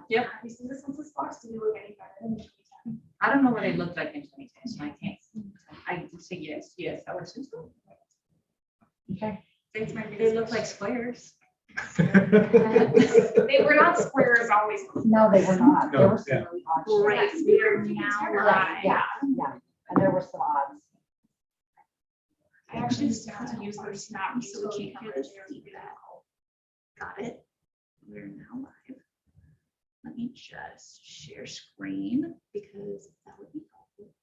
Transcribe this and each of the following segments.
Yep. Have you seen the census blocks? Do they look any better than the 2010? I don't know what they looked like in 2010, so I can't. I would say yes, I would say so. Okay. They look like squares. They were not squares always. No, they were not. There No, were some yeah. really odd Great. shapes. We are now Right, live. yeah, yeah. And there were some odds. I actually just had to use their snap so we can't hear this feedback. Got it. We're now live. Let me just share screen because that would be helpful.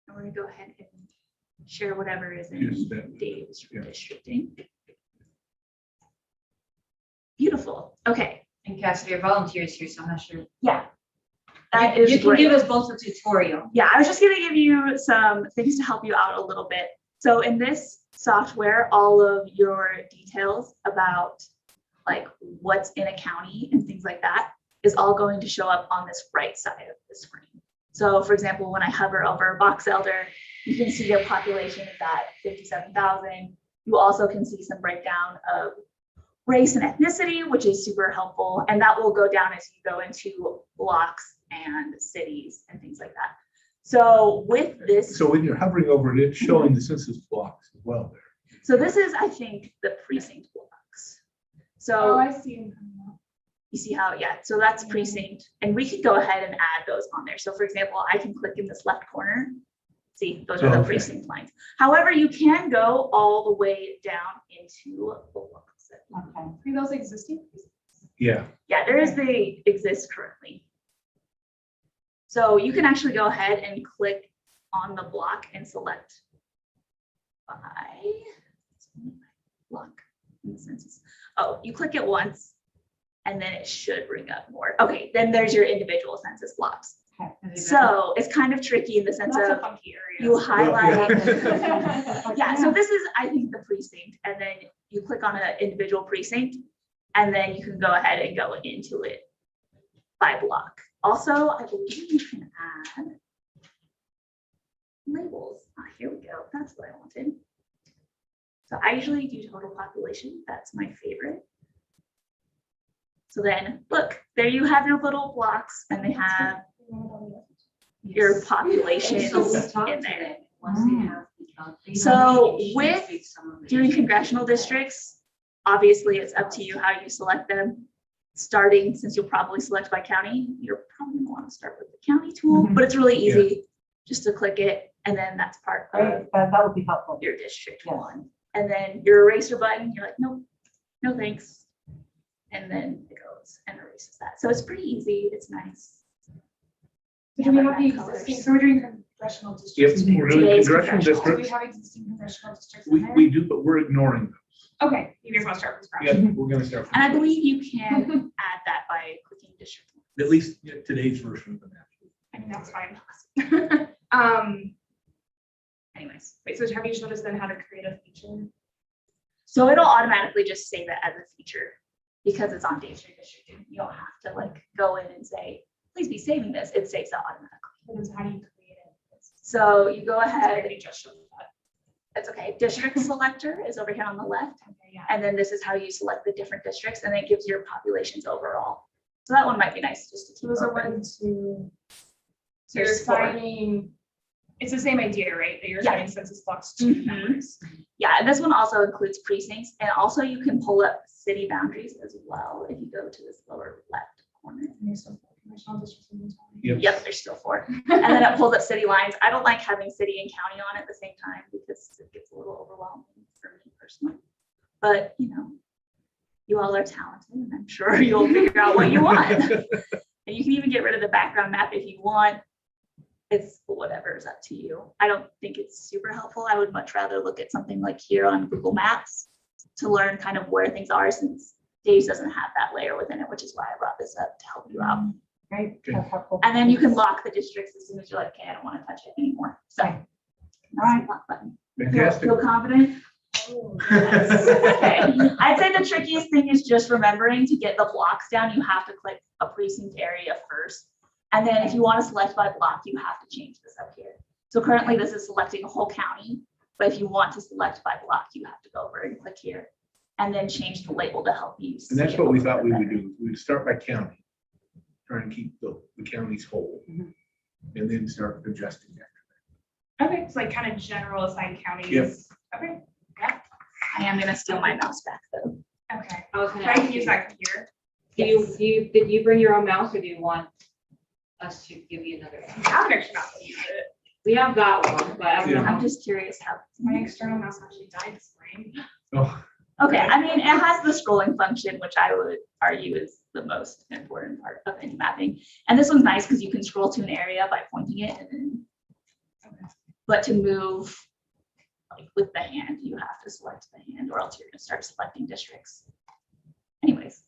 And we're gonna go ahead and share whatever is in Yes, that- Dave's yeah. redistricting. Beautiful. Okay. And Cassidy, your volunteers here, so I'm not sure. Yeah. That is You can great. give us both a tutorial. Yeah, I was just going to give you some things to help you out a little bit. So in this software, all of your details about like what's in a county and things like that is all going to show up on this right side of the screen. So for example, when I hover over Box Elder, you can see their population is at 57,000. You also can see some breakdown of race and ethnicity, which is super helpful. And that will go down as you go into blocks and cities and things like that. So with this, So when you're hovering over it, it's showing the census blocks as well there. so this is, I think, the precinct blocks. Oh, So I see them coming up. you see how, yeah, so that's precinct. And we could go ahead and add those on there. So for example, I can click in this left corner. See, those are the Okay. precinct lines. However, you can go all the way down into blocks. Okay. Are those existing? Yeah. Yeah, they exist currently. So you can actually go ahead and click on the block and select by block in the census. Oh, you click it once and then it should bring up more. Okay, then there's your individual census blocks. So it's kind of tricky in the sense That's a of funky area. you highlight. Yeah. Yeah, so this is, I think, the precinct, and then you click on an individual precinct, and then you can go ahead and go into it by block. Also, I believe you can add labels. Here we go. That's what I wanted. So I usually do total population. That's my favorite. So then, look, there you have your little blocks, and they have your populations So we talked in to there. them once they have. So with doing congressional districts, obviously it's up to you how you select them. Starting, since you'll probably select by county, you're probably gonna want to start with the county tool, but it's really easy just to click it, and then that's part of Great, that would be helpful. your district Yes. one. And then your eraser button, you're like, nope, no thanks. And then it goes and erases that. So it's pretty easy. It's nice. Do we have the Colors. existing, so we're doing congressional Yep, districts? we're doing Today's congressional congressional. Do we districts. have existing congressional districts in there? We do, but we're ignoring those. Okay, you guys want to start from scratch? Yeah, we're gonna start. from And I scratch. believe you can add that by clicking district. At least today's version of the map. I mean, that's fine. Anyways. Wait, so have you showed us then how to create a feature? So it'll automatically just save it as a feature because it's on Dave's redistricting. You don't have to like go in and say, please be saving this. It saves it automatically. And then how do you create it? So you go I ahead, already just showed that. that's okay. District selector is over here on the left. Okay, yeah. And then this is how you select the different districts, and then it gives your populations overall. So that one might be nice just to keep Those are open. 1, 2. So you're There's 4. assigning, it's the same idea, right? That you're Yeah. assigning census blocks to Mhm. numbers. Yeah, and this one also includes precincts, and also you can pull up city boundaries as well if you go to this lower left corner. And there's some congressional districts in this one. Yep. There's still 4. And then it pulls up city lines. I don't like having city and county on at the same time because it gets a little overwhelming for me personally. But you know, you all are talented, and I'm sure you'll figure out what you want. And you can even get rid of the background map if you want. It's whatever is up to you. I don't think it's super helpful. I would much rather look at something like here on Google Maps to learn kind of where things are, since Dave's doesn't have that layer within it, which is why I brought this up to help you out. Great, that's helpful. And then you can lock the districts as soon as you're like, okay, I don't want to touch it anymore. So. Okay. All right. Lock button. Fantastic. Feel confident? Okay. I'd say the trickiest thing is just remembering to get the blocks down. You have to click a precinct area first. And then if you want to select by block, you have to change this up here. So currently this is selecting a whole county, but if you want to select by block, you have to go over and click here and then change the label to help you. And that's see it what we a thought little we bit would do. We'd start by county. try and keep the counties whole. Mhm. And then start adjusting that. Okay, it's like kind of general assigned counties. Yep. Okay, I am gonna steal my mouse back though. okay. I was So gonna I ask can use you, that computer. did you bring your own mouse or do you want us to give you another? I have an extra mouse to use it. We have got one, but I don't know. Yeah. I'm just curious how. My external mouse actually died this morning. Oh, Okay, I mean, it has the scrolling function, which I would argue is the most important part of any mapping. And this one's nice because you can scroll to an area by pointing it and then, but to move like with the hand, you have to select the hand or else you're gonna start selecting districts. Anyways,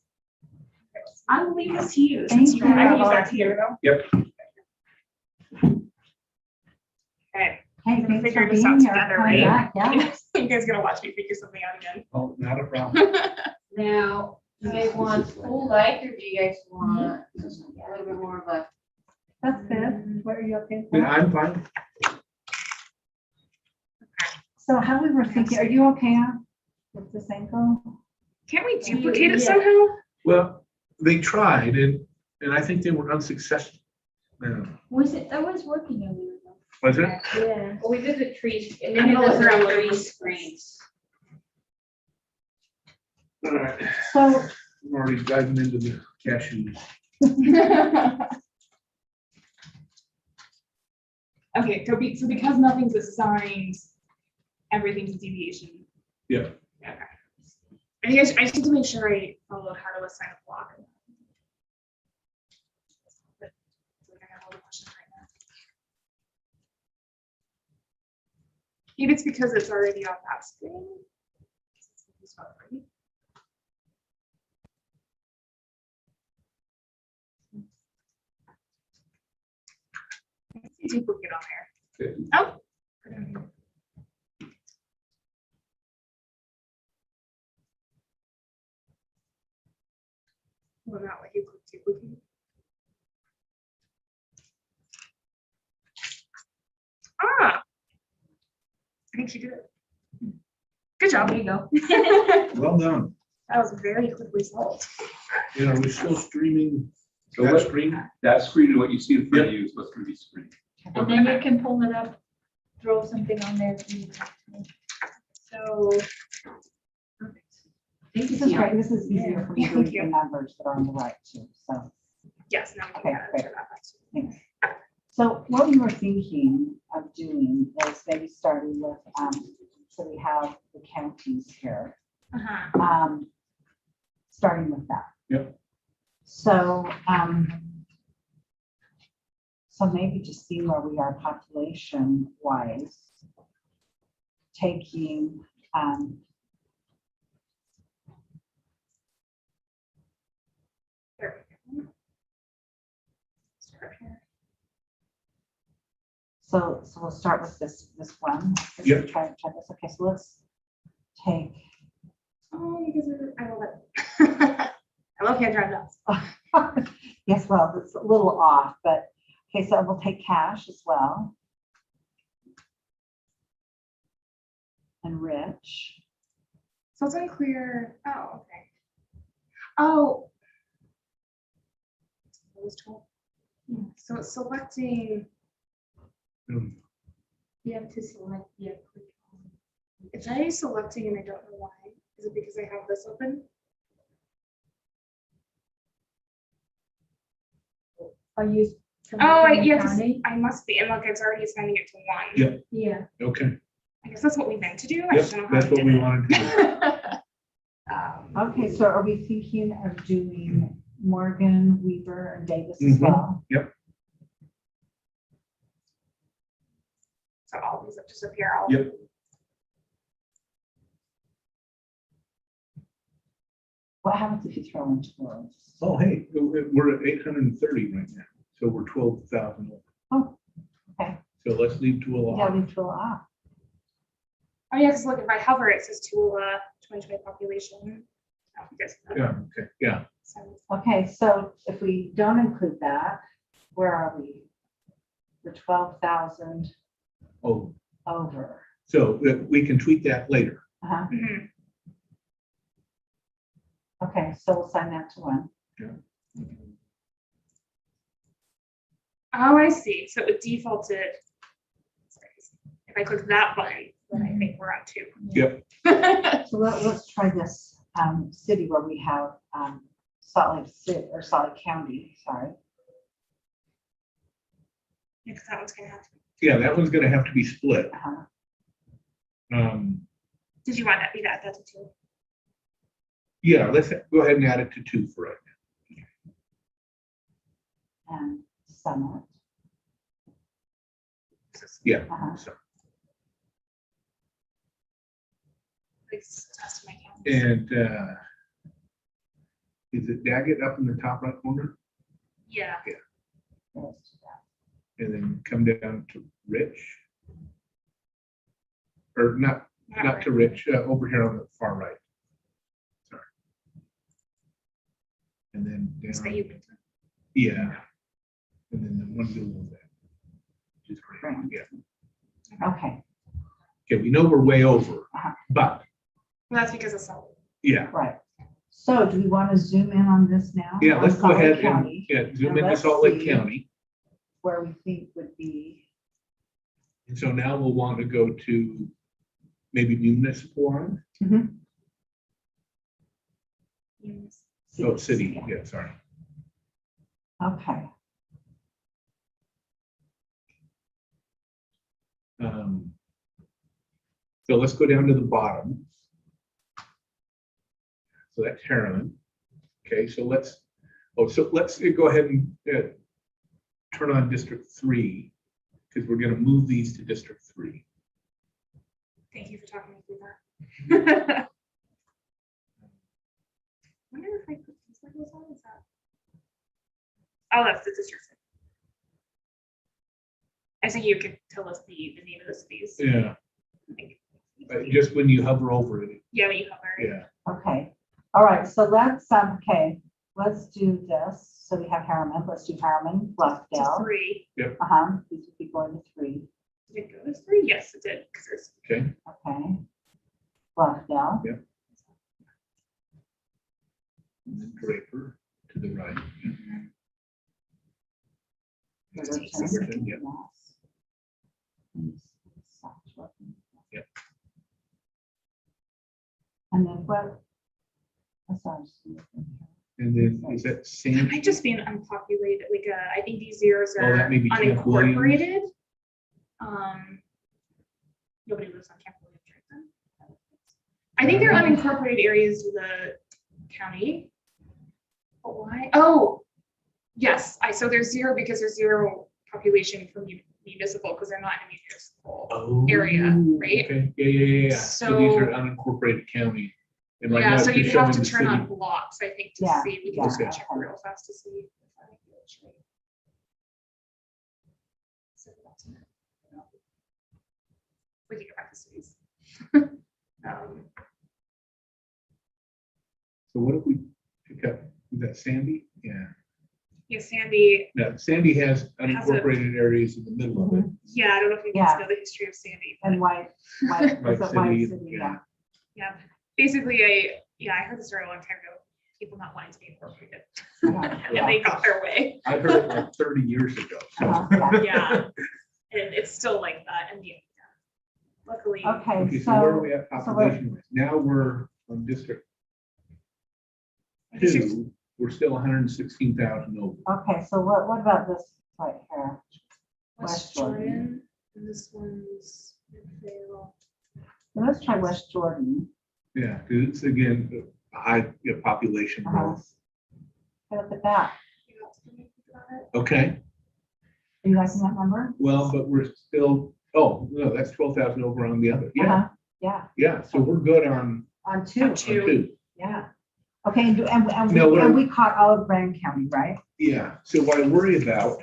I will leave this to you since you Thank I have can use all that computer though. Yep. Okay. Hey, thanks Figure for this being out here. together, Come right? back, Yeah. You guys gonna watch me figure something out again. oh, not a problem. Now, do you guys want school like, or do you guys want a little bit more of a? That's good. What are you okay with Yeah, that? I'm fine. So how we were thinking, are you okay with this ankle? Can't we duplicate it Yeah. somehow? Well, they tried and I think they were unsuccessful. Yeah. that was working earlier. Was it? Yeah. Well, we did the trees, and I'm then it gonna was look around around for tree this. screens. All right. So, I'm already diving into the cashews. Okay, so because nothing's assigned, everything's a deviation. Yeah. Okay. I just need to make sure I followed how to assign a block. I have all the questions right now. Maybe it's because it's already on that screen. I see duplicate on there. Oh. Well, not what you click duplicate. Ah. I think you did it. Good job. There you go. Well done. That was a very quick result. You know, we're still streaming. So That what- screen? That screen, what you see in front of you is what's going to be screened. And then you can pull it up, throw something on there. So. this is great. This is easier for me to read Thank you. the numbers that are on the right too, so. Yes, now we Okay, can add great. to that back to- Thanks. So what we were thinking of doing is maybe starting with, so we have the counties here, starting with that. Yep. So, so maybe just see where we are population wise, taking, There we go. Start here. so we'll start with this one. Yep. Try this. Okay, so let's take, Oh, you guys are, I love it. I love hand drawn dots. yes, well, it's a little off, but, okay, so we'll take cash as well. And rich. So it's unclear. Oh, okay. Oh. I was told. So it's selecting, Um, you have to select, yeah. It's already selecting and I don't know why. Is it because I have this open? Are you? Oh, yeah, 'cause I must be. And look, it's already assigning it to one. Yeah. Yeah. Okay. I guess that's what we meant to do. I Yep, just don't know how that's to what do we it. wanted to do. Okay, so are we thinking of doing Morgan, Weaver, and Davis as Mhm. well? Yep. So all these just appear all. Yep. What happens if you throw in twos? Oh, hey, we're at 830 right now, so we're 12,000 over. Oh, okay. So let's leave two You gotta alone. leave twelve off. Oh, yeah, because look, if I hover, it says Tooele 2020 population. Oh, yes. Yeah, okay, yeah. So, Okay, so if we don't include that, where are we? We're 12,000 Oh, over. so we can tweak that later. Uh-huh. mhm. Okay, so we'll sign that to one. Oh, I see. So it defaulted. Sorry. If I click that button, then I think we're at 2. Yep. So let's try this city where we have Salt Lake City or Salt Lake County, sorry. Yeah, 'cause that one's gonna have to. Yeah, that one's gonna have to be split. Uh-huh. Did you want that be that? That's a 2. Yeah, let's go ahead and add it to 2 for right now. And Summit. Yeah. Uh-huh. So, It's testing my count. and is it Daggett up in the top right corner? Yeah. Let's do that. And then come down to Rich? Or not to Rich, over here on the far right. Sorry. And then Is that down, you? yeah. And then the one below that. Which is great, Right. yeah. Okay, Okay, we know we're way over, Uh-huh. but, Well, that's because of Salt. yeah. right. So do we want to zoom in on this now? Yeah, On let's go Salt Lake ahead and, County, yeah, zoom And into let's Salt Lake see. County. where we think would be, And so now we'll want to go to maybe municipal arm? Oh, city, yeah, sorry. Okay, So let's go down to the bottom. So that's Harriman. Okay, so let's go ahead and turn on District 3, because we're going to move these to District 3. Thank you for talking me through that. I wonder if I put these labels on, is that? Oh, that's the district. I think you could tell us the name of the cities. Yeah, I think. just when you hover over it. Yeah, when you hover. Yeah. okay. All right, so let's, okay, let's do this. So we have Harriman, let's do Harriman, To Bluffdale. 3. Uh-huh, these would be going to 3, Did it go to 3? Yes, it did. 'Cause there's Okay. okay. Bluffdale, Yep. And then Draper to the right. Riverton, Riverton, yep. yes. Yep. And then what? I'm sorry, just looking here. And then is that It Sandy? might just be an unpopulated, like, I think these zeros Oh, are that may be Camp Williams. unincorporated. Nobody lives on Camp Williams, right? I think they're unincorporated areas of the county. But why? Oh, yes, so there's 0 because there's 0 population from municipal, because they're not in a municipal. Oh, area, right? Okay, yeah. So these are So- unincorporated county. And right Yeah, now so it's you'd just have showing to the turn on city. blocks, I think, to Yeah, see. We yeah, can just okay. check real fast to see. if I feel it's right. So that's it. We can get back to cities. So what if we pick up, is that Sandy? Yeah. Yeah, Sandy, Now, Sandy has unincorporated areas in the middle of it. yeah, I don't know if you Yeah. guys know the history of Sandy. but And White, White was it White City, City, yeah. Yeah, basically, I heard the story a long time ago, people not wanting to be incorporated. Yeah. And they got their way. I heard it like 30 years ago. So. Uh-huh, Yeah, and it's still like that, and yeah, luckily. Okay, Okay, so where are so, we at so what- population wise? Now we're on District 2. We're still 116,000 over. okay, so what about this right here? West Jordan, and this one's Midvale. So let's try West Jordan. Yeah, because it's again, a high population Uh-huh. growth. Look at that. You got something about it? Okay, Are you liking that number? well, but we're still, oh, no, that's 12,000 over on the other. Yeah, Uh-huh, yeah, yeah, so we're good on on 2, on 2. yeah. Okay, and No, we're- we caught all of Grand County, right? Yeah, so what I worry about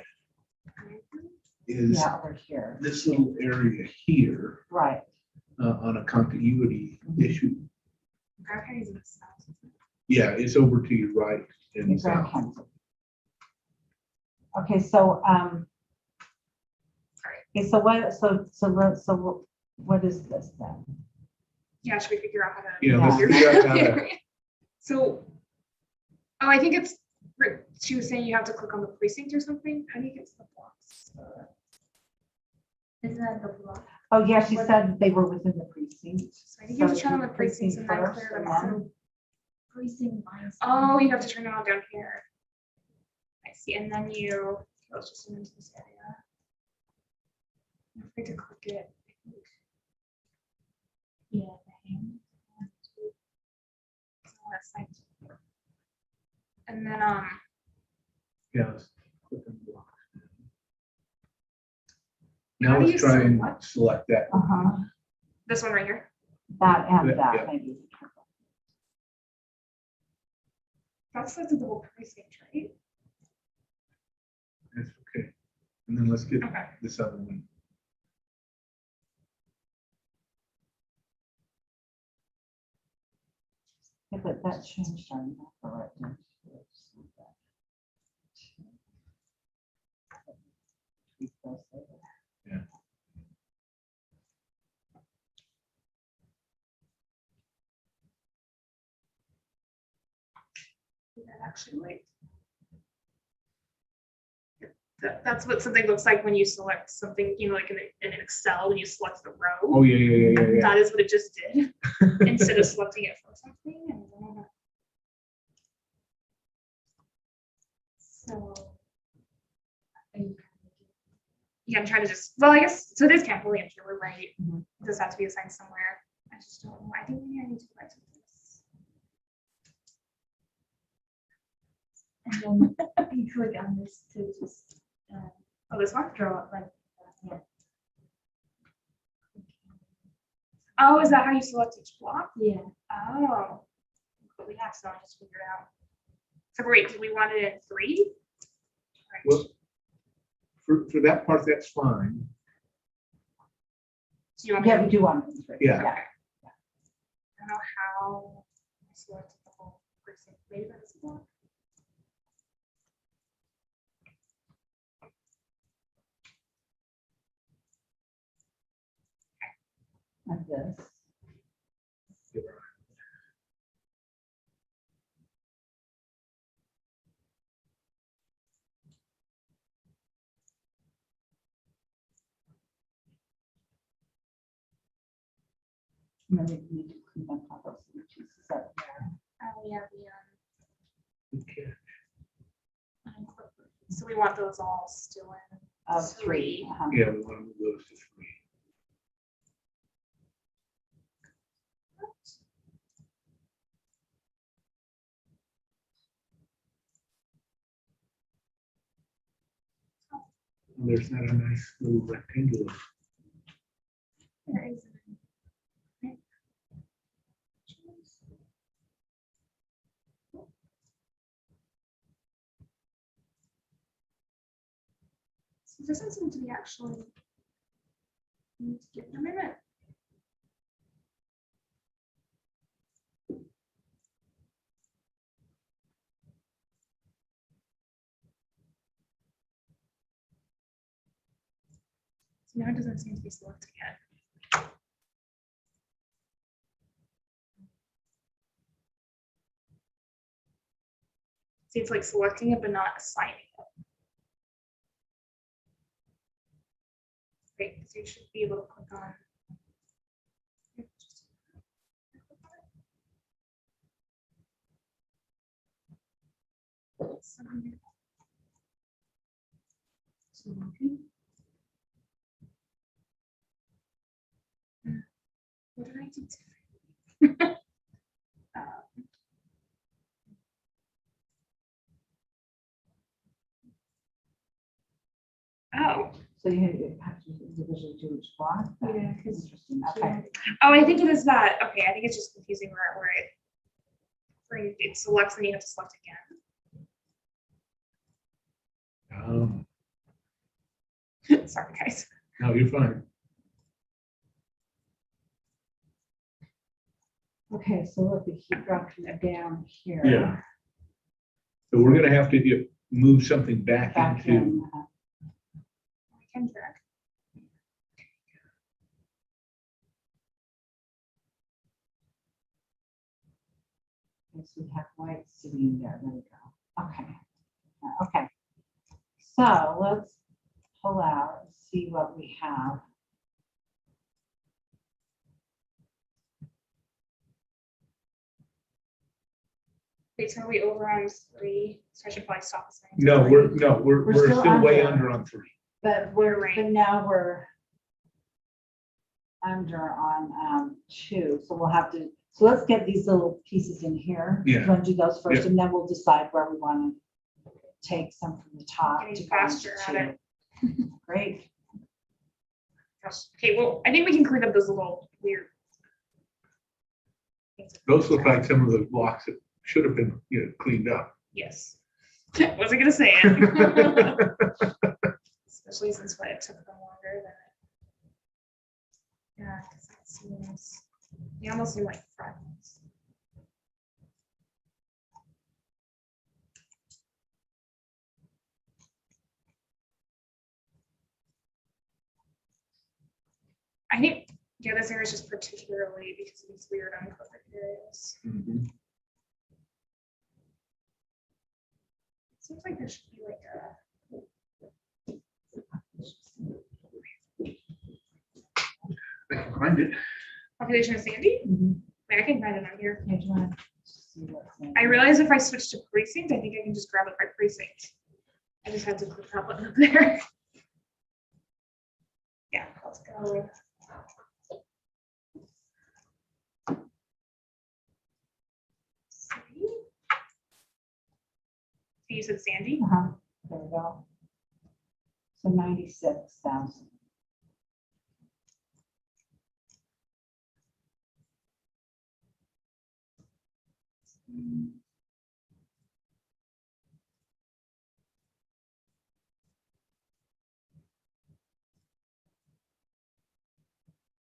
is Yeah, over here, this little area here right. on a continuity issue. Grand County's in the south. Yeah, it's over to your right in in the Grand south. County. Okay, so, okay, so what is this then? Yeah, should we figure out how to? Yeah, let's Yeah. figure out how to, So, I think it's She was saying you have to click on the precinct or something. How do you get to the blocks? Isn't that the block? Oh, yeah, she said they were within the precinct. So I think you have to So turn on do the precincts and then precinct clear first them and on. then- Precinct minus. Oh, you have to turn it on down here. I see, and then you, let's just zoom into this area. I'm afraid to click it. Yeah, the hand. Oh, that's nice. And then, Yeah. let's click on the block. How Now do let's you try and select? select that. Uh-huh, this one right here. that and Yeah, that, yeah. maybe. That's like the whole precinct, right? That's okay. And then let's get Okay. this other one. Yeah, but that changed our number, right? didn't it? Tweak those later. Yeah. That actually like. That's what something looks like when you select something, you know, like in Excel, when you select the row. Oh, yeah. That is what it just did, instead of selecting it for something. And then, so. Yeah, I'm trying to just, well, I guess, so it is Camp Williams, you're right. Mhm. It does have to be assigned somewhere. I just don't know. I think maybe I need to go back to this. And then you click on this to just Oh, this one? draw it like that. Yeah. Oh, is that how you select each block? Yeah. Oh. But we have, so I just figured out. So wait, do we want it in 3? Right. Well, for that part, that's fine. Do you want me Yeah, to? we do want it. Right? Yeah. Okay. I don't know how I selected the whole precinct. Maybe that's a block. Like this. And then we need to clean up all those little pieces up there. Oh, yeah, the, Okay. unincorporated. So we want those all still in. Of 3. uh-huh. Yeah, we want to move those to 3. There's not a nice little rectangular. There is. So this doesn't seem to be actually. Need to give it a minute. So now it doesn't seem to be selected yet. See, it's like selecting it, but not assigning it. Great, so you should be able to click on. What did I do? Oh, So you have to individually do each block? Yeah, 'cause- Interesting, okay. oh, I think it is that. Okay, I think it's just confusing where it selects and you have to select Um, again. Sorry, guys. no, you're fine. Okay, so look, we keep dropping it down here. Yeah. So we're gonna have to move something back Back into, in. I can drag. Yes, we have white sitting there, there we go. Okay, Okay. So let's pull out and see what we have. Wait, so are we over on 3? So I should probably stop this thing. No, we're We're still still way under. under on 3. But now we're under on 2, so we'll have to, so let's get these little pieces in here. Yeah. You want to do those first, Yeah. and then we'll decide where we want to take some from the top. Getting to go faster into at 2. Great. Gosh, okay, well, I think we can clean up those little weird. Those look like some of the blocks that should have been, cleaned up. Yes. Wasn't gonna say it. Especially since what it took them longer than. Yeah, because that seems, they almost seem like friends. I think, yeah, this area is just particularly because of these weird uncovered areas. Mhm. Seems like there should be like a. I can find it. Population of Sandy? Mhm. Wait, I can find it on here. Okay, do you want to see what's in I here? realize if I switch to precinct, I think I can just grab it by precinct. I just had to click that button up there. Yeah, let's go. City. You said Sandy? Uh-huh, there we go. So 96,000.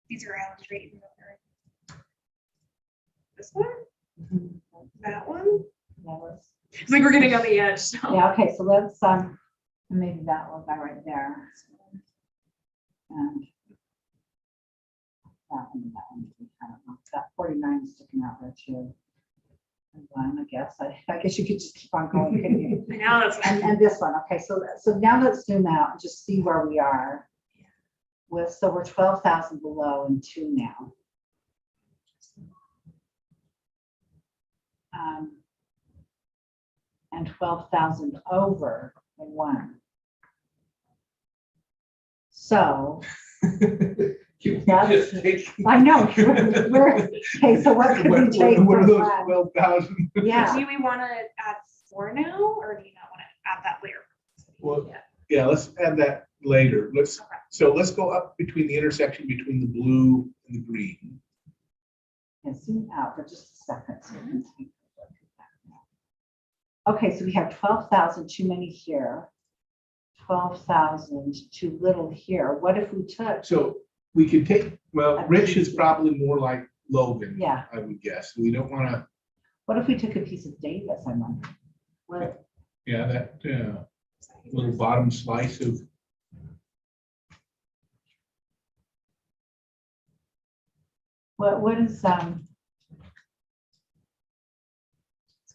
These are islands right in the middle. This one? Mhm. That one? Yeah, let's- It's like we're getting on the edge, so. yeah, okay, so let's, maybe that one guy right there. And that one, I don't know, that 49 is sticking out there too. And one, I guess you could just keep on going, couldn't you? I know, that's. And this one, okay, so now let's zoom out and just see where we are. So we're 12,000 below in 2 now. And 12,000 over in 1. So, yeah, Just take- I know, we're, okay, so what can we take What are from those one? 12,000? Yeah, Do we want to add 4 now, or do you not want to add that later? Well, Yeah. Yeah, let's add that later. Okay. So let's go up between the intersection between the blue and the green. and zoom out for just a second. So we can take a look at that now. Okay, so we have 12,000 too many here. 12,000 too little here. What if we took, So we could take, well, Rich is probably more like Logan. Yeah. I would guess. We don't want to, what if we took a piece of Davis, I wonder? What, yeah, that little bottom slice of, what is, So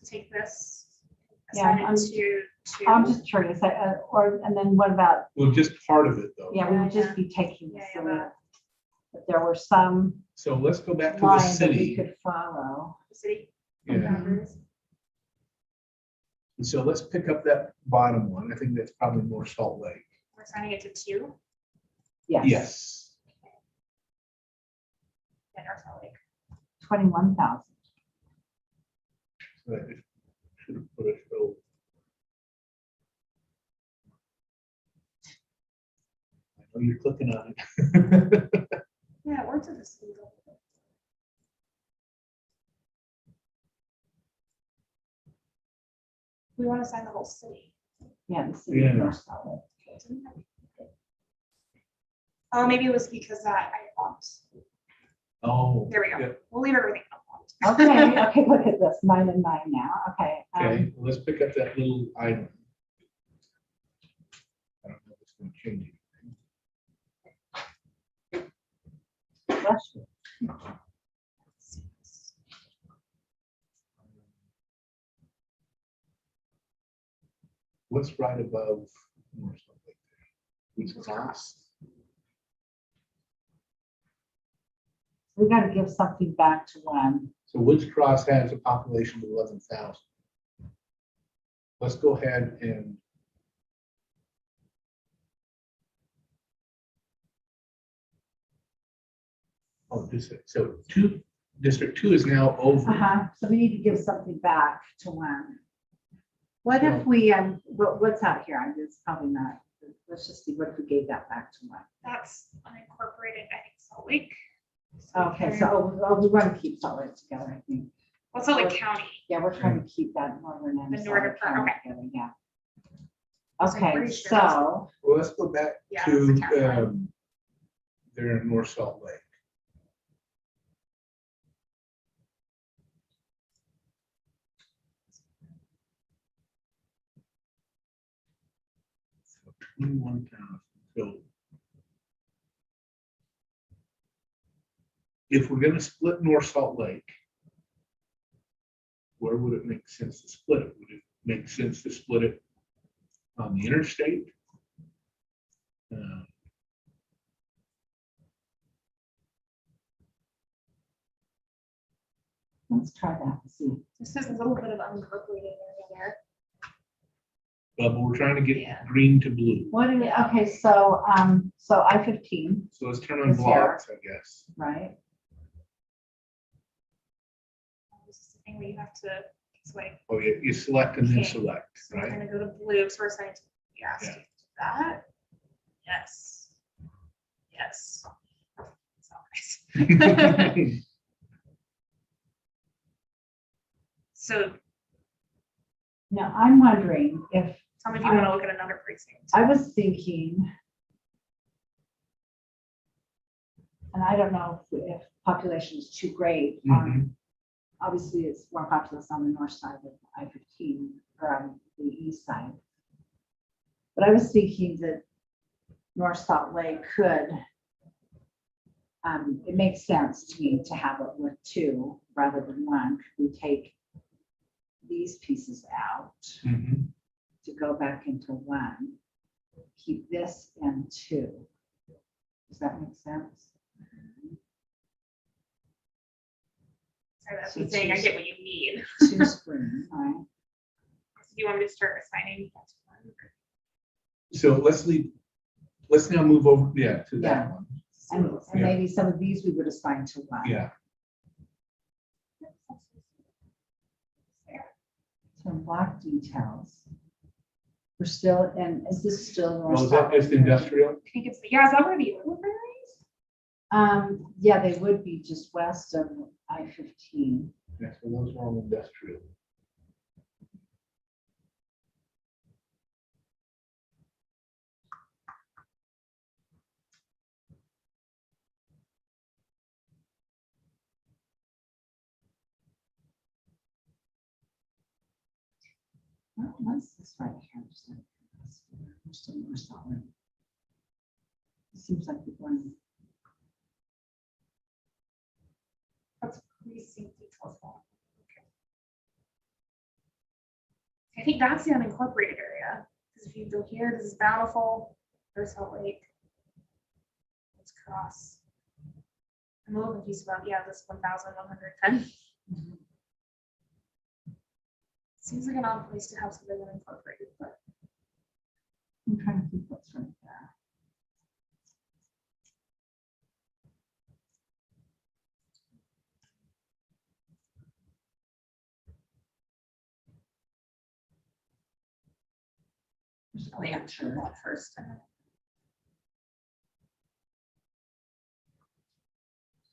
take this. Yeah, Assign it to 2. I'm just curious, and then what about, well, just part of it though. yeah, we would just be taking this, Yeah, so yeah. that but there were some So let's go back to the lines that we city. could follow. The city. Yeah. boundaries. And so let's pick up that bottom one. I think that's probably more Salt Lake. We're assigning it to 2. Yes. Yes. And North Salt Lake. 21,000. So I should have put a show. I know you're clicking on it. Yeah, it works as a single. We want to assign the whole city. Yeah, the city Yeah. of North Salt Lake. Oh, maybe it was because that I bumped. Oh. There we go. yeah. We'll leave everything up. Okay, okay, look at this, 9 and 9 now, okay. Okay, well, let's pick up that little item. I don't know if it's going to change anything. Bless you. what's right above North Salt Lake there? Woods Cross? We gotta give something back to one. So Woods Cross has a population of 11,000. Let's go ahead and so District 2 is now over. So we need to give something back to one. What if we, what's out here? It's probably not, let's just see, what if we gave that back to one? That's unincorporated, I think, Salt Lake. Okay, so we want to keep Salt Lake together, I think. Well, Salt Lake County. Yeah, we're trying to keep that northern end. The of northern Salt Lake part, County okay. together, yeah. So I'm Okay, pretty sure that's- so, Well, let's go back Yeah, that's the county to line. there in North Salt Lake. So 21,000. So if we're going to split North Salt Lake, where would it make sense to split it? Would it make sense to split it on the interstate? let's try that and see. This is a little bit of unincorporated area there. But we're trying to get Yeah. green to blue. What do we, okay, so I-15, So let's turn on It's here. blocks, I guess. right? This is the thing where you have to, it's like, Oh, you select and then Okay. select, so we're right? gonna go to blue, so we're saying, yes, Yeah. that, yes, yes. That's not nice. So Now, I'm wondering if, tell me if you want to look at another precinct. I was thinking, and I don't know if population is too great. Mhm. Obviously, it's more populous on the north side of I-15 or on the east side. But I was thinking that North Salt Lake could, it makes sense to me to have it with two rather than one. Could we take these pieces out Mhm. to go back into one? Keep this in two. Does that make sense? Sorry, that's So me saying I choose- get what you mean. Two screens, right? Do you want me to start assigning? So let's now move over, to Yeah. that one. And Yeah. maybe some of these we would assign to one. Yeah, So black details. We're still, and is this still? North well, is that Salt Lake? just industrial? I think it's, yeah, is that where the overlay is? Yeah, they would be just west of I-15. Yeah, so those are all industrial. What's this right here? Just like this. We're still North Salt Lake. It seems like we're going. That's precinct details. Okay. I think that's the unincorporated area, because if you go here, this is Bountiful, there's Salt Lake. Let's cross. I'm a little confused about, yeah, this 1,110. Seems like an odd place to have something unincorporated, but I'm trying to think what's right there. Just oh yeah, sure. that first.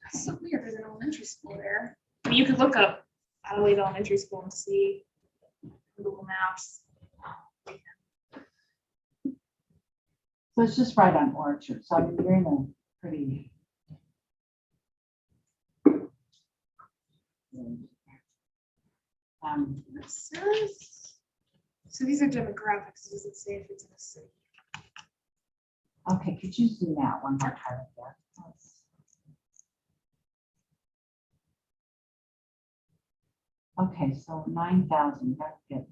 That's so weird, there's an elementary school there. I mean, you could look up Adelaide Elementary School and see Google Maps. So it's just right on Orchard. So I mean, you're in a pretty. It says, so these are demographics, does it say if it's in a city? Okay, could you zoom out one more time there? Okay, so 9,000, that's good.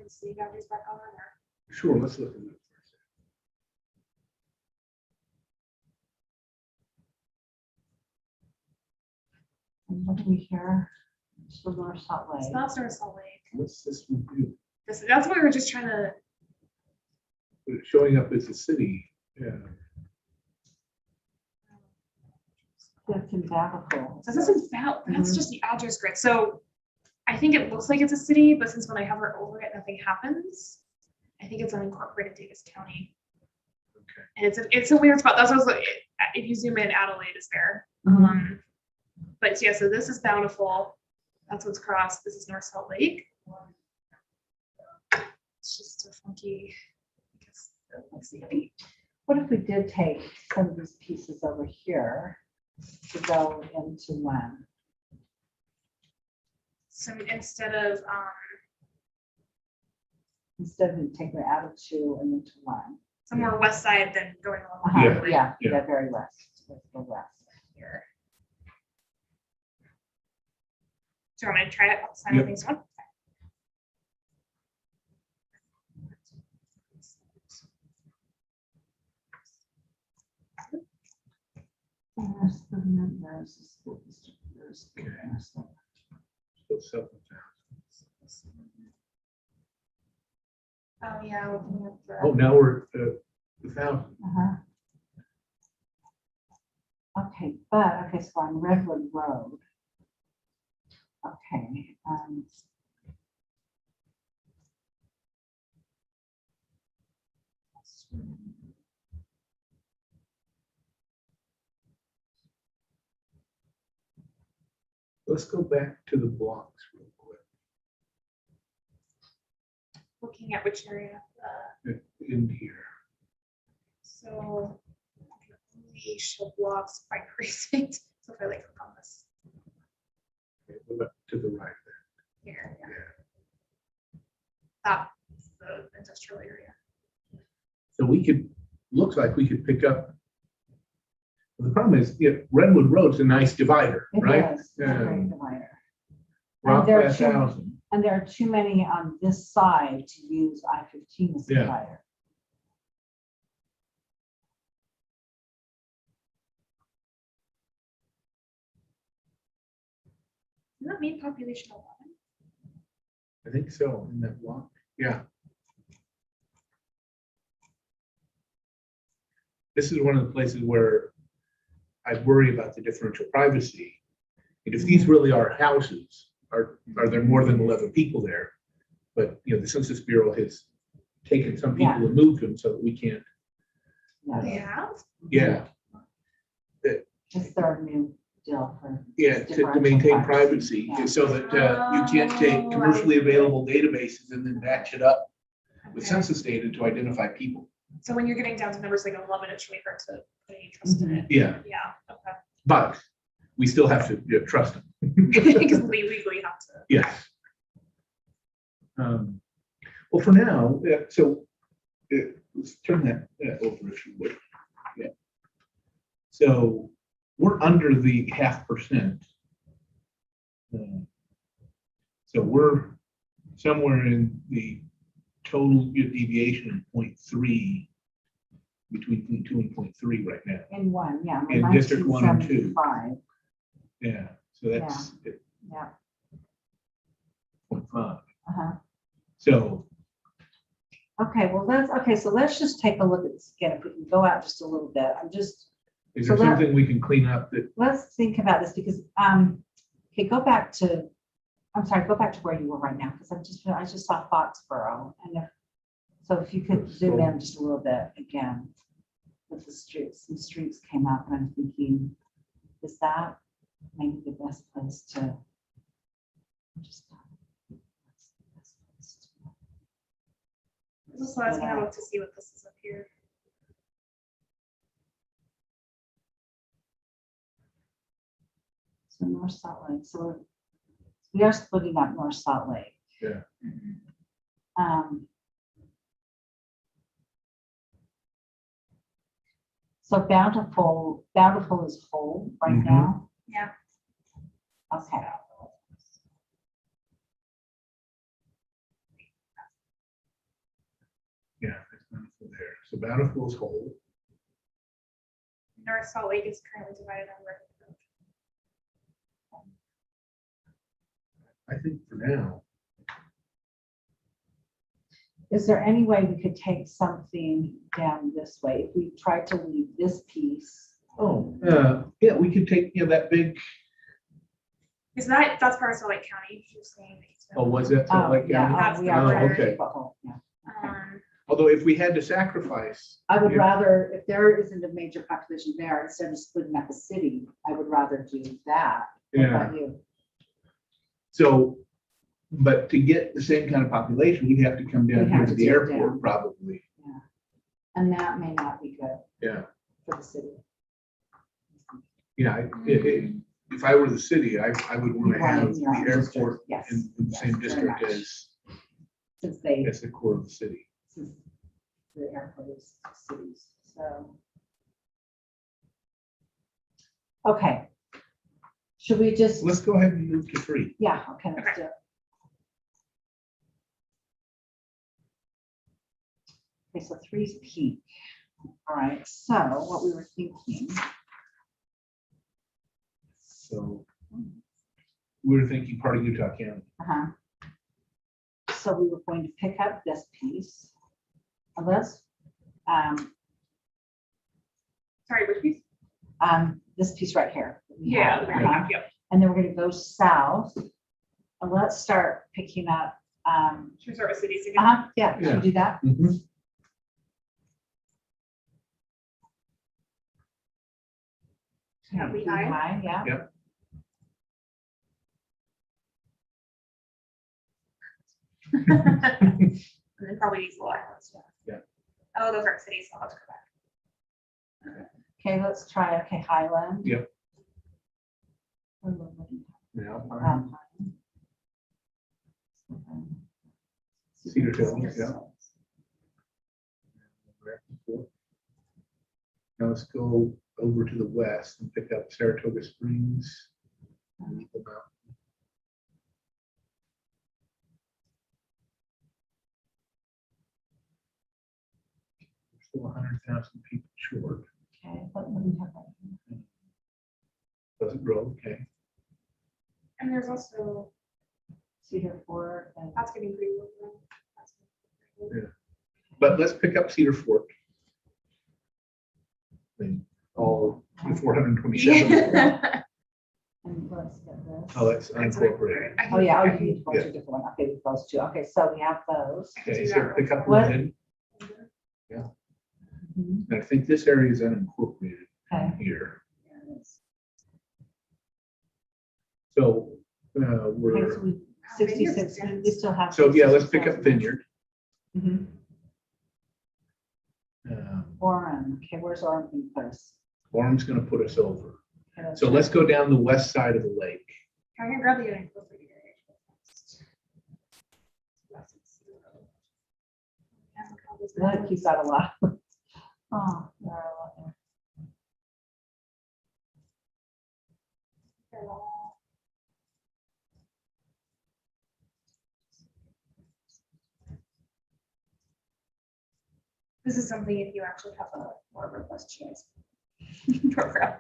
turn the city boundaries back on or? Sure, let's look at that. And what do we hear? So North Salt It's Lake. not North Salt Lake. What's this one do? That's what we were just trying to, It's showing up as a city, yeah. That's in Battlefield. so this is about, that's Mhm. just the address grid. So I think it looks like it's a city, but since when I hover over it, nothing happens. I think it's unincorporated Davis County. Okay. And it's a weird spot. That's what I was like, if you zoom in, Adelaide is there. Mhm. But yeah, so this is Bountiful. That's what's crossed. This is North Salt Lake. It's just a funky, I guess, let's see. What if we did take some of these pieces over here to go into one? So instead of, Instead of taking it out of two and into one. some more west side than going along Uh-huh, Yeah, yeah, yeah. yeah, very west. Let's go west. here. Do you want me to try it outside Yep. of things one? There's the school district. There's the school. So south of town. Oh, yeah, looking at the. Oh, now we're at 1,000. Uh-huh. Okay, but, okay, so on Redwood Road. Okay, Let's go back to the blocks real quick. Looking at which area, In here. so. I can only show blocks by precinct, so if I like click on this Okay, go back to the right here, yeah. there. That's the industrial area. So we could, looks like we could pick up. The problem is, yeah, Redwood Road's a nice divider, it right? is, it's a great divider. Rock there are by 1,000. And there are too many on this side to use I-15 as a Yeah. divider. Does that mean population 11? I think so, in that block. Yeah. This is one of the places where I worry about the differential privacy. And if these really are houses, are there more than 11 people there? But, you know, the Census Bureau has taken some people and moved them so that we can't, They Yeah, have? yeah, it's their new deal for. to differential maintain privacy, Yeah. so that you can't take commercially available databases and then match it up with Okay. census data to identify people. So when you're getting down to numbers like 11, it's really hard to put any trust in it. Yeah, Yeah, okay. but we still have to trust them. Because we legally have to. Yes. Well, for now, so let's turn that over if you would. Yeah. So we're under the 0.5%. So we're somewhere in the total deviation of 0.3, between 0.2 and 0.3 right now. In one, yeah. In District 1 and 2. 1975, Yeah, so that's yeah, 0.5. uh-huh. So, Okay, well, so let's just take a look at this again, if we can go out just a little bit. is So there that- something we can clean up that, Let's think about this because, okay, go back to where you were right now, because I just saw Foxborough. And if you could zoom in just a little bit again with the streets, some streets came up and I'm thinking, is that maybe the best place to just. This allows me to look to see what this is up here. So North Salt Lake, so we are splitting up North Salt Lake. Yeah. So Bountiful is whole right Mhm. now? Yeah. Okay. Bountiful is whole. North Salt Lake is currently divided on River Road. I think for now, Is there any way we could take something down this way? If we tried to leave this piece, yeah, we could take, that big, Is that's part of Salt Lake County? You're saying that it's- oh, was that Salt Lake County? That's we the are. border. Okay. Yeah. Although if we had to sacrifice, I would Yeah. rather, if there isn't a major population there, instead of splitting up the city, I would rather do that. What about you? so, but to get the same kind of population, we'd have to come down We'd here have to to the do it airport down. probably. And that may not be good Yeah, for the city. if I were the city, I would want to Right, have in your own the district, airport yes, in the yes, same very district much. as Since the core of the city. since the airport is cities, so. Okay. Should we just, Let's go ahead and move to 3. yeah, okay, let's do it. Okay, so 3's peak. All right, so what we were thinking, So we were thinking part of Utah County. so we were going to pick up this piece of this, Sorry, which piece? this piece right here. that we Yeah. have, Okay, yep. And then we're gonna go south. And let's start picking up, Should we start with cities again? yeah, should we do that? Yeah, Lehigh. Yeah. Yep. And then probably these little islands. Yeah. Oh, those aren't cities, so I'll have to go back. Okay, let's try, okay, Highland. Yep. Yeah. Cedar Hills, yeah. Now let's go over to the west and pick up Saratoga Springs. Eagle Mountain. We're still 100,000 people short. Okay, what do we have right here? Doesn't grow, okay. And there's also, Cedar Fort and. that's getting pretty low. That's getting But let's pick up Cedar Fort. And all the 427. Yeah. And let's get this. Oh, that's unincorporated. Oh, yeah, oh, you need to go to a different one. Okay, with those two. Okay, so we have those. Okay, so pick up What? Lynn. Mhm. And I think this area is unincorporated Okay. here. So Okay, we're, so we, 66, we still have. so yeah, let's pick up 66,000. Vineyard. Mhm. Um, Orem, okay, where's Orem being placed? Orm's gonna put us over. Okay, So let's go down the west side of the lake. I can grab the unincorporated area. That keeps out a lot. Oh, there are a lot there. This is something if you actually have a more robust chance program.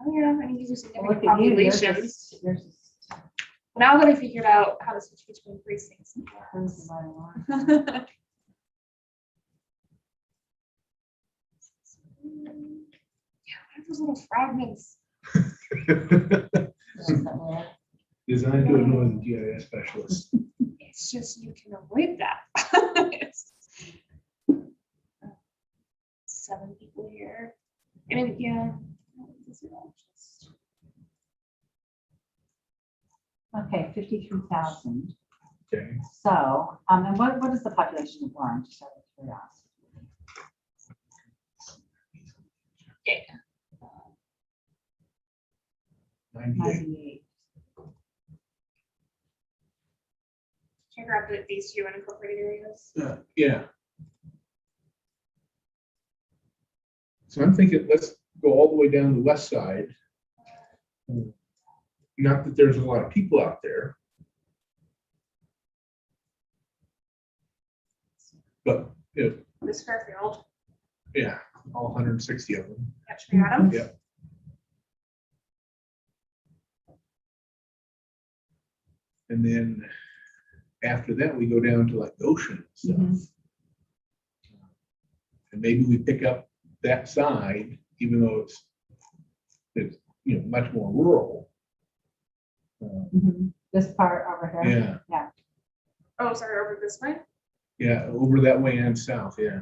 Oh yeah, I mean, these are Well, significant look at you, populations. yours is- Now that I figured out how to switch between precincts. and yours is class. right along. Yeah, what are those little fragments? Is that where- Designed to annoy the GIS specialist. It's just, you can avoid that. It's- 7 people here. I mean, yeah. These are all just- Okay, 53,000. Okay, So, and what is the population of Orem, just out of curiosity? Yeah. 98. 98. Can I grab these two unincorporated areas? Yeah. So I'm thinking, let's go all the way down the west side. Not that there's a lot of people out there. But, you know, This Fairfield, yeah, all 160 of them. catch me Adams. Yeah. And then after that, we go down to like Goshen and stuff. And maybe we pick up that side, even though it's you know, much more rural. This part over here. Yeah, Oh, sorry, over this way. yeah, over that way and south, yeah.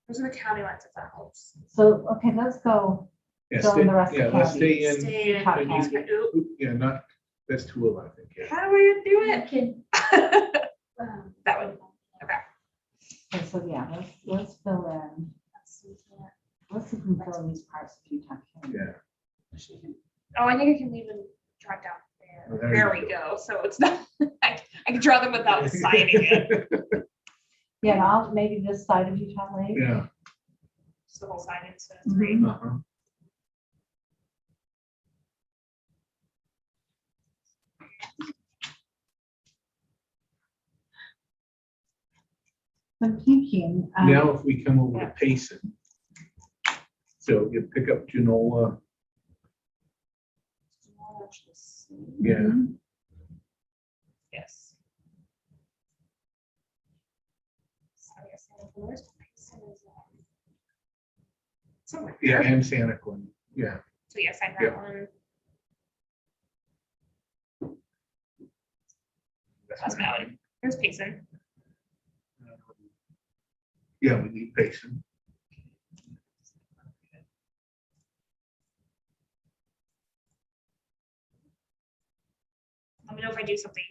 Those are the county lines, if that helps. So, okay, let's go. Yeah, So in the rest of yeah, the let's county. stay in. Stay in. Top and county. Oop, Yeah, not, that's 2 I think, yeah. how do we do You it? can, That one. Okay. Okay, so yeah, let's fill in. Let's see if we can fill in these parts of Utah County. Yeah. Oh, I think I can even drop down Oh, there. there There you we go. So it's not, I can draw them without signing it. Yeah, and I'll, maybe this side of Utah Lake. Yeah. Just the whole side into 3. Uh-huh. I'm thinking. Now, if we come over to Payson. So you pick up Genola, yeah, mhm. Yes. So I guess where's Payson is, somewhere yeah, here. and Santa Clara, yeah. So yes, I Yeah. that one. That's valid. Here's Payson. Yeah, we need Payson. Let me know if I do something.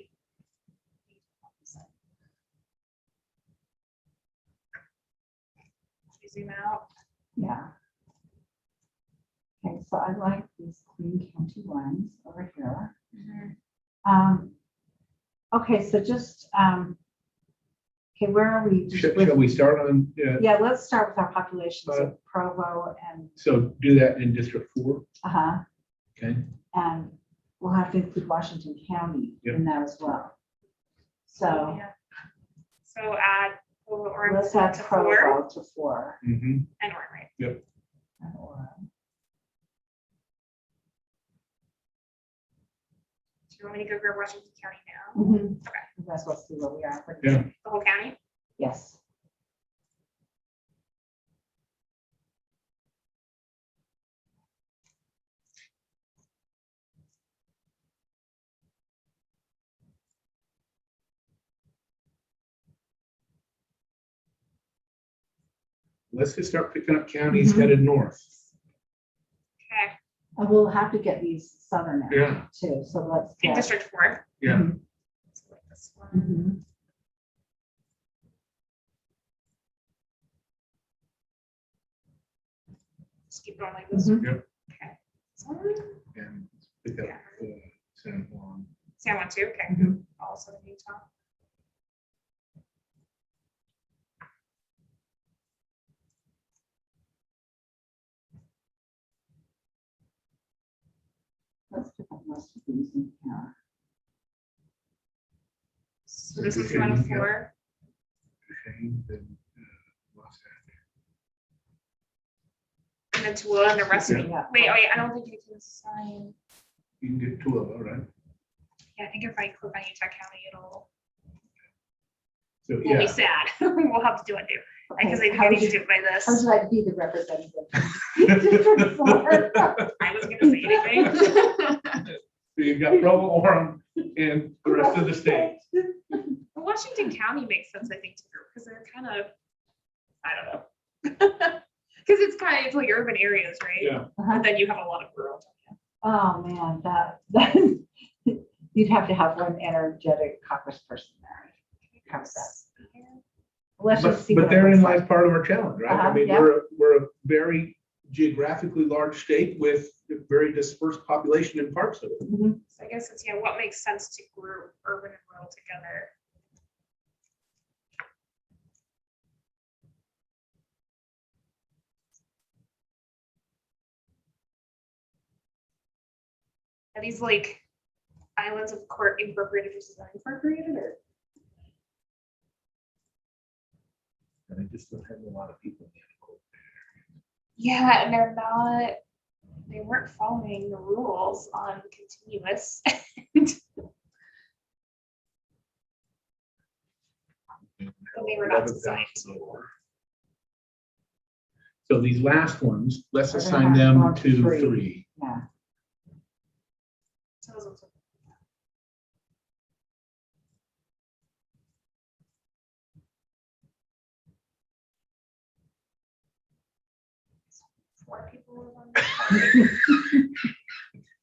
Zoom out. Yeah. Okay, so I like these Queen County ones over here. Okay, so just, okay, where are we? Just Shall we start on, Yeah, let's start with our populations of Provo and, so do that in District 4, okay? and we'll have to include Washington County in that as well. So Yeah. So add or let's add to 4 Provo to 4. Mm-hmm. and Orem, right? And Orem. Do you want me to go grab Washington County now? Mhm. Okay. That's what's see where we are. Yeah. The whole county? Yes. Let's just start picking up counties Mhm. headed north. Okay. And we'll have to get these southern now Yeah. too. So let's In get. District 4. Yeah. Mhm. So like this one. Mhm. Just keep going like this. Mhm. Yep. Okay. So, And pick up San Juan. San Juan too. Okay. Mhm. Also in Utah. Let's pick up most of these in here. So this one's one of 4. Shane, then Los And then Tooele and the rest of it. Yeah. Wait, I don't think you can sign. You can get 2 right? Yeah, I think if I click on Utah County, it'll So, we'll be yeah. sad. We'll have to do it too. Because I think How I would need to you- do it by How this. should I be the representative? District 4. I wasn't gonna say anything. So you've got Provo, Orem, and the rest of the state. Washington County makes sense, I think, too, because they're kind of, I don't know. Because it's like urban areas, right? Yeah. But then you have a lot of rural. Oh, man, that you'd have to have one energetic caucus person there. Cover that. Let's just see. But what it therein looks lies like. part of our challenge, right? I Uh-huh, mean, yeah. we're a very geographically large state with a very dispersed population in parts of it. Mhm. So I guess it's, what makes sense to group urban and rural together? Are these like islands of court incorporated versus unincorporated, or? And I just don't have a lot of people in the unincorporated. Yeah, and they weren't following the rules on continuous. They were not designed to. So these last ones, let's We're gonna assign have them one to to three. 3. Yeah, So those ones are- Four people live on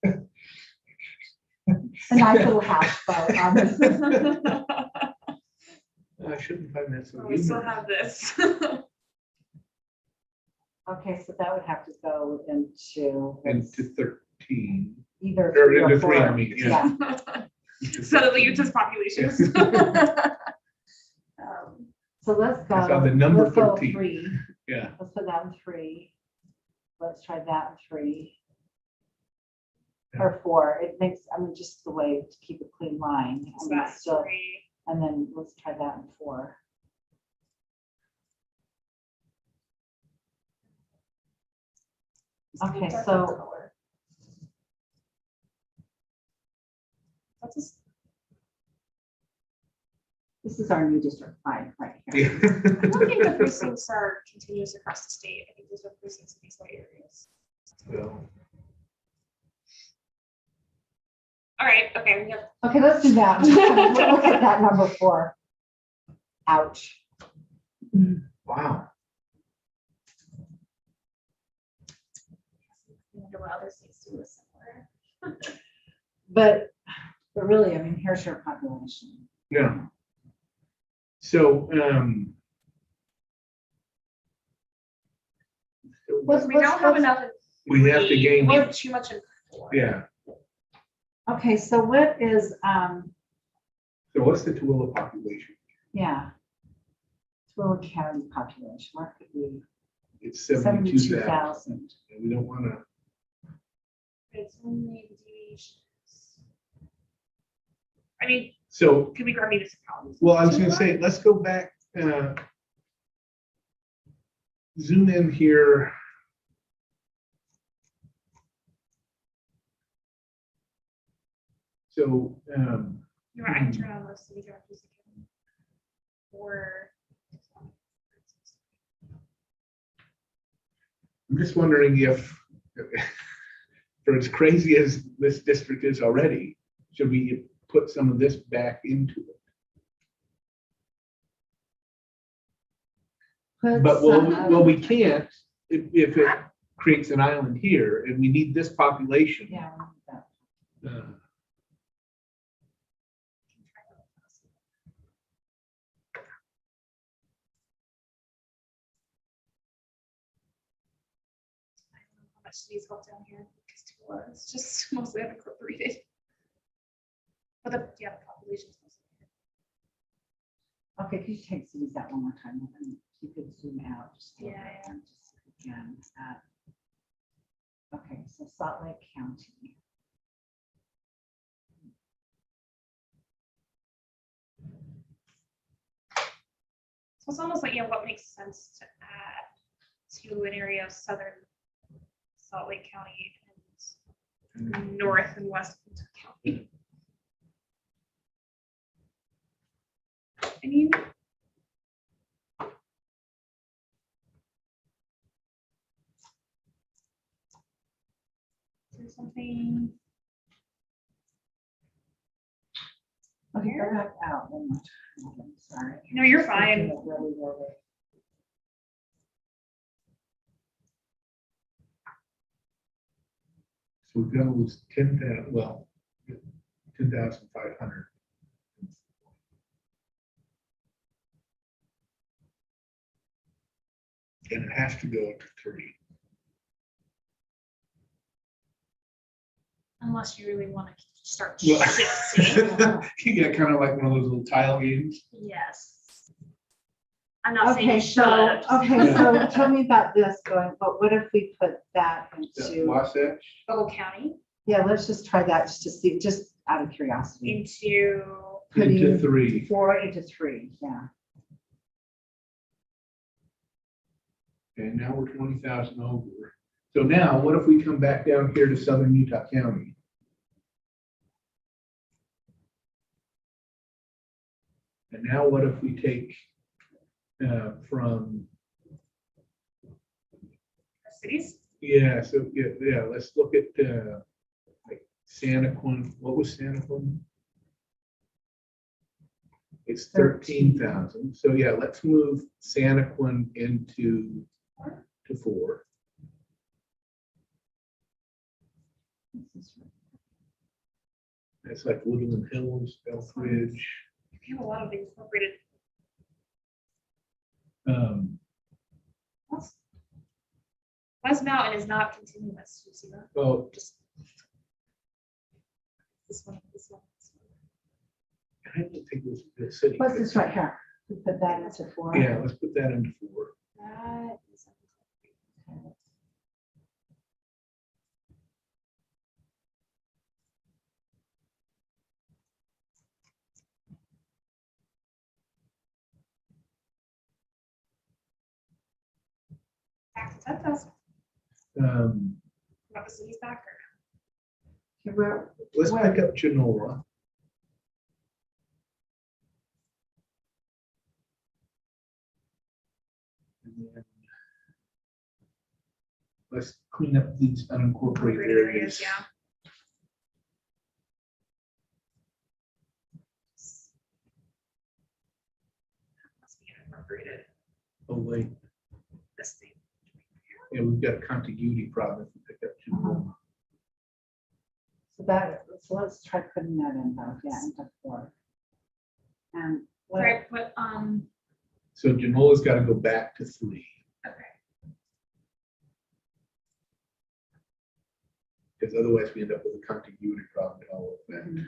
this. a nice little houseboat. I shouldn't find that so Oh, we still humorous. have this. Okay, so that would have to go into Into 13. either Or 3 into or 3, 4. I mean, yeah. Suddenly you just populations. So let's go. That's on the number let's go 13. 3. Yeah. Let's put that in 3. Let's try that in 3. Or 4. It makes, I mean, just the way to keep a clean line. So I mean, that's still, 3. and then let's try that in 4. Okay, so That's just, this is our new District 5 right here. I don't think the precincts are continuous across the state. I think those are precincts in these white areas. Well, All right, okay, we have Okay, let's do that. Look at that number 4. Ouch. wow. I wonder what other states do this similar. But really, I mean, here's your population. Yeah. So, We don't have enough. In We have to 3. gain- We have too much in 4. yeah. Okay, so what is, So what's the Tooele population? yeah. Tooele County population, what could we, It's 72,000. 72,000. And we don't want to, It's only the deviations. I mean, so, could we grab municipalities? well, I was going to say, let's go back, zoom in here. So, You're right, I can turn on those city directors again. Or. I'm just wondering if, for as crazy as this district is already, should we put some of this back into it? Put But some well, of- we can't if it creates an island here and we need this population. Yeah. we need that. uh, I don't know how much cities help down here because Tooele is just mostly unincorporated. But the, yeah, the population's mostly. Okay, could you take cities that one more time? And you could zoom out just a little Yeah, bit yeah. and just again at. Okay, so Salt Lake County. So it's almost like, yeah, what makes sense to add to an area of southern Salt Lake County and north and west of Utah County. I mean. Is there something? Okay, go back out one more time. I'm sorry. No, you're Just looking fine. at really, really. So we've got was 10,000, well, 10,500. And it has to go to 3. Unless you really want to start Well, shifting. you got kind of like one of those little tile games. Yes. I'm not saying Okay, you should. okay, so tell me about this going, but what if we put that into, Wasatch. Bubble County yeah, let's just try that just to see, just out of curiosity. into, Into Putting 3. 4 into 3, yeah. And now we're 20,000 over. So now what if we come back down here to southern Utah County? And now what if we take from, Cities? yeah, so yeah, let's look at like Santaquin. What was Santaquin? It's 13,000. So yeah, let's move Santaquin into to 4. That's like Woodland Hills, Elk Ridge. We have a lot of incorporated. West Mountain is not continuous. You see that? Oh, Just this one, this one. This one. I don't think it was the city. What's this right here? We put that into 4. Yeah, let's put that into 4. That is. Back to 10,000. What the city's back or? Okay, where, Let's pick up Genoa. And then let's clean up these unincorporated areas. Yeah. Must be unincorporated. Oh, wait. This thing. Yeah, we've got a contiguity problem if we pick up Genoa. so let's try putting that in though, yeah, into 4. And what, Right, put, So Genoa's got to go back to 3. okay. Because otherwise we end up with a contiguity problem in all of that. Mhm.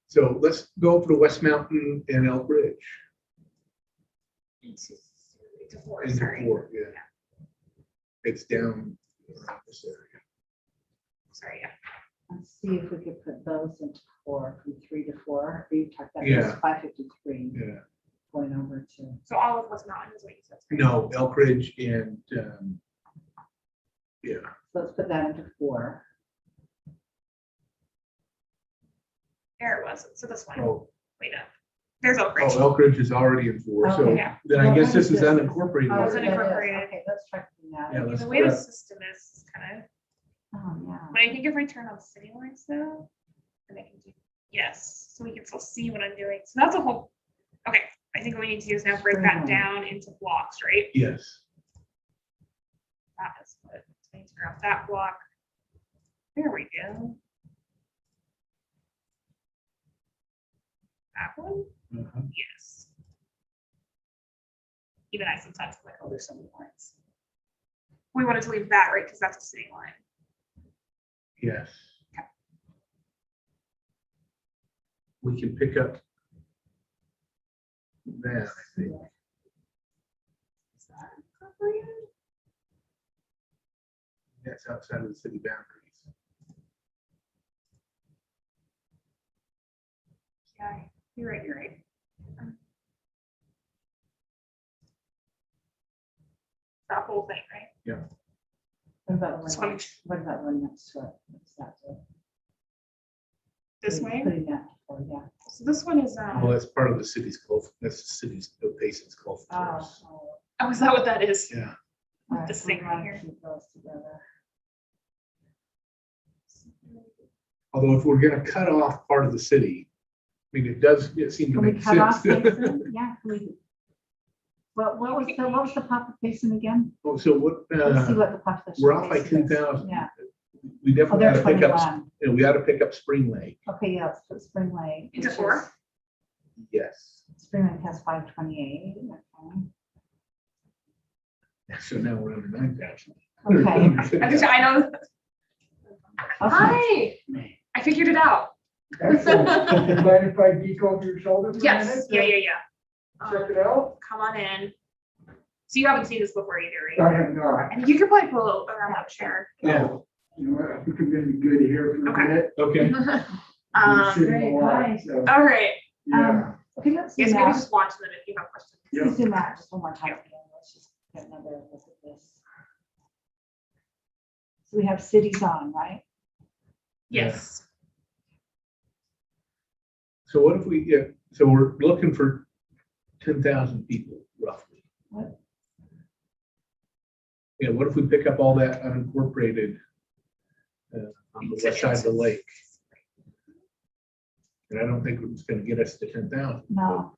So let's go over to West Mountain and Elk Ridge. Into 4, Into sorry. 4, yeah. It's down around this area. Sorry, yeah. let's see if we could put those into 4, from 3 to 4. You talked about Yeah. this 553 Yeah. going over to. So all of West Mountain is what you said. right? No, Elk Ridge and, yeah, So let's put that into 4. There it was. So this one, oh, wait up. There's Oak Ridge. Elk Ridge is already in 4, so Okay. Yeah. then I Well, guess what this is is this? unincorporated. Oh, It's so area. that is- unincorporated. Okay, let's try putting that. Yeah, in. let's The way the put- system is kind of, Oh, yeah. but I think if I turn on city lines though, then I can do, yes, so we can still see what I'm doing. So that's a whole, okay, I think what we need to do is now break that Streamline. down into blocks, right? Yes, That is what, I need to grab that block. There we go. That one, uh-huh. yes. Even I sometimes like, oh, there's so many lines. We wanted to leave that, right, because that's a city line. Yes. We can pick up that, I think. Is that incorporated? That's outside of the city boundaries. Yeah, you're right, you're right. That whole thing, right? What about the Just one wanna- next, what about the one next to it? What's that do? This way? Putting that, yeah. So this one is, Well, that's part of the city's Gulf, that's the city's, the Basin's Gulf. Tours. oh, is that what that is? Yeah, Alright, This so thing we're right gonna here. keep those together. although if we're gonna cut off part of the city, I mean, it seemed to Can we make cut off sense. Mason? Yeah, can we? What was the population again? Oh, so what, Let's see what the population. we're off by base is. 10,000. Yeah, We oh, definitely they're ought to pick up, 21. we ought to pick up Spring Lake. Okay, yeah, let's put Spring Lake. Into which 4? is- Yes. Spring Lake has 528, okay. So now we're under 9,000. Okay. I know. Okay. Hi, I figured it out. Excellent. Mind if I geek over your shoulder for a Yes, minute? yeah, yeah, yeah. Check it out. Come on in. So you haven't seen this before either, I right? have not. And you could probably pull around that chair. Yeah. You know what, I think I'm gonna be good here for a Okay. minute. Okay. I'm Um, sitting a lot, nice. so. all right, Okay, let's Yes, zoom maybe out. just watch them if you have questions. Let's zoom out just one more time. Let's just get another look at this. So we have cities on, right? Yes. So what if we get, so we're looking for 10,000 people roughly. What? Yeah, what if we pick up all that unincorporated on the west side of the lake? And I don't think it's gonna get us to 10,000. No.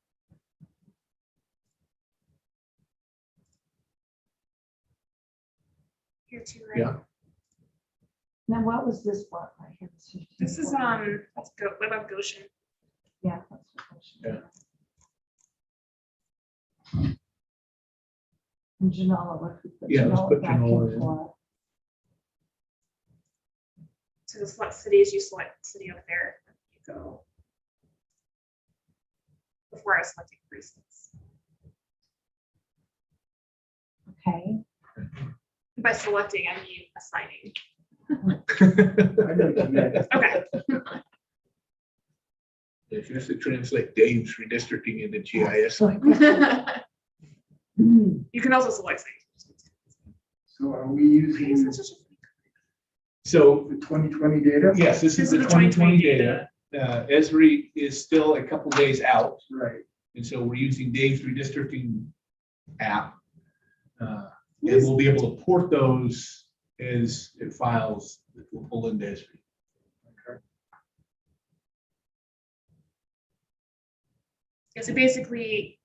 Here too, right? Yeah, Now, what was this one right here? This is, that's what about Goshen? Yeah. That's what I should do. And Genola, what we put Yeah, let's Genola put back Genola in in. for. So the select cities, you select city up there, you go. Before I selecting precincts. Okay, By selecting, I mean assigning. I know what you meant. Okay. if you have to translate Dave's redistricting into GIS, like, You can also select things. So are we using so the 2020 data? yes, this is the 2020 data. Esri is still a couple days out. Right. And so we're using Dave's redistricting app. And we'll be able to port those as files that we'll pull into Esri. Yeah, so basically,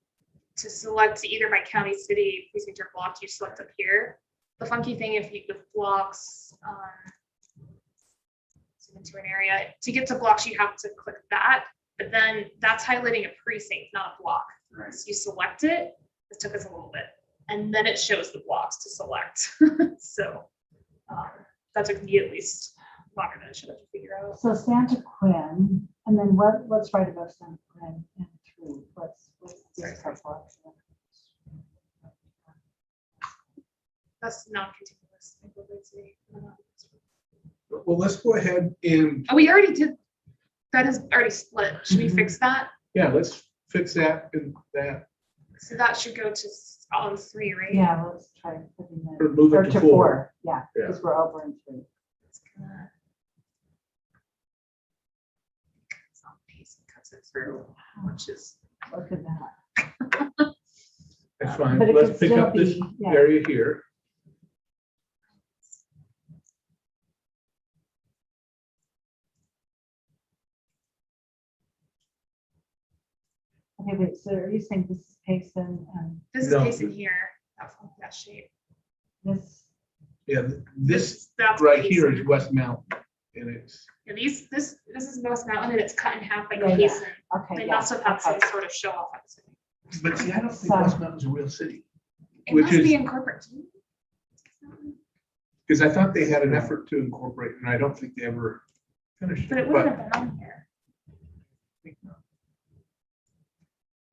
to select either by county, city, precinct, or block, you select up here. The funky thing, if you with blocks, zoom into an area, to get to blocks, you have to click that, but then that's highlighting a precinct, not a block. Right. So you select it, it took us a little bit, and then it shows the blocks to select. So that took me at least longer than I should have to figure out. so Santa Quinn, and then what's right above Santa Quinn and through, what's this couple? That's non-contiguous. Well, let's go ahead and, Oh, we already did, that is already split. Should we fix that? yeah, let's fix that and that, So that should go to on 3, right? Yeah, let's try putting or that, move or it to to 4. 4, yeah, Yeah. because we're over in 3. It's gonna. It's on pace and cuts it through, which is. Look at that. That's fine. But it could Let's pick still up this be, yeah. area here. Okay, wait, so are you saying this is Payson and This is No. Payson here. That shape. this? Yeah, this That's right here Payson. is West Mountain. And it's, Yeah, this is West Mountain and it's cut in half by Yeah, yeah. Payson. Okay, They yeah, must have had some okay. sort of show off at the city. but see, I don't think So- West Mountain's a real city. It Which must be is- incorporated. Because I thought they had an effort to incorporate, and I don't think they ever finished But it it. wouldn't have been on here.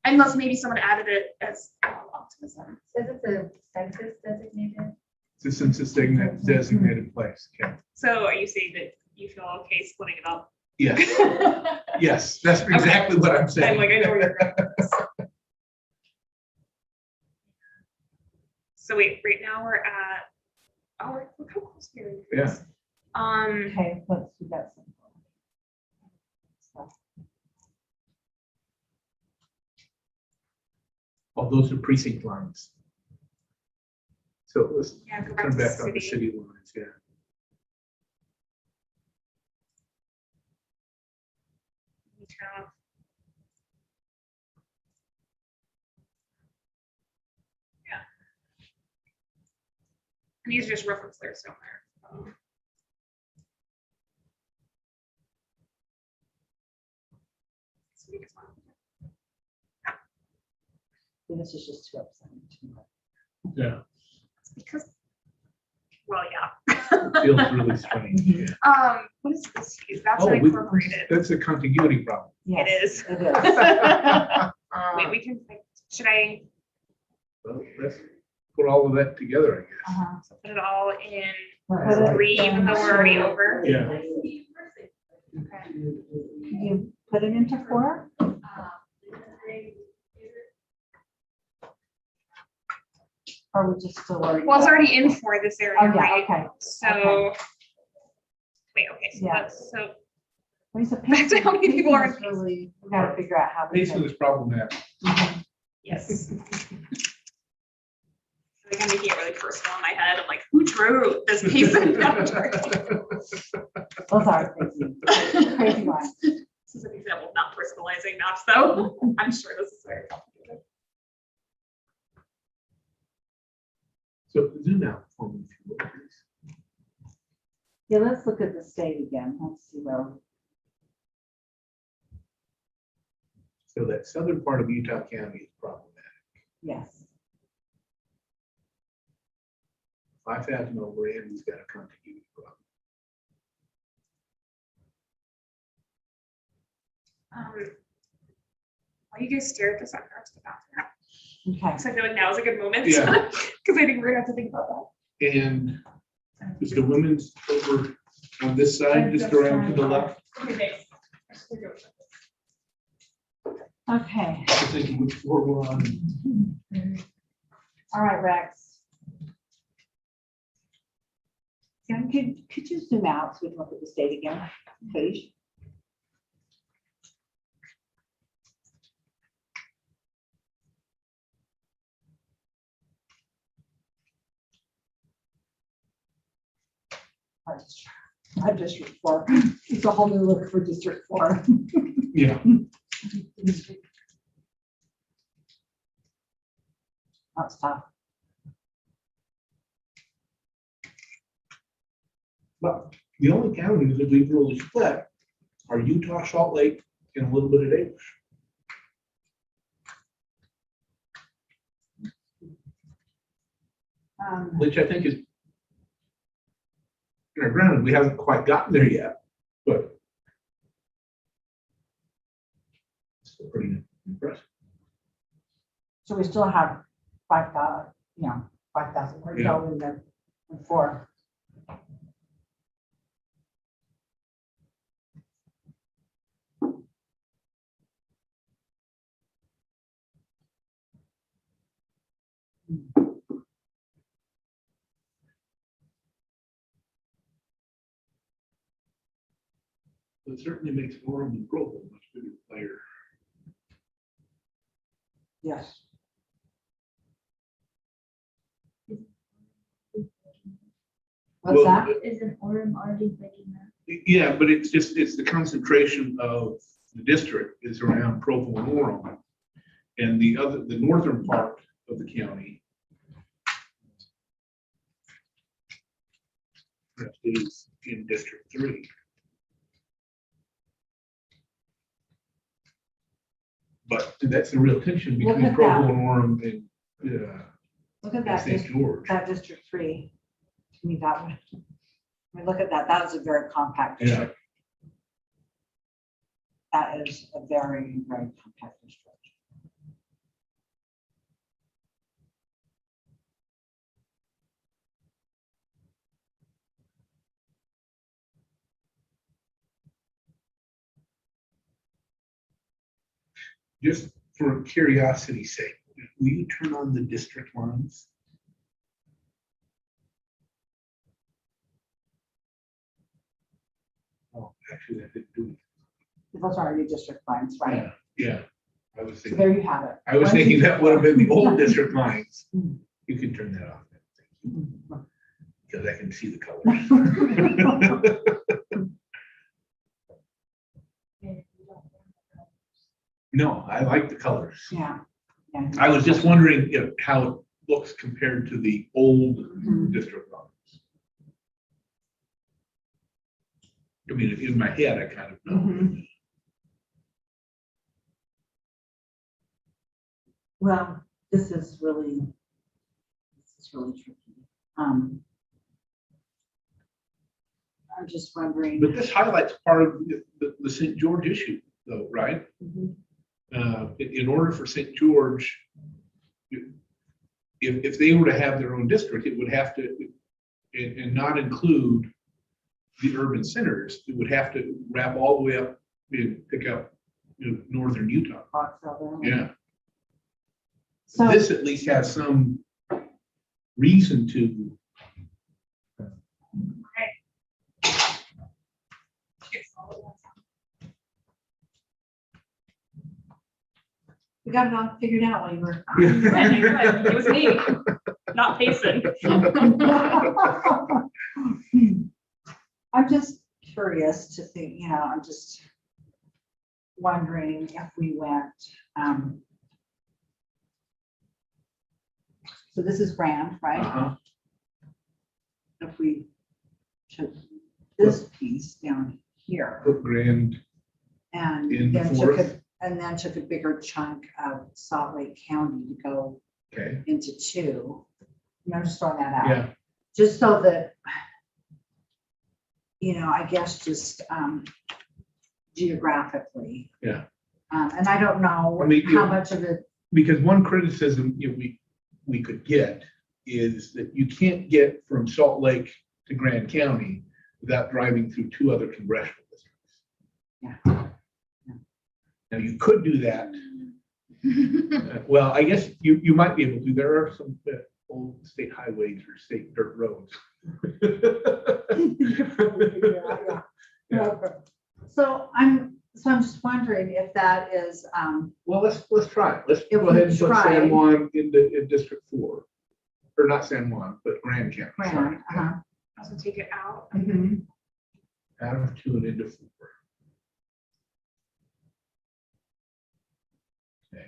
Unless maybe someone added it as optimism. Says it's a census designated. It's a census designated place. Okay. So are you saying that you feel okay splitting it up? Yes, yes, that's exactly what I'm I'm saying. like, I know where you're going with this. So wait, right now we're at, oh, look how close we are. Yeah. Okay, let's do that. So, All those are precinct lines. So let's Yeah, go back turn to back on the city. city lines, yeah. Let me turn off. Yeah. And these are just reference layers down there. So we just want- this is just too upsetting to me. Yeah. Because, well, yeah. Feels really strange. Mhm. Yeah. What is this? That's Oh, we- unincorporated. that's a contiguity problem. It Yes, is. it is. Wait, we can, should I Well, let's put all of that together, I guess. Uh-huh. put it all in Put it 3, even though we're already over? Yeah. Okay. Can you put it into 4? Or we just still worried? Well, it's about- already in for this area, Oh, yeah, right? okay. So, wait, okay, so Yeah. that's, so, Well, so Back to how many pacing people are is really, we gotta figure out how we Payson can. is problematic. Mhm. yes. I think I'm making it really personal in my head. I'm like, who drew this piece of boundary? Those are crazy, crazy lines. This is an example of not personalizing maps, though. I'm sure this is very complicated. So zoom out for me, if you will, please. Yeah, let's look at the state again. Let's see where. So that southern part of Utah County is problematic. Yes. 5,000 over, and he's got a continuity problem. While you guys stare at this, I'm going to the bathroom. Okay. So I feel like now is a good moment. Yeah. Because I think we're gonna have to think about that. And is the women's over on this side, just around to the left? Okay, Okay. I was thinking which floor we're on. All right, Rex. Yeah, could you zoom out so we can look at the state again, please? Our District 4. It's a whole new look for District 4. Yeah. That's tough. But the only counties that we've really split are Utah, Salt Lake, and a little bit of Davis. Which I think is, you know, granted, we haven't quite gotten there yet, but it's still pretty impressive. So we still have 5,000, 5,000 or Yeah. so in the in 4. It certainly makes Orem and Provo a much bigger player. Yes. What's Well, that? Isn't Orem already breaking that? Yeah, but it's the concentration of the district is around Provo and Orem. And the northern part of the county is in District 3. But that's the real tension Look between at Provo that. and Orem and Look at and that, St. George. that District 3. To me, that one. I mean, look at that. That is a very compact Yeah. district. That is a very, very compact district. Just for curiosity's sake, will you turn on the district lines? Oh, actually, that didn't do Those are your district lines, it. right? Yeah, I was So thinking, there you have it. I was 1, 2, thinking that 3, would have been the 4. old district lines. Mm. You can turn that off. Because I can see the colors. No, I like the colors. Yeah. Yeah. I was just wondering how it looks compared to the old Mhm. district lines. I mean, in my head, I kind of know. Mhm. Well, this is really tricky. I'm just wondering. But this highlights part of the St. George issue, though, right? Mhm. In order for St. George, if they were to have their own district, it would have to, and not include the urban centers, it would have to wrap all the way up and pick up northern Utah. Box Elder. Yeah. So, This at least has some reason to. We got it all figured out while you were. It was me, not Payson. I'm just curious to think, you know, I'm just wondering if we went, so this is Grand, right? Uh-huh. If we took this piece down here Put Grand and in the then fourth. took a bigger chunk of Salt Lake County to go Okay, into two. And I'm just throwing that out. yeah, Just so that, you know, I guess just geographically. Yeah. And I don't know I mean, how much of it, because one criticism we could get is that you can't get from Salt Lake to Grand County without driving through two other congressional districts. Yeah. Now, you could do that. Well, I guess you might be able to. There are some old state highways or state dirt roads. Yeah. so I'm just wondering if that is, Well, let's try it. Let's If go we ahead and put try. San Juan in District 4. Or not San Juan, but Grand County. sorry. Grand, uh-huh. Also take it out. Mhm. Out of 2 and into 4. Okay.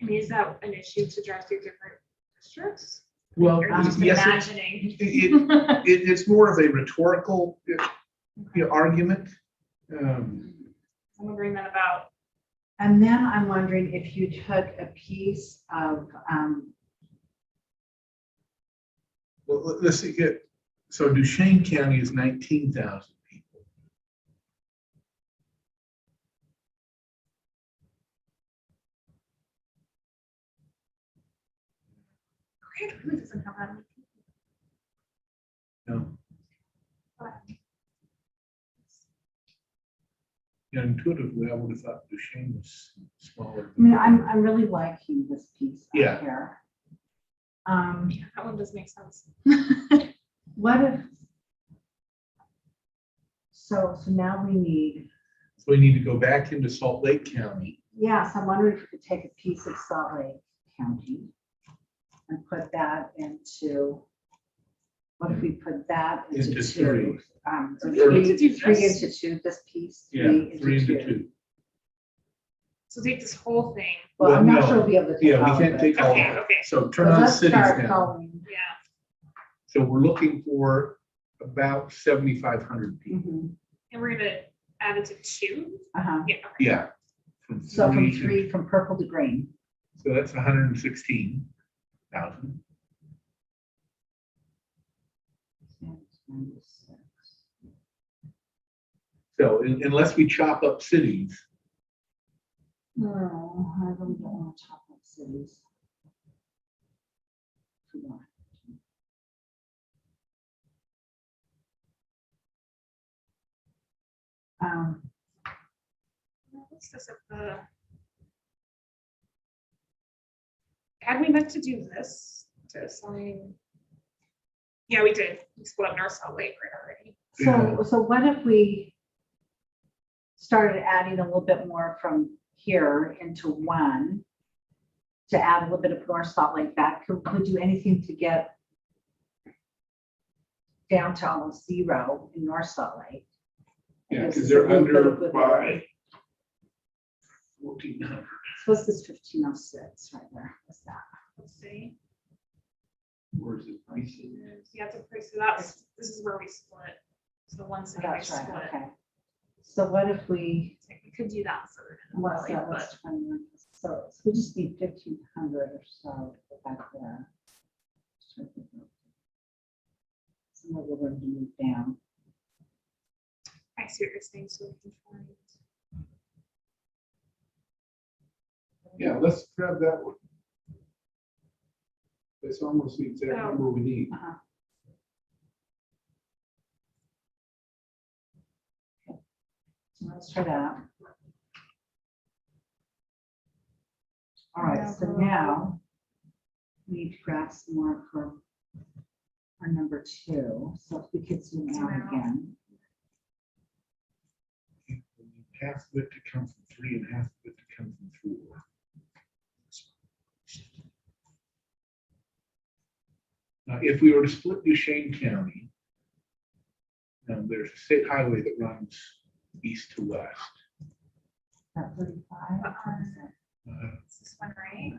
I mean, is that an issue to drive through different districts? Well, Or just yes, imagining? it's more of a rhetorical argument. I'm wondering that about. And then I'm wondering if you took a piece of, Well, let's see. So Duchesne County is 19,000 people. Grand really doesn't have that many people. No, But intuitively, I would have thought Duchesne was smaller. I mean, I'm really liking this piece Yeah. up here. yeah, that one does make sense. What if, so now we need, So we need to go back into Salt Lake County. yes, I'm wondering if we could take a piece of Salt Lake County and put that into, what if we put that into Into two? three. So we need to do Three this. into two, this piece, Yeah, three 3 into into two. 2. So take this whole thing. Well, I'm Well, not no. sure we'll be able to take Yeah, all we of can't it. take all of Okay, it. okay. So turn But on let's cities start now. going. Yeah. So we're looking for about 7,500 people. Mhm. And we're gonna add it to 2. Uh-huh. Yeah. Okay. Yeah. From So from 3 to- three, from purple to green. So that's 116,000. So unless we chop up cities, No, I really don't want to chop up cities. What's this at the? Had we meant to do this to assign? Yeah, we did. We split up North Salt Lake right already. So what if we started adding a little bit more from here into one to add a little bit of North Salt Lake back? Could we do anything to get down to almost 0 in North Salt Lake? yeah, This because is they're a little bit under of wiggle by room. 1,400. So what's this 1506 right there? What's that? Let's see. Where's it? Yeah, it's a pretty, so that's, this is where we split. So the one city we That's split. right, okay. So what if we, We could do that third. what's that, but what's 21? So we just need 1,500 or so to go back there. So we're going to move down. I see what you're saying, so we can find. Yeah, let's grab that one. That's almost the exact Oh. number we need. Uh-huh. Okay. So let's try that. All right, so now we need to grab some more for our number 2. So if we could zoom out again. Half of it to come from 3 and half of it to come from 4. Now, if we were to split Duchesne County, there's a state highway that runs east to west. About 35. Is this one right?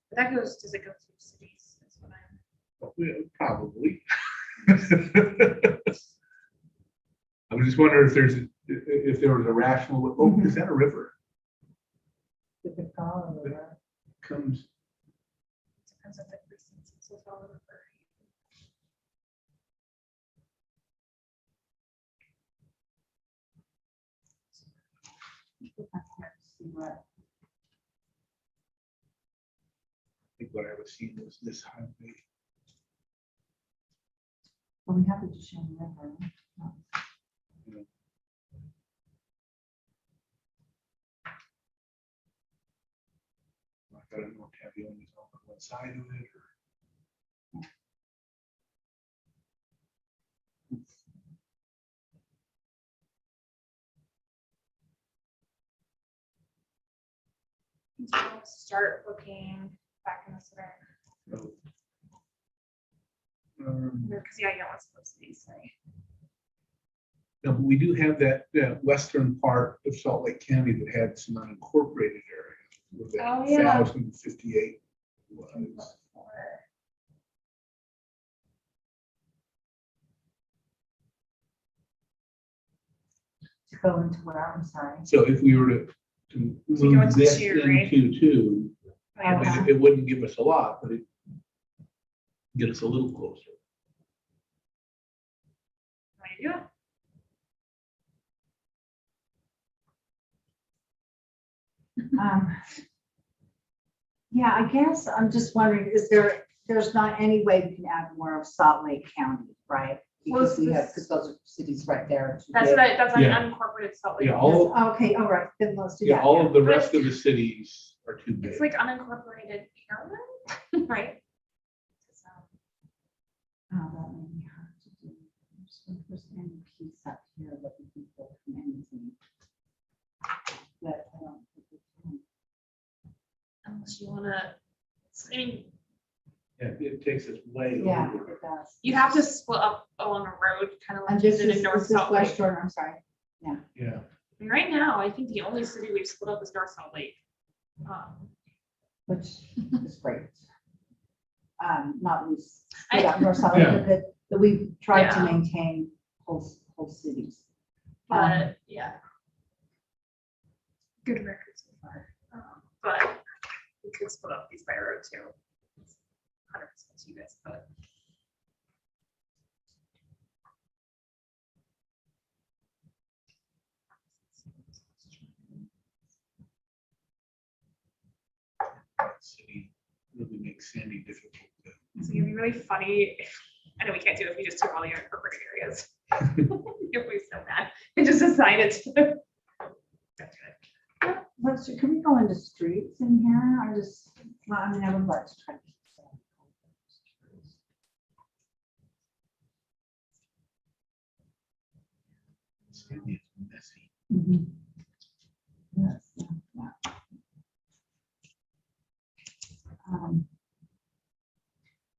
But that goes, does it go through cities? That's what I'm. Probably. I was just wondering if there was a rational, is that a river? If it follows, Comes, Depends on the distance. It's all over. see what, I think what I was seeing was this highway. well, we have the Duchesne River. I don't know if Tavion is on one side of it or. Start looking back in the center. Because yeah, you don't want to split cities, sorry. No, but we do have that western part of Salt Lake County that had some unincorporated areas. Where that Oh, yeah. 1058 was. To go into where, I'm sorry. So if we were to So you move go into this 2, right? into 2, I mean, Uh-huh. it wouldn't give us a lot, but it get us a little closer. How do you do it? Yeah, I guess I'm just wondering, there's not any way we can add more of Salt Lake County, right? Well, Because we have, this- because those are cities right there. That's what that's an Yeah. unincorporated Salt Lake. Yeah, all, Okay, all right, then let's do yeah, that. all of the rest of the cities are too big. It's like unincorporated Carolyn, right? So, Oh, that may be hard to do. Just think there's any piece up here that we can pull from anything. But I don't think we can. unless you wanna, I mean, Yeah, it takes us way Yeah, over. it does. you have to split up along a road, kind of And like you this did in is, North this is Salt West Lake. Jordan, I'm sorry. Yeah, I mean, right now, I think the only city we've split up is North Salt Lake. Which is great. Not least, I- yeah, North Salt, Yeah. that we tried to Yeah. maintain whole cities. But yeah. Good record so far. But we could split up these by road too. 100% to you guys, but. city really makes Sandy difficult. It's gonna be really funny. I know we can't do it if we just took all the unincorporated areas. If we so bad, we just decided to. Can we go into streets in here? I mean, I would like to try to. keep that. Sandy is messy. Yes, yeah.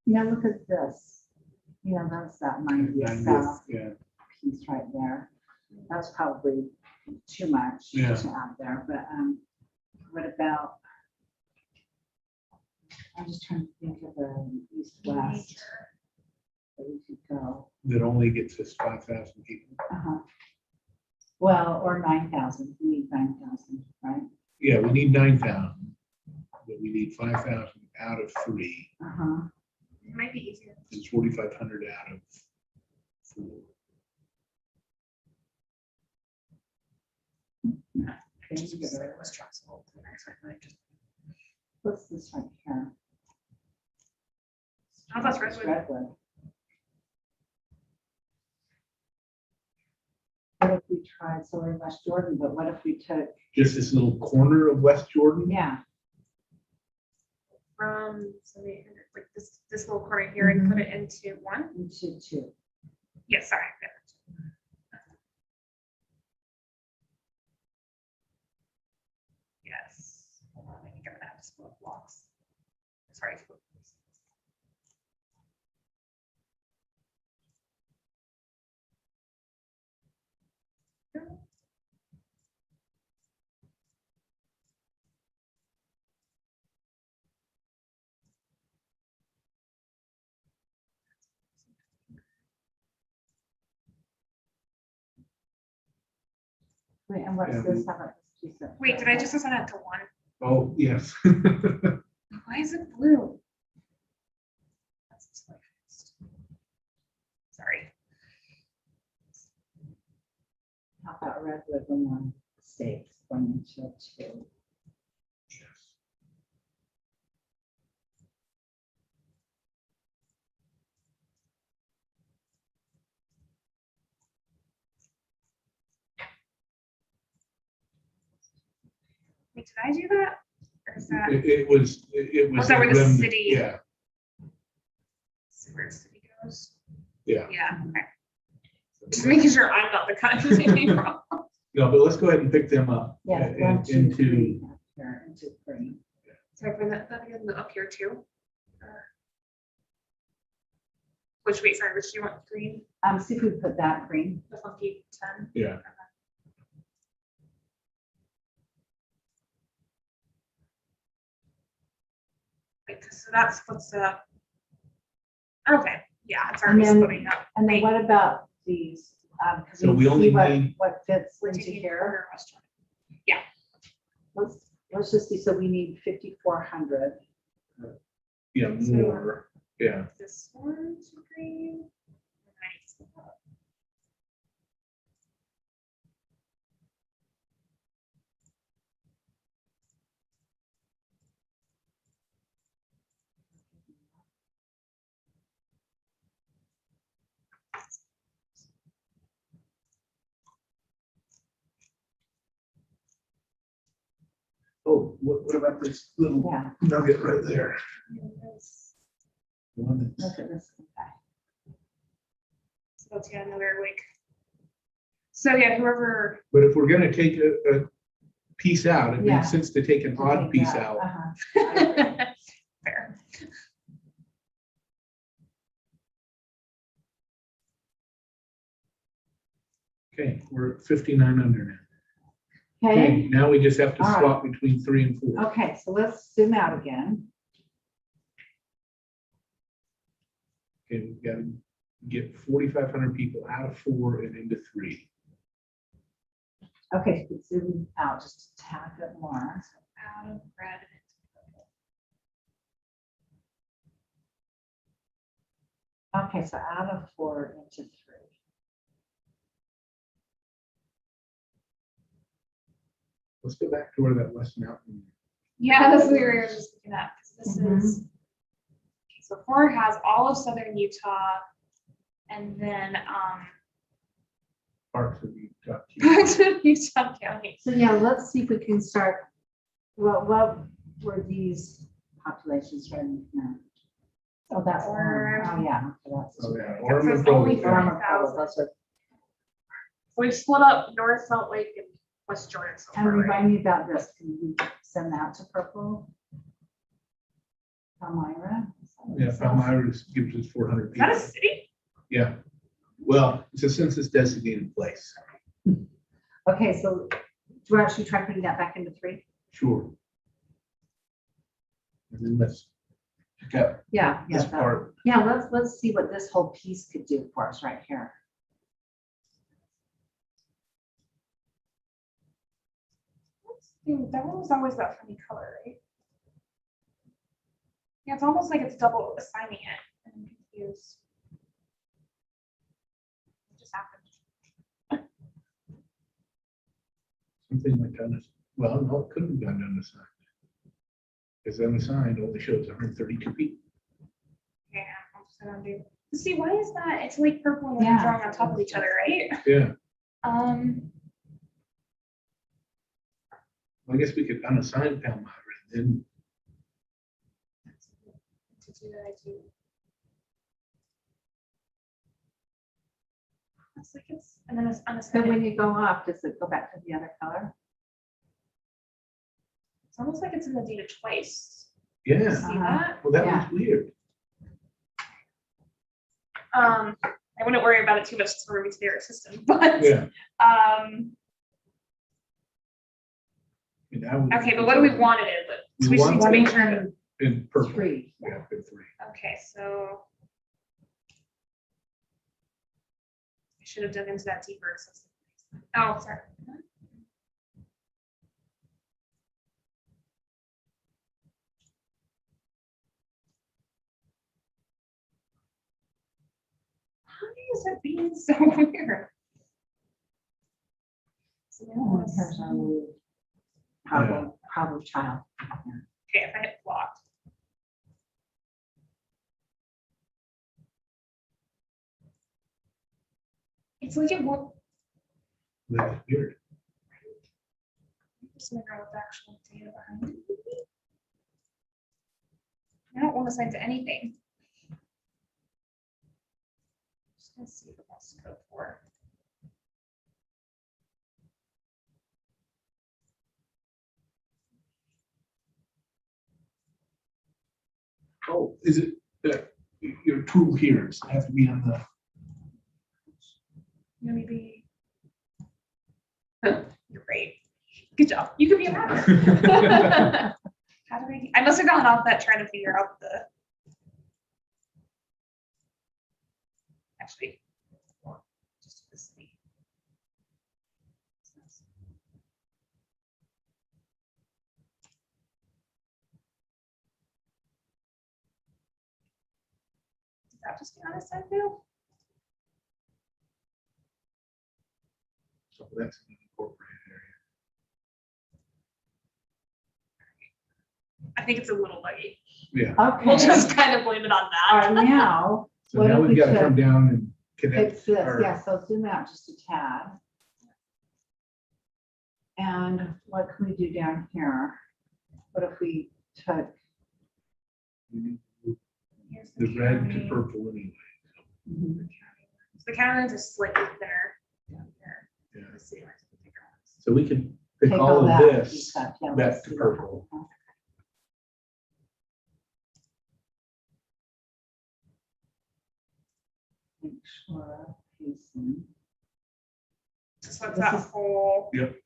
Yeah, look at this. Yeah, that's that 90th South Yeah, piece right there. That's probably too much Yeah. to add there, but what about? I'm just trying to think of the east-west that we could go. that only gets us 5,000 people. Well, or 9,000, we need 9,000, right? Yeah, we need 9,000, but we need 5,000 out of 3. It might be easier. It's 4,500 out of 4. Was stressful. What's this right here? Oh, that's Redwood. Redwood. What if we tried, so we're in West Jordan, but what if we took, Just this little corner of West Jordan? yeah, from, so they, like this little corner here and put it into one. Into two. Yes, sorry. Yes. Hold on, I think I'm gonna have to split blocks. Sorry. Wait, and what's Yeah. this? How about this piece of? Wait, did I just assign it to one? Oh, yes. Why is it blue? That's just like- Sorry. How about red with the one stakes going into two? Wait, did I do that? Or is that It was, it was. Was that where the remnant, city- Yeah, where the city goes? yeah. Yeah, okay. Just making sure I'm not the kind. No, but let's go ahead and pick them up. Yeah, and- one, two, into, three, here, into three. So I bring that again up here too. Which, wait, sorry, which do you want, green, See if we put that green. the funky 10? yeah. Wait, so that splits it up. Okay, yeah, it's And already then- splitting up. And then Wait, what about these? 'Cause So we see only what- need- What fits we're into taking here. corner restaurant. Let's just see, so we need 5,400. Yeah, So- more, yeah. This one's green. Nice. Oh, what about this little Yeah, nugget right there? Yes. The one that's- look at this. Okay. So that's yet another like. So yeah, whoever, But if we're gonna take a piece out, it Yeah. makes sense to take an odd Take piece that, out. uh-huh. fair. Okay, we're at 59 under now. Okay, Now we just have to All right. swap between 3 and 4. okay, so let's zoom out again. Okay, we've got to get 4,500 people out of 4 and into 3. Okay, so zoom out just a tad bit more. Out of red. Okay, so out of 4 into 3. Let's go back to where that West Mountain. Yeah, that's the area I was just looking at, because this Mhm. is. Okay, so 4 has all of southern Utah. And then, Parts of Utah. Utah County. So yeah, let's see if we can start, what were these populations right now? Oh, that's, Or- oh, yeah. okay, that's- Oh, yeah. So Orem it's and Provo, only yeah. Farmer 40,000. Polo, those are- We split up North Salt Lake and West Jordan so And far, right? remind me about this, can you send that to purple? Palmyra? Yeah, Palmyra gives us 400 Is that people. a city? Yeah. Well, it's a census designated place. Okay, so do you actually try putting that back into 3? Sure. And then let's pick up Yeah, this yeah. part. Yeah, let's see what this whole piece could do for us right here. Dude, that one was always that funny color, right? Yeah, it's almost like it's double assigning it. I'm confused. What just happened? Something like that. Well, no, it couldn't have gone unassigned. Because unassigned only shows 132 people. Yeah, I'll just undo. See, why is that? It's like purple and then Yeah. drawing on top of each other, right? Yeah, Um, I guess we could unassign Palmyra and then do that, I do. It's like it's, and then it's So unassigned. when you go up, does it go back to the other color? It's almost like it's in the data twice. Yeah, See that? well, that Yeah. was weird. I wouldn't worry about it too much for me to their system, but, Yeah. okay, but what do we want it in? So we just need to make sure. that- In purple. 3. Yeah, in 3. Okay, so. I should have dug into that deeper. Oh, sorry. How is it being so weird? So now let's- Here's our little problem child. Okay, if I hit blocked. It's like it won't. That's weird. Just figure out what the actual data behind it would be. I don't want to assign to anything. Just gonna see what that's code for. Oh, is it, your tool here, does it have to be on the, Maybe. You're great. Good job. You could be a mapper. How do I must have gone off that trying to figure out the. Actually. Just this thing. Does that just get on this side now? so that's an incorporated I think it's a little buggy. area. Yeah, Okay. We'll just kind of blame it on All that. right, now, so What now if we've we got to could come down and connect. fix this, our- yeah, so zoom out just a tad. And what can we do down here? What if we took, we need to move Here's the red to county. purple anyway. So the county lines are slightly thinner down here. Yeah. The city lines are thicker ones. So we can pick take all all of that this stuff, yeah, back let's to see what purple. happens. Make sure Houston. So it's This that is- whole. Yep.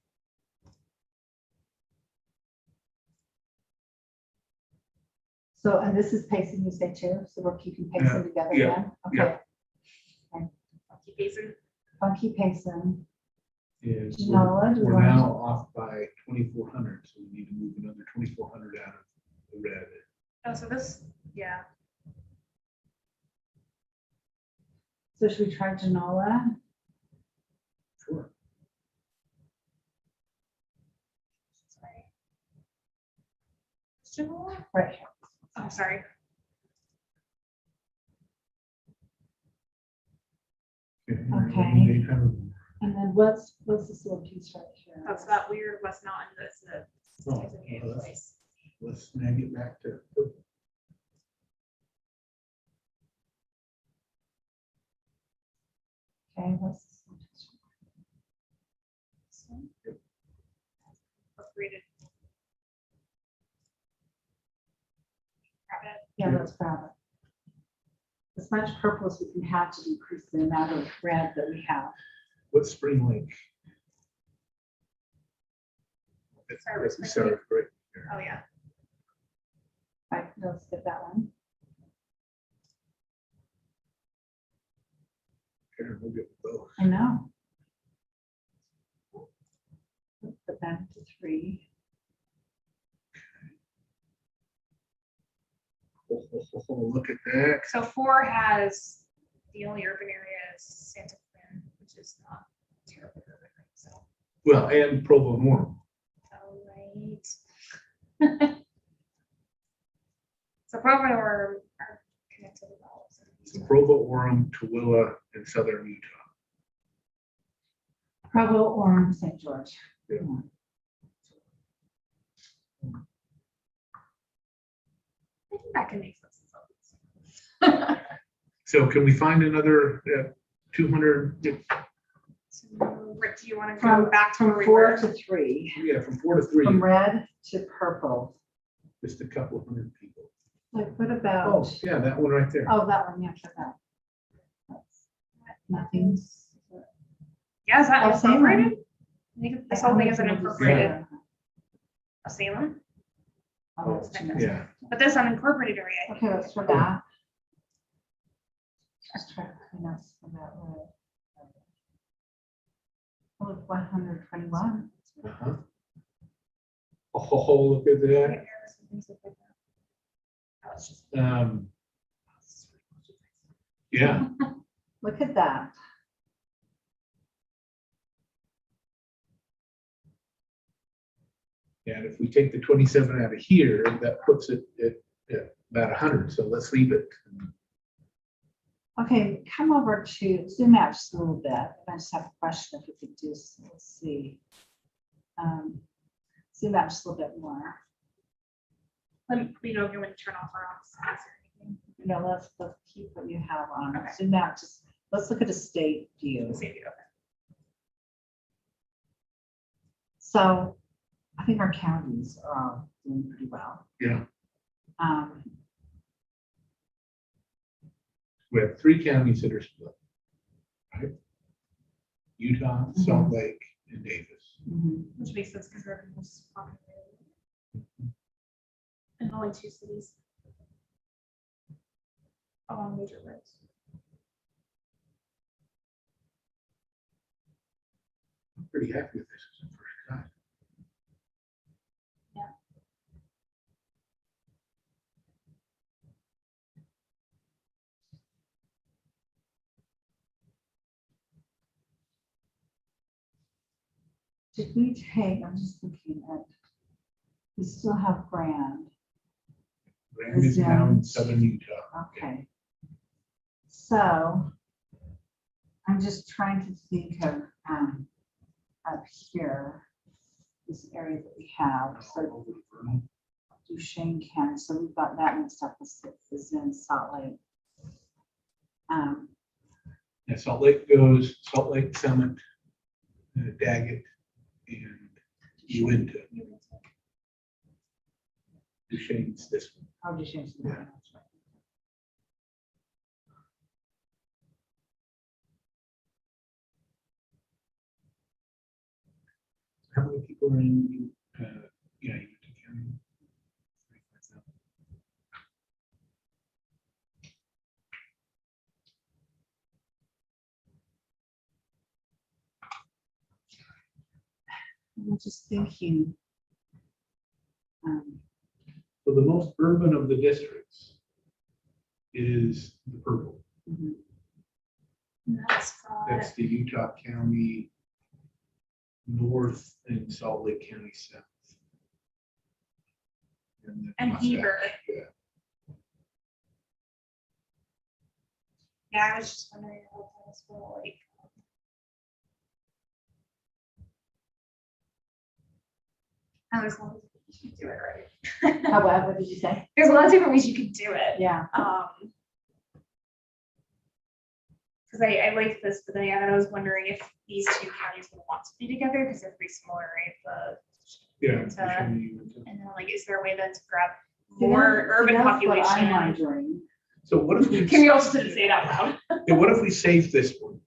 So, and this is pacing you say too, so we're keeping pacing together yeah, then? yeah. Okay, Keep pacing. funky pacing. Is Genoa, do we we're wanna- now off by 2,400, so we need to move another 2,400 out of the red. Oh, so this, yeah. So should we try Genoa? Sure. Sorry. Genoa? Right here. Oh, sorry. Okay. 800. And then what's this little piece right here? That's that weird West Mountain that's the. Oh, designated well, that's- place. Let's snag it back to purple. Okay, what's this little piece? This one? Upgraded. Grab it. Yeah, let's grab it. As much purple as we can have to decrease the amount of red that we have. What's Spring Lake? Sorry, what's Spring Sorry, Lake? great. Oh, yeah. Right, let's get that one. Here, we'll get both. I know. Let's put that to 3. Look at that. So 4 has the only urban area is Santa Fe, which is not terribly urban, right? So, Well, and Provo and Orem. all right. So Provo are connected with all of them. So Provo, Orem, Tooele, and Southern Utah. Provo or St. George. Yeah. I think that can make sense. So can we find another 200, So, Rick, do you want to From- go back to From where we 4 were? to 3, yeah, from 4 to 3, from red to purple. just a couple of hundred people. Like, what Oh, about, yeah, that one right there. oh, that one, yeah, check that. That's Nothing. Yeah, is that Oh, Salem. incorporated? I think this whole thing is unincorporated. Of Salem, Oh, that's too much. Yeah, but this unincorporated area. I think Okay, let's try that. Let's try clean up some of that road. Oh, it's 121. uh-huh. Oh, look at that. Oh, it's just- Yeah, Look at that. and if we take the 27 out of here, that puts it at about 100, so let's leave it. Okay, come over to zoom out just a little bit. I just have a question if we could do, let's see. Zoom out just a little bit more. Let me know if you want to turn off our office or anything. You know, let's keep what you have on. Okay. Zoom out, just, let's look at a state view. Let's see if you open. So I think our counties are all doing pretty well. Yeah, Um, we have 3 counties that are split. Right? Utah, Salt Lake, and Davis. mhm. Which makes sense because we're most populated. And only 2 cities. Along major roads. I'm pretty happy with this as a first cut. Did we take, I'm just looking at, we still have Grand. Grand is now in southern Utah. Okay. So I'm just trying to think of up here, this area that we have. So Duchesne County, so we've got that mixed up with is in Salt Lake. Yeah, Salt Lake goes, Salt Lake Summit, Daggett, and Uinta. Duchesne's this one. How would you change the Yeah. name? How many people are in, yeah, Uinta County? 35,000. I'm just thinking. So the most urban of the districts is the purple. Mhm. That's the Utah County North and Salt Lake County South. then And Wasatch, Heber. Yeah. Yeah, I was just wondering about that as well, like. Oh, there's a lot of different ways you could do it, right? However, what did you say? There's a lot of different ways you could do it. Yeah. Because I like this, but then I was wondering if these 2 counties would want to be together because they're pretty similar, right? Yeah. And then like, is there a way then to grab See, more urban that's what I'm population? wondering. So what if we, Can we also didn't say it out loud? yeah, what if we save this one?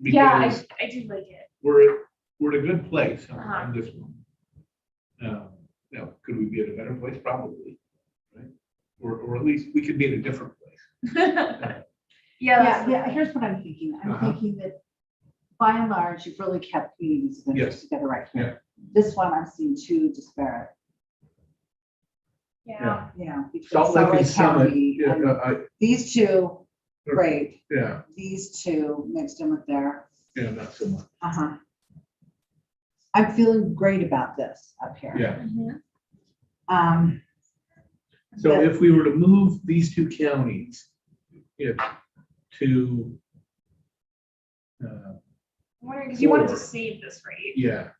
Yeah, Because I do like it. we're at a good place on Uh-huh. this one. Now, could we be at a better place? Probably, right? Or at least we could be at a different place. Yeah, yeah, here's what I'm thinking. I'm Uh-huh. thinking that by and large, you've really kept communities of interest Yes. together right here. This one, I'm seeing 2 disparate, Yeah. you know. between Salt Lake and Summit, County yeah, and These 2, great. yeah, These 2 mixed in with there. yeah, not so much. Uh-huh. I'm feeling great about this up here. Yeah. Mhm. So But- if we were to move these 2 counties, to, I'm wondering, because you wanted to save this, right? yeah.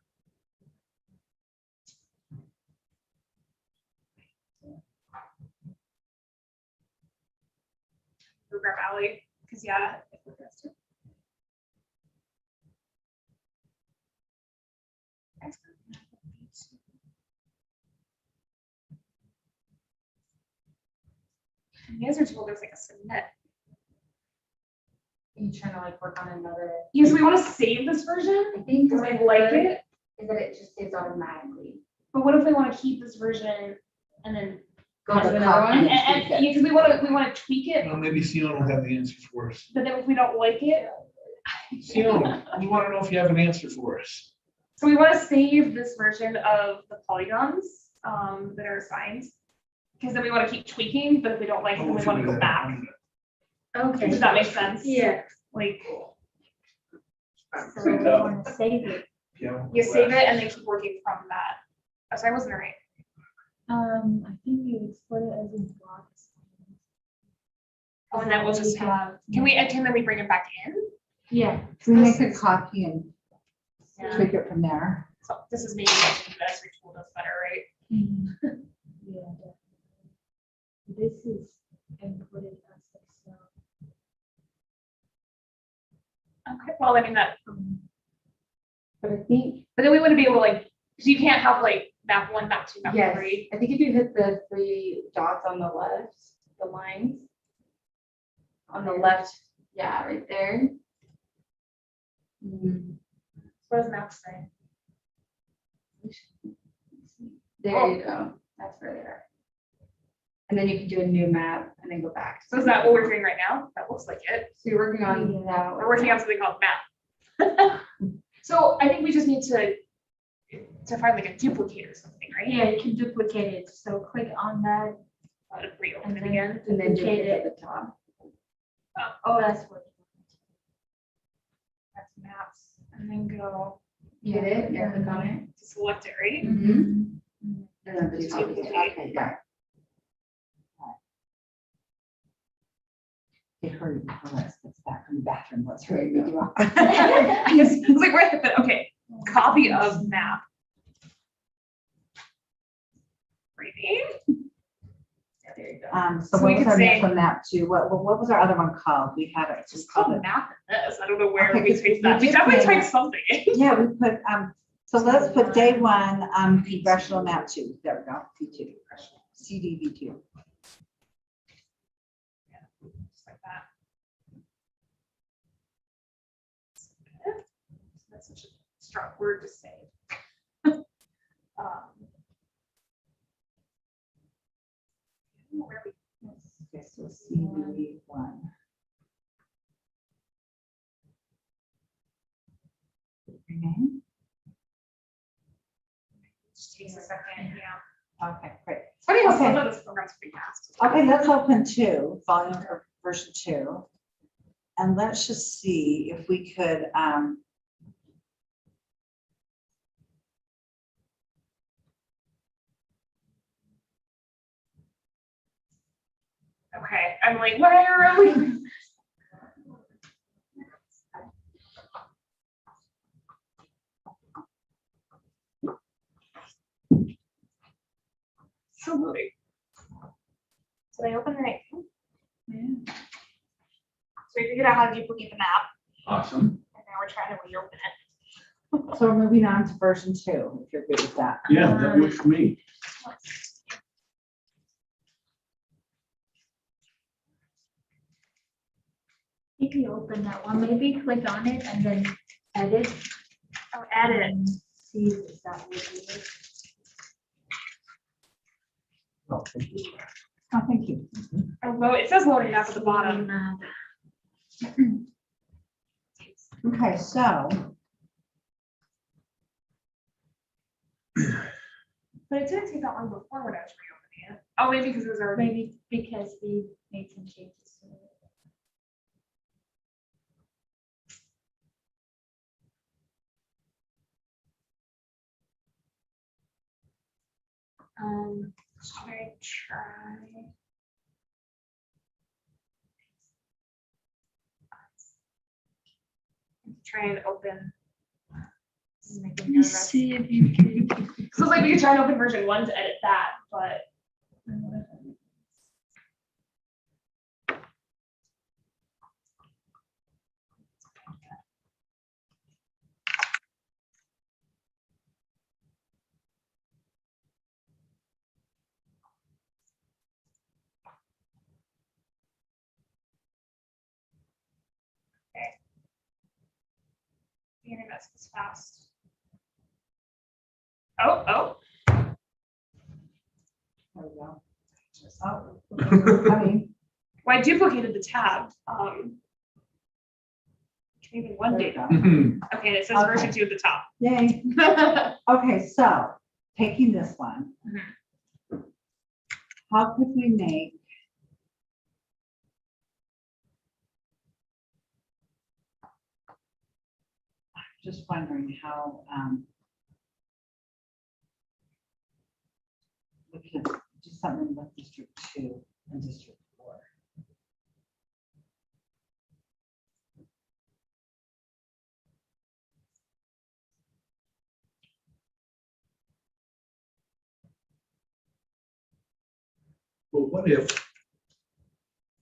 go grab Ally, because yeah. You guys are told there's like a submit. You trying to like work on another. Yes, we want to save this version. I think Because what I I like heard it. is that it just saves automatically. But what if we want to keep this version and then Go to Have a another copy. one. and yeah, because we want to tweak it, Well, maybe Sion will have the answer for us. but then if we don't like it, Sion, we want to know if you have an answer for us. so we want to save this version of the polygons that are assigned. Because then we want to keep tweaking, but if we don't like it, then we want to go back. Okay. Does that make sense? Yeah. Like, So we want to save it. Yeah. you save it and then keep working from that. Oh, sorry, I wasn't right. I think you split it as in blocks. Oh, and then we'll just have, can then we bring it back in? Yeah. Can we make a copy and Yeah. tweak it from there? So this is maybe what you guys told us better, right? Yeah. This is inputted as Excel. Okay, well, I mean that, But I think, but then we wouldn't be able to like, because you can't have like map 1, map 2, map yes, 3. I think if you hit the 3 dots on the left, the lines. On the left, yeah, right there. What does map say? There you go. That's where they are. And then you can do a new map and then go back. So is that what we're doing right now? That looks like it. So you're working on that. We're working on something called map. So I think we just need to find like a duplicate or something, right? Yeah, you can duplicate it. So click on that Reopen and it then again. And then duplicate duplicate it. at the top. Oh, that's what. That's maps. And then go You get it? Yeah, click on it. to select it, right? Mm-hmm. And then the duplicate. Okay, yeah. Hey, hurry, let's get back from the bathroom. Let's hurry. We do. I was like, right, but okay. Copy of map. Reading. Yeah, there you go. So So what we was could our say- next one, map two? What was our other one called? We had it. It's just just called called it. map in this. I don't know where Okay, we 'cause typed that. we We definitely did typed something in. Yeah, we put, so let's put day one, congressional map 2. There we go, P2, CDV2. Just like that. That's such a strong word to say. Where we Okay, so CDV1. Rename? just takes a second, yeah. Okay, great. It's funny how Okay. some of this programs pretty fast. Okay, let's open 2, volume or version 2. And let's just see if we could, Okay, I'm like, where are we? So loading. So they open the right. So we figured out how to duplicate the map, Awesome. and now we're trying to reopen it. so we're moving on to version 2, if you're good with that. Yeah, that works for me. If you open that one, maybe click on it and then edit. Oh, edit. And see if that will do it. Oh, thank you. Oh, well, it says loading map at the bottom. Okay, so, But it didn't take that long before when I was reopening it. Oh, maybe because it was already. Maybe because we made some changes to it. Should I try? Try and open. This is making me nervous. see if you can. So it's like we could try and open version 1 to edit that, but. The internet is fast. Oh, There we go. Oh, I mean, well, I duplicated the tab. Even one there you data. go. Mhm. Okay, and it says Okay. version 2 at the top. Yay. Okay, so taking this one, how could we make just wondering how we could do something with District 2 and District 4. Well, what if,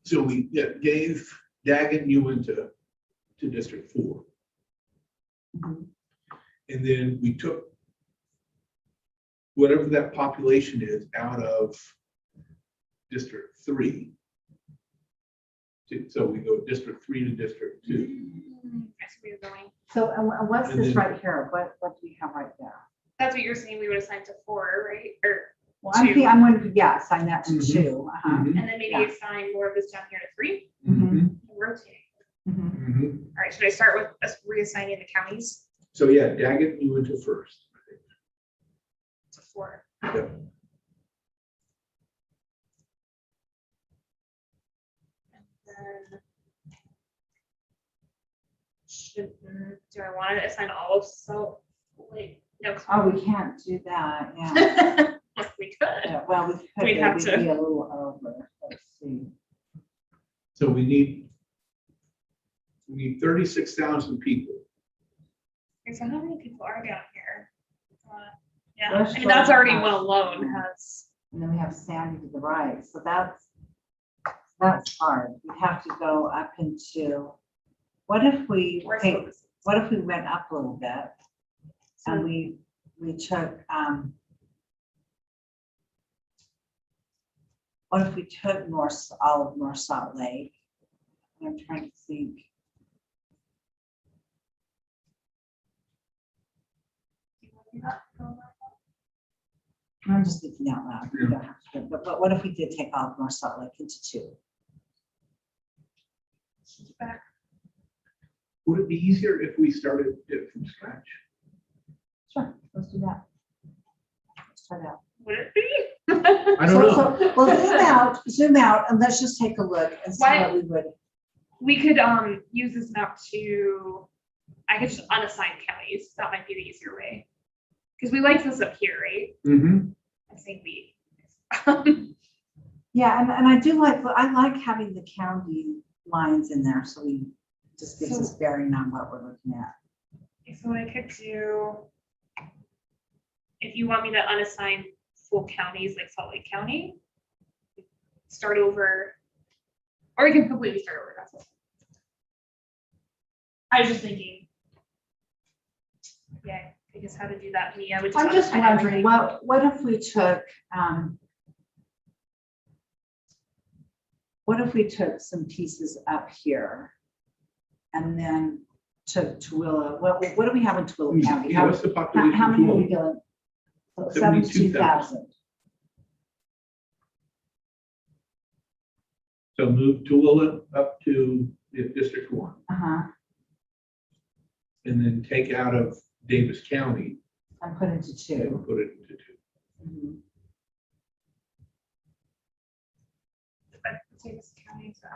so we gave Daggett Ewan to District 4. Mhm. And then we took whatever that population is out of District 3. So we go District 3 to District 2. I see where you're going. So, and what's And this then- right here? What do we have right there? That's what you're saying we would assign to 4, right? Or, Well, I'm, Two. I'm going to, yeah, assign that to Mhm. 2. Uh-huh. Mhm. and then maybe Yeah. assign more of this down here to 3, Mhm. and rotate. Mhm. Mhm. All right, should I start with us reassigning the counties So yeah, Daggett Ewan to first. I think. to 4? Yep. And then do I want to assign all of wait, no. Oh, we can't do that, yeah. We could. Yeah, well, we could, We'd but have we'd to- be a little over. Let's see. So we need 36,000 people. Okay, so how many people are down here? Yeah, Let's I mean, that's go already back. one alone has, And then we have Sandy to the right, so that's hard. We have to go up into, what if we, where's okay, this? what if we went up a little bit? And we took, what if we took all of North Salt Lake? I'm trying to think. I'm just thinking out loud. We don't have to, but what if we did take all of North Salt Lake into 2? Would it be easier if we started it from scratch? Sure, let's do that. Let's try that. Would it be? I don't know. So, well, zoom out, and let's just take a look and see Why- what we would. We could use this map to, I could just unassign counties. That might be the easier way. Because we like this up here, right? Mm-hmm. I think we. Yeah, and I like having the county lines in there, so we just gives us bearing on what we're looking at. So I could do, if you want me to unassign full counties like Salt Lake County, start over, or we can completely start over. That's all. I was just thinking, yeah, I guess how to do that. Me, I would just. I'm just unassign wondering, everything. what if we took, what if we took some pieces up here and then took Tooele, what do we have in Tooele County? Yeah, what's the population? How many are we total? doing? So 72,000. 72,000. So move Tooele up to District 1 Uh-huh, and then take out of Davis County and put into 2. and put it into 2. Mhm. But Davis County, so,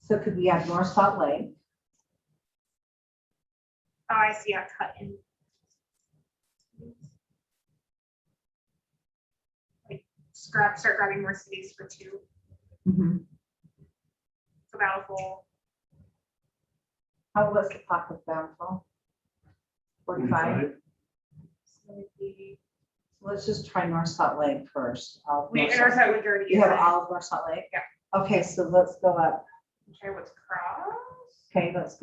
So could we add North Salt Lake? oh, I see, I cut in. Like, start grabbing more cities for 2. Mhm. So Bountiful, What's the pop of Bountiful? 45? so it'd be, Let's just try North Salt Lake first. All of we, North or Salt- that we already. You have all of North Salt Lake? Yeah. Okay, so let's go up. Okay, what's cross? Okay, let's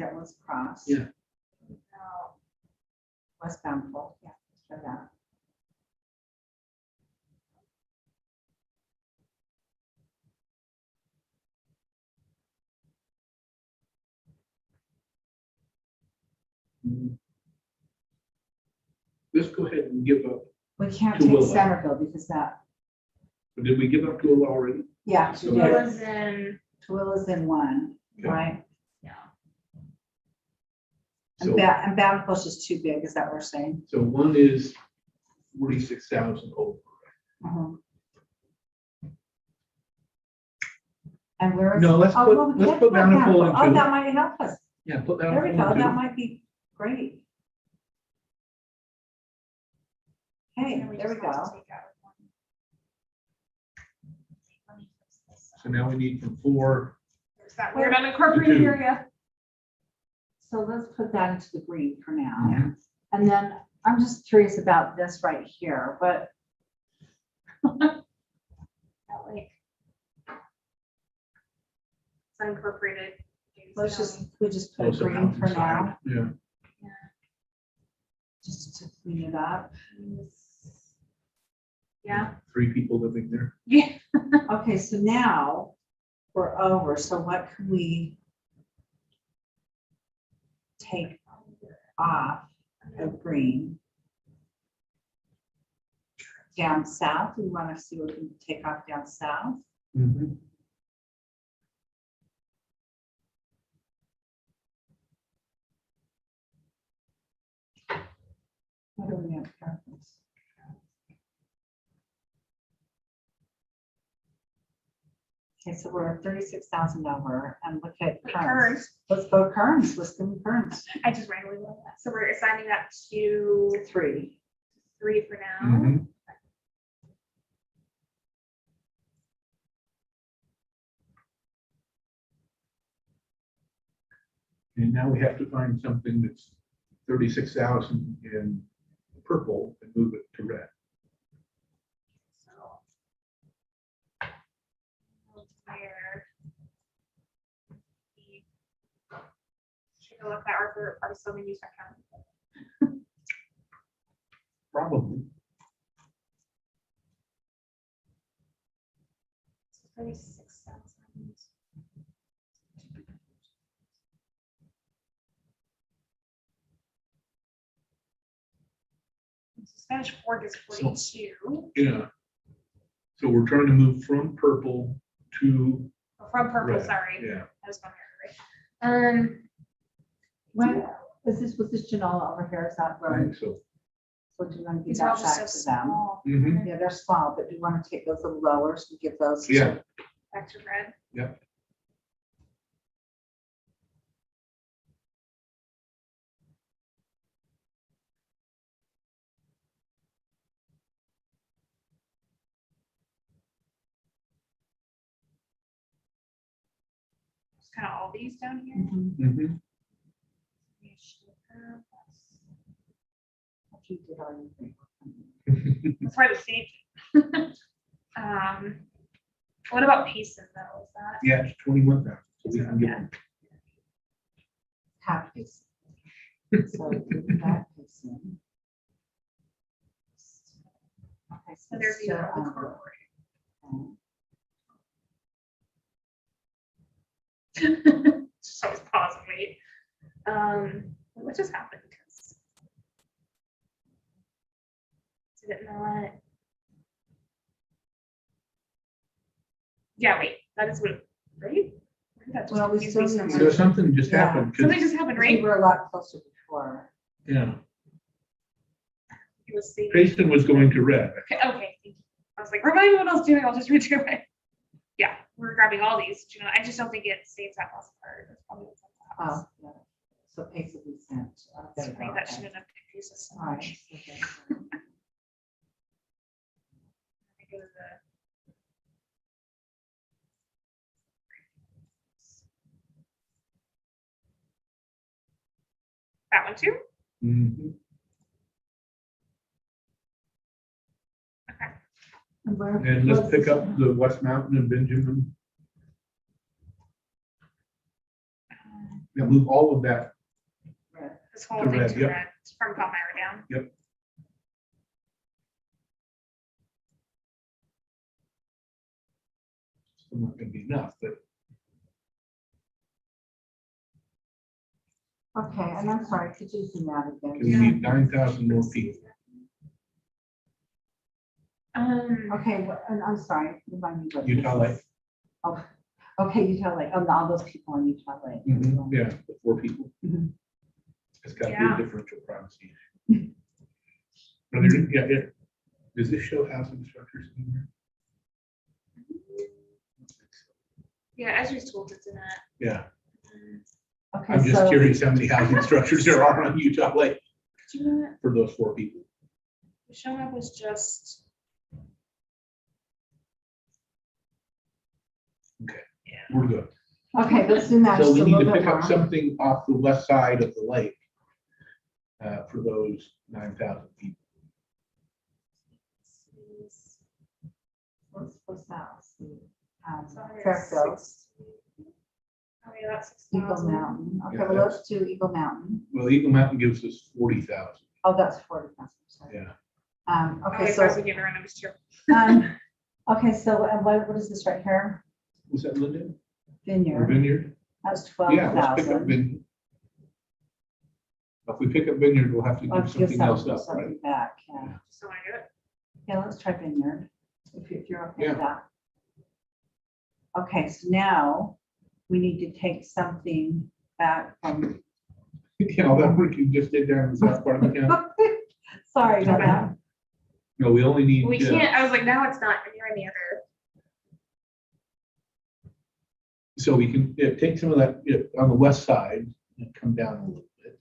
cross. Yeah. No. West Bountiful, yeah, let's try that. let's go ahead and give up. We can't To take Willow. Centerville because that, Did we give up Tooele already? yeah, So we It did. was in, Tooele's in one, Okay. right? yeah. And So, and Bountiful's just too big, is that what we're saying? so one is 46,000 over. Mhm. And where is? No, let's oh, put- well, we let's can't put Bountiful Oh, into- that might help us. Yeah, put that There we on go. one, That too. might be great. Hey, And we there we just have to go. take out one. So now we need from 4. There's that weird unincorporated Two. area. So let's put that into the green for now. Mhm. And then I'm just curious about this right here, but That like. It's unincorporated. let's just, we just put Also green for mountainside. now, Yeah. just to clean it up. Yeah, 3 people living there. yeah. Okay, so now we're over. So what can we take off of green? Down south, we want to see what we can take off down south. Mhm. What do we have preference? Okay, so we're at 36,000 over and look at Kearns. Kearns. Let's go Kearns, let's go Kearns. I just randomly love that. So we're assigning that to 3. 3 for now. Mhm. And now we have to find something that's 36,000 in purple and move it to red. So. Where. Should I look at our zoning use account? Probably. 36,000. Spanish Fork is 42. Yeah. So we're trying to move from purple to From purple, red. sorry. Yeah. I was wondering, right? When, was this Genola over here, is that I right? think so. So do you want to give These are all that just back so to them? small. Mhm. Yeah, they're small, but do you want to take those a little lower so we give those? to- Yeah. Back to red. Yep. Just kind of all these down here. Mhm. Mhm. What you did on your paper. That's why the same. What about Payson though? Is that? Yeah, it's 21,000. So we can Yeah. get Half piece. So do that piece in. Okay, So there's still the under, incorporated. okay. So it's pause and wait. What just happened? 'Cause did it not? Yeah, wait, that is what, right? Where did that just Well, we confuse still me so need much? So something just Yeah. happened. 'Cause- Something just happened, We right? were a lot closer before. Yeah. It was saving. Payson was going to red. Okay, thank you. I was like, remind me what I was doing, I'll just redo it. Yeah, we're grabbing all these, you know, I just don't think it saves that last part. That's probably what's happening. Oh, yeah. So pace will be sent. So I think that shouldn't have confused us so All right. much. Okay. I go to the- That one too? Mhm. And where- And let's what's pick this up one? the West Mountain and Benjamin. Yeah, move all of that. Red. This whole To thing red, to yep. red, from Palmyra down. Still not gonna be enough, but Okay, and I'm sorry, could you zoom out again? we need 9,000 more people. Okay, and I'm sorry, remind me what. Utah this Lake. is. Oh, okay, Utah Lake, all those people on Utah Lake. Yeah, the 4 people. Mhm. It's got to Yeah. be a differential privacy. Are there, yeah. Does this show housing structures anywhere? Yeah, as you're told, it's in that. Yeah, Okay, I'm just so- curious how many housing structures there are on Utah Lake Do you know what? for those 4 people. The show map was just. We're good. Okay, let's zoom out So just we a need little to bit pick up more. something off the west side of the lake for those 9,000 people. What's that? Let's see. Sorry, Fairfield, 60. Oh, yeah, that's Eagle 6,000. Mountain. Okay, Yeah, well, that's- let's do Eagle Mountain. Well, Eagle Mountain gives us 40,000. Oh, that's 40,000. sorry. Yeah. Okay, Okay, so I was so, looking at the wrong numbers too. okay, so what is this right here? Was that Linden or Vineyard, Vineyard? that's Yeah, let's pick up 12,000. Vineyard. If we pick up Vineyard, we'll have to Well, give give something else up, something right? back, yeah. So I get it. Yeah, let's try Vineyard, if you're okay with Yeah. that. Okay, so now we need to take something back from, Yeah, all that work you just did down in the south part of the county. sorry about that. No, we only need. We can't, I was like, now it's not, you're in the other. So we can take some of that on the west side and come down a little bit.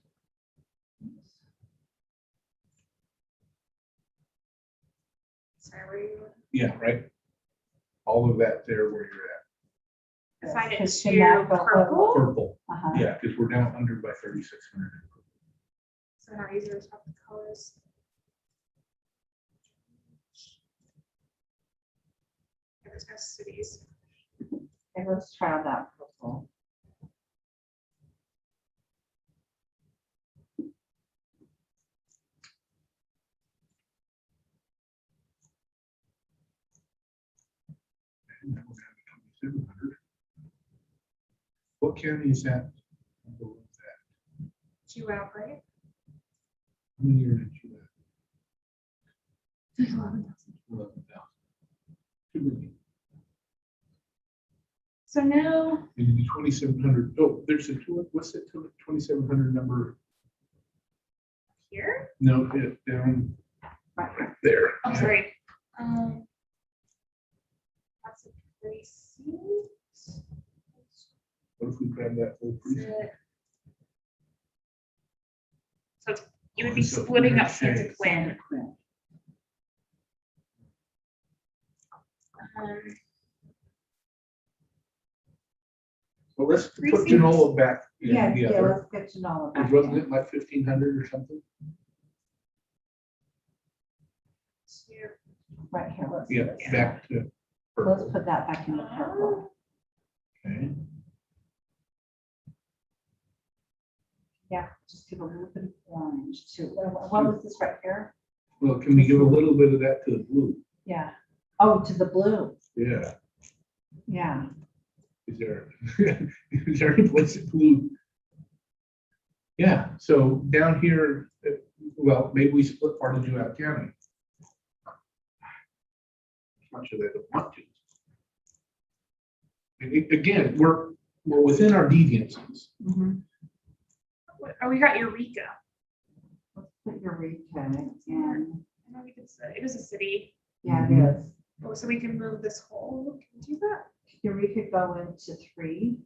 Sorry, where you? Yeah, right. All of that there where you're Assign it Yes, to can that go at. purple. Purple, Uh-huh. yeah, because we're down under by 3,600. So now easier to swap the colors. Yeah, there's no cities. Okay, let's try that purple. And now we're down to 2,700. What county is that? Below that? Two out, right? How many are in that? 11,000. 2 million. So now, And the 2,700. Oh, there's a what's that 2,700 number? here, No, down Right. there. oh, sorry. That's a precinct. What if we grab that whole Is precinct? it- So it's- you would be So splitting up Santa Santa Quinn. Quinn. Well, let's put Precincts? Genola back in Yeah, the yeah, other. let's get to know Because about wasn't it. it like 1,500 or something? Here. Right here, let's. do Yeah, this. back to Let's purple. put that back in the purple. Okay. Yeah, just give a little bit of orange too. What was this right here? Well, can we give a little bit of that to the blue? Yeah. Oh, to the blue. Yeah. Yeah. Is there, is there any place in blue? Yeah, so down here, well, maybe we split part of Juab County. Not sure they don't want to. Again, we're within our deviances. Mhm. Oh, we got Eureka. Let's put Eureka in. I know we could say, it is a city. Yeah, it is. Oh, so we can move this whole, can we do that Eureka go into 3.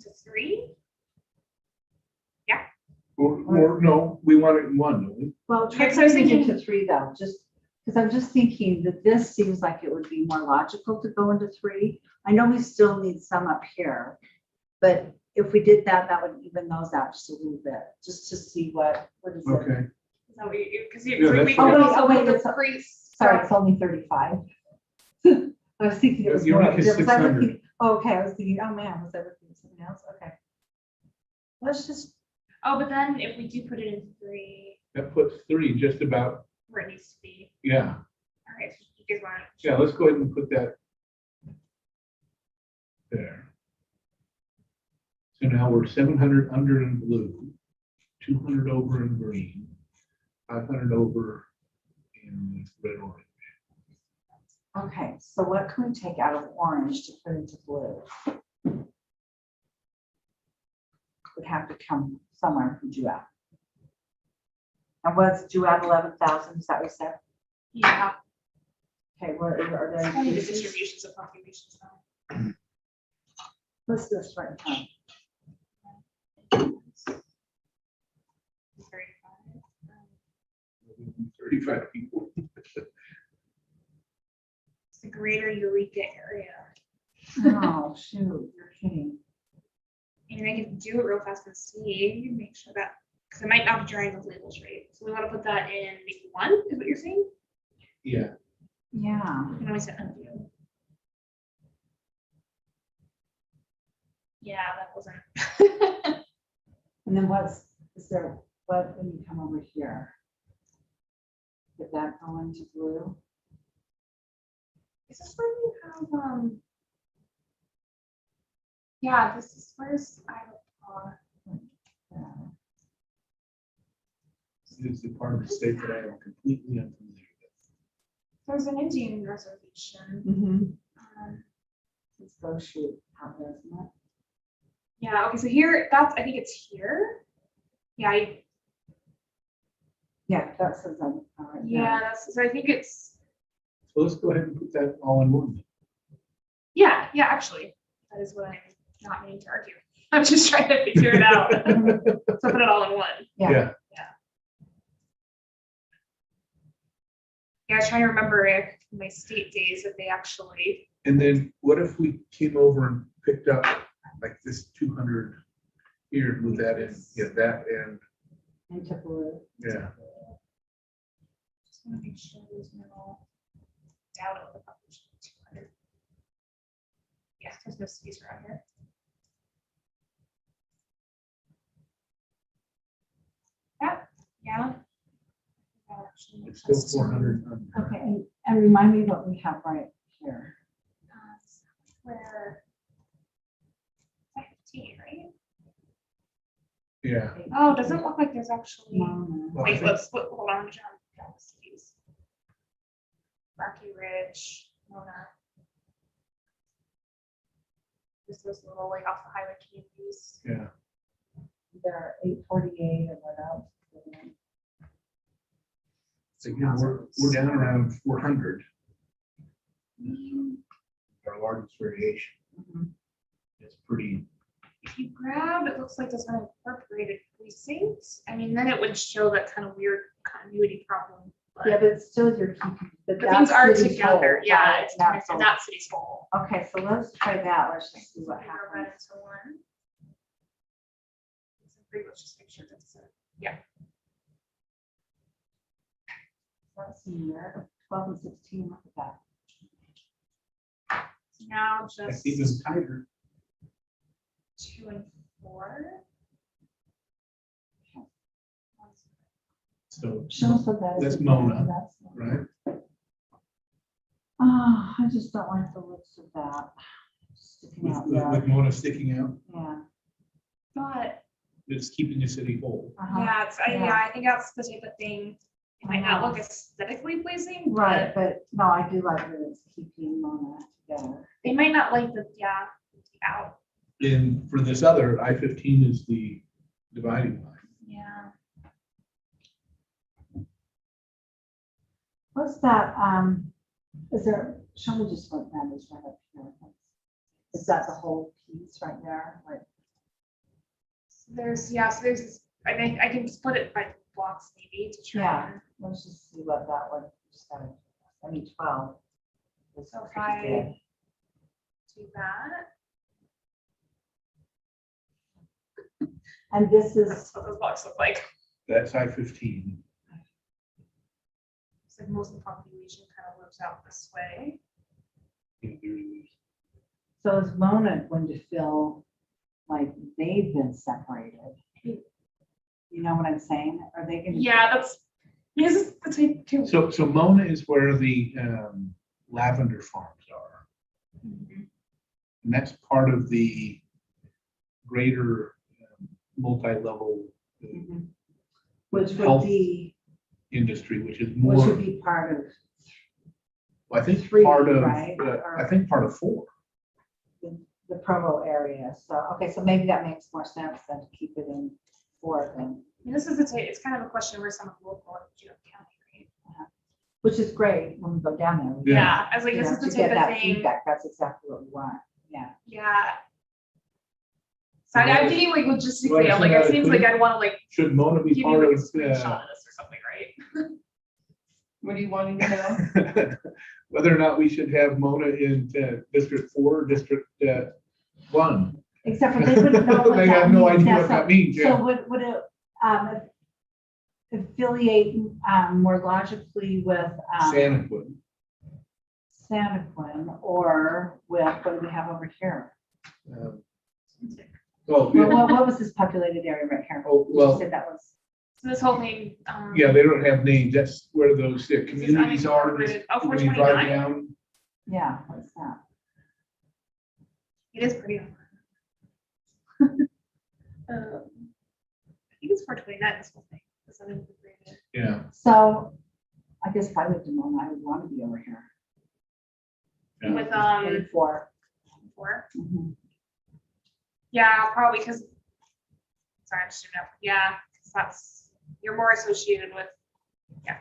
to 3? Or no, we want it in one, don't we? Well, try Yeah, 'cause I was putting it thinking- into 3 though, just, because I'm just thinking that this seems like it would be more logical to go into 3. I know we still need some up here, but if we did that, that would even those out just a little bit, just to see what is it? Okay. Is that what you, because Yeah, you, we that's could fine. also Oh, wait, move the it's a- priest. Sorry, it's only 35. I was thinking it was more. Eureka's Was I 600. looking- oh, okay, I was thinking, oh man, was I looking at something else? Okay. Let's just, Oh, but then if we do put it in 3, That puts 3 just about, where it needs to be. yeah. All right, so you guys want Yeah, let's go ahead and put that there. So now we're 700 under in blue, 200 over in green, 500 over in red orange. Okay, so what can we take out of orange to put into blue? Would have to come somewhere from Duet. And was Duet 11,000, is that what you said? Yeah. Okay, where are there? Only the increases? distributions of populations now. What's this right now? 35 people. It's the greater Eureka area. Oh, shoot, you're kidding. And I can do it real fast and see, make sure that, because I might not be drawing those labels right. So we want to put that in maybe 1, is what you're saying? Yeah, Yeah, You can always hit undo. Yeah, that wasn't. and then is there, what, when you come over here? Did that go into blue? Is this where you have, yeah, this is where's Iowa. Yeah. this is the part of the state that I am completely unfamiliar with. There's an Indian reservation. Mm-hmm. Um, It's go shoot out there, isn't it? Yeah, okay, so here, I think it's here. Yeah, Yeah, that says I'm, all right. yeah, so I think it's, So let's go ahead and put that all in one. yeah, actually, that is what I'm not meaning to argue. I'm just trying to figure it out. So put it all in one. Yeah. Yeah, I was trying to remember my state days that they actually, And then what if we came over and picked up like this 200 here, and move that in, that and, Into blue. yeah. just want to make sure there's no doubt of the population of 200. Yeah, there's no space around here. Yeah. That actually makes It's still sense to me. 400. Okay, and remind me what we have right here. Where? 15, right? Yeah. Oh, doesn't look like there's actually. No, Well, I Wait, think- hold on, John. Cities. Rocky Ridge, Mona. Just those little like off the highway communities. Yeah. there are 848 or what else? So again, we're down around 400. Our largest variation. Mhm. It's pretty, If you grab, it looks like there's an incorporated precincts. I mean, then it would show that kind of weird continuity problem. But Yeah, but it's still your keeping. the things are together. Yeah, it's not connected. That city's whole. Okay, so let's try that. Let's just see what Figure that happens. into one. Let's just make sure that's it. Let's see here, 12 and 16, look at that. Now it's just even tighter. 2 and 4. So, Show us what that is. That's Mona. That's- right? Oh, I just don't like the looks of that. Sticking out there. With Mona sticking out, Yeah. But it's keeping the city whole. uh-huh. yeah, I think that's the type of thing. It might not look aesthetically pleasing, Right, but but no, I do like that it's keeping Mona together. they might not like the out. And for this other, I-15 is the dividing line. Yeah. What's that, is there, show me just what that is right up here. Is that the whole piece right there? Like, So there's this, I mean, I can split it by blocks maybe to try. Yeah. and- let's just see what that one, I mean, 12. is So if pretty I big. do that, And this that's is, what those blocks look like. That's I-15. It's like most of the population kind of lives out this way. Yeah, there it is. so is Mona going to feel like they've been separated? You know what I'm saying? Are they gonna? Yeah, this is the type too. So Mona is where the lavender farms are. Mhm. And that's part of the greater multi-level Mhm. Which would health be, industry, which is which more, would be part of Well, I think Three, part of, right? I think part of 4. The promo area. So, okay, so maybe that makes more sense than to keep it in 4 then, I mean, this is a, it's kind of a question where someone local in Juneau County, right? which is great when we go down there. We Yeah. Yeah, I was like, you this know, is the to get type of that thing, feedback. That's exactly what we want. Yeah. yeah. So I'm thinking like logistically, Well, I'm like, so it seems like that I'd want to like Should Mona be give you part like a of, screenshot of this or something, right? What do you want to know? whether or not we should have Mona in District 4, or District 1? Except for they wouldn't know what They that have no means. idea Yeah, what that means, So yeah. would it affiliate more logically with Santaquin. Santaquin or with what do we have over here? Well, What was this populated area right here? oh, You well, said that was, So this whole thing. yeah, they don't have names. That's where those communities are. Just unincorporated. Oh, when you drive 429? down. yeah, what's that? It is pretty. I think it's 429, this whole thing. This unincorporated. Yeah. So I guess if I lived in Mona, I would want to be over here. Yeah. With, 4. 4. Mhm. Yeah, probably because, sorry, I'm just doing that. Yeah, because that's, you're more associated with, yeah.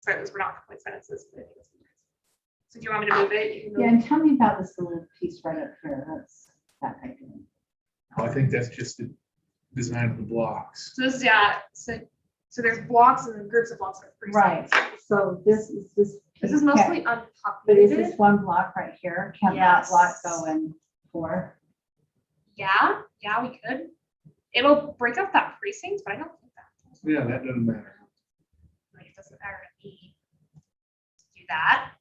Sorry, those were not complete sentences, but I think it's. So do you want me to move it? You can Yeah, move- and tell me about this little piece right up here. That's that right there. I think that's just the design of the blocks. So this is, yeah, so there's blocks and then groups of blocks. Of Right, precincts. so this is this. This is piece. mostly But is this unpopulated. one block right here? Can that block Yes. go in 4? Yeah, we could. It'll break up that precinct, but I don't think that. Yeah, that doesn't matter. Like, it doesn't matter to me. To do that.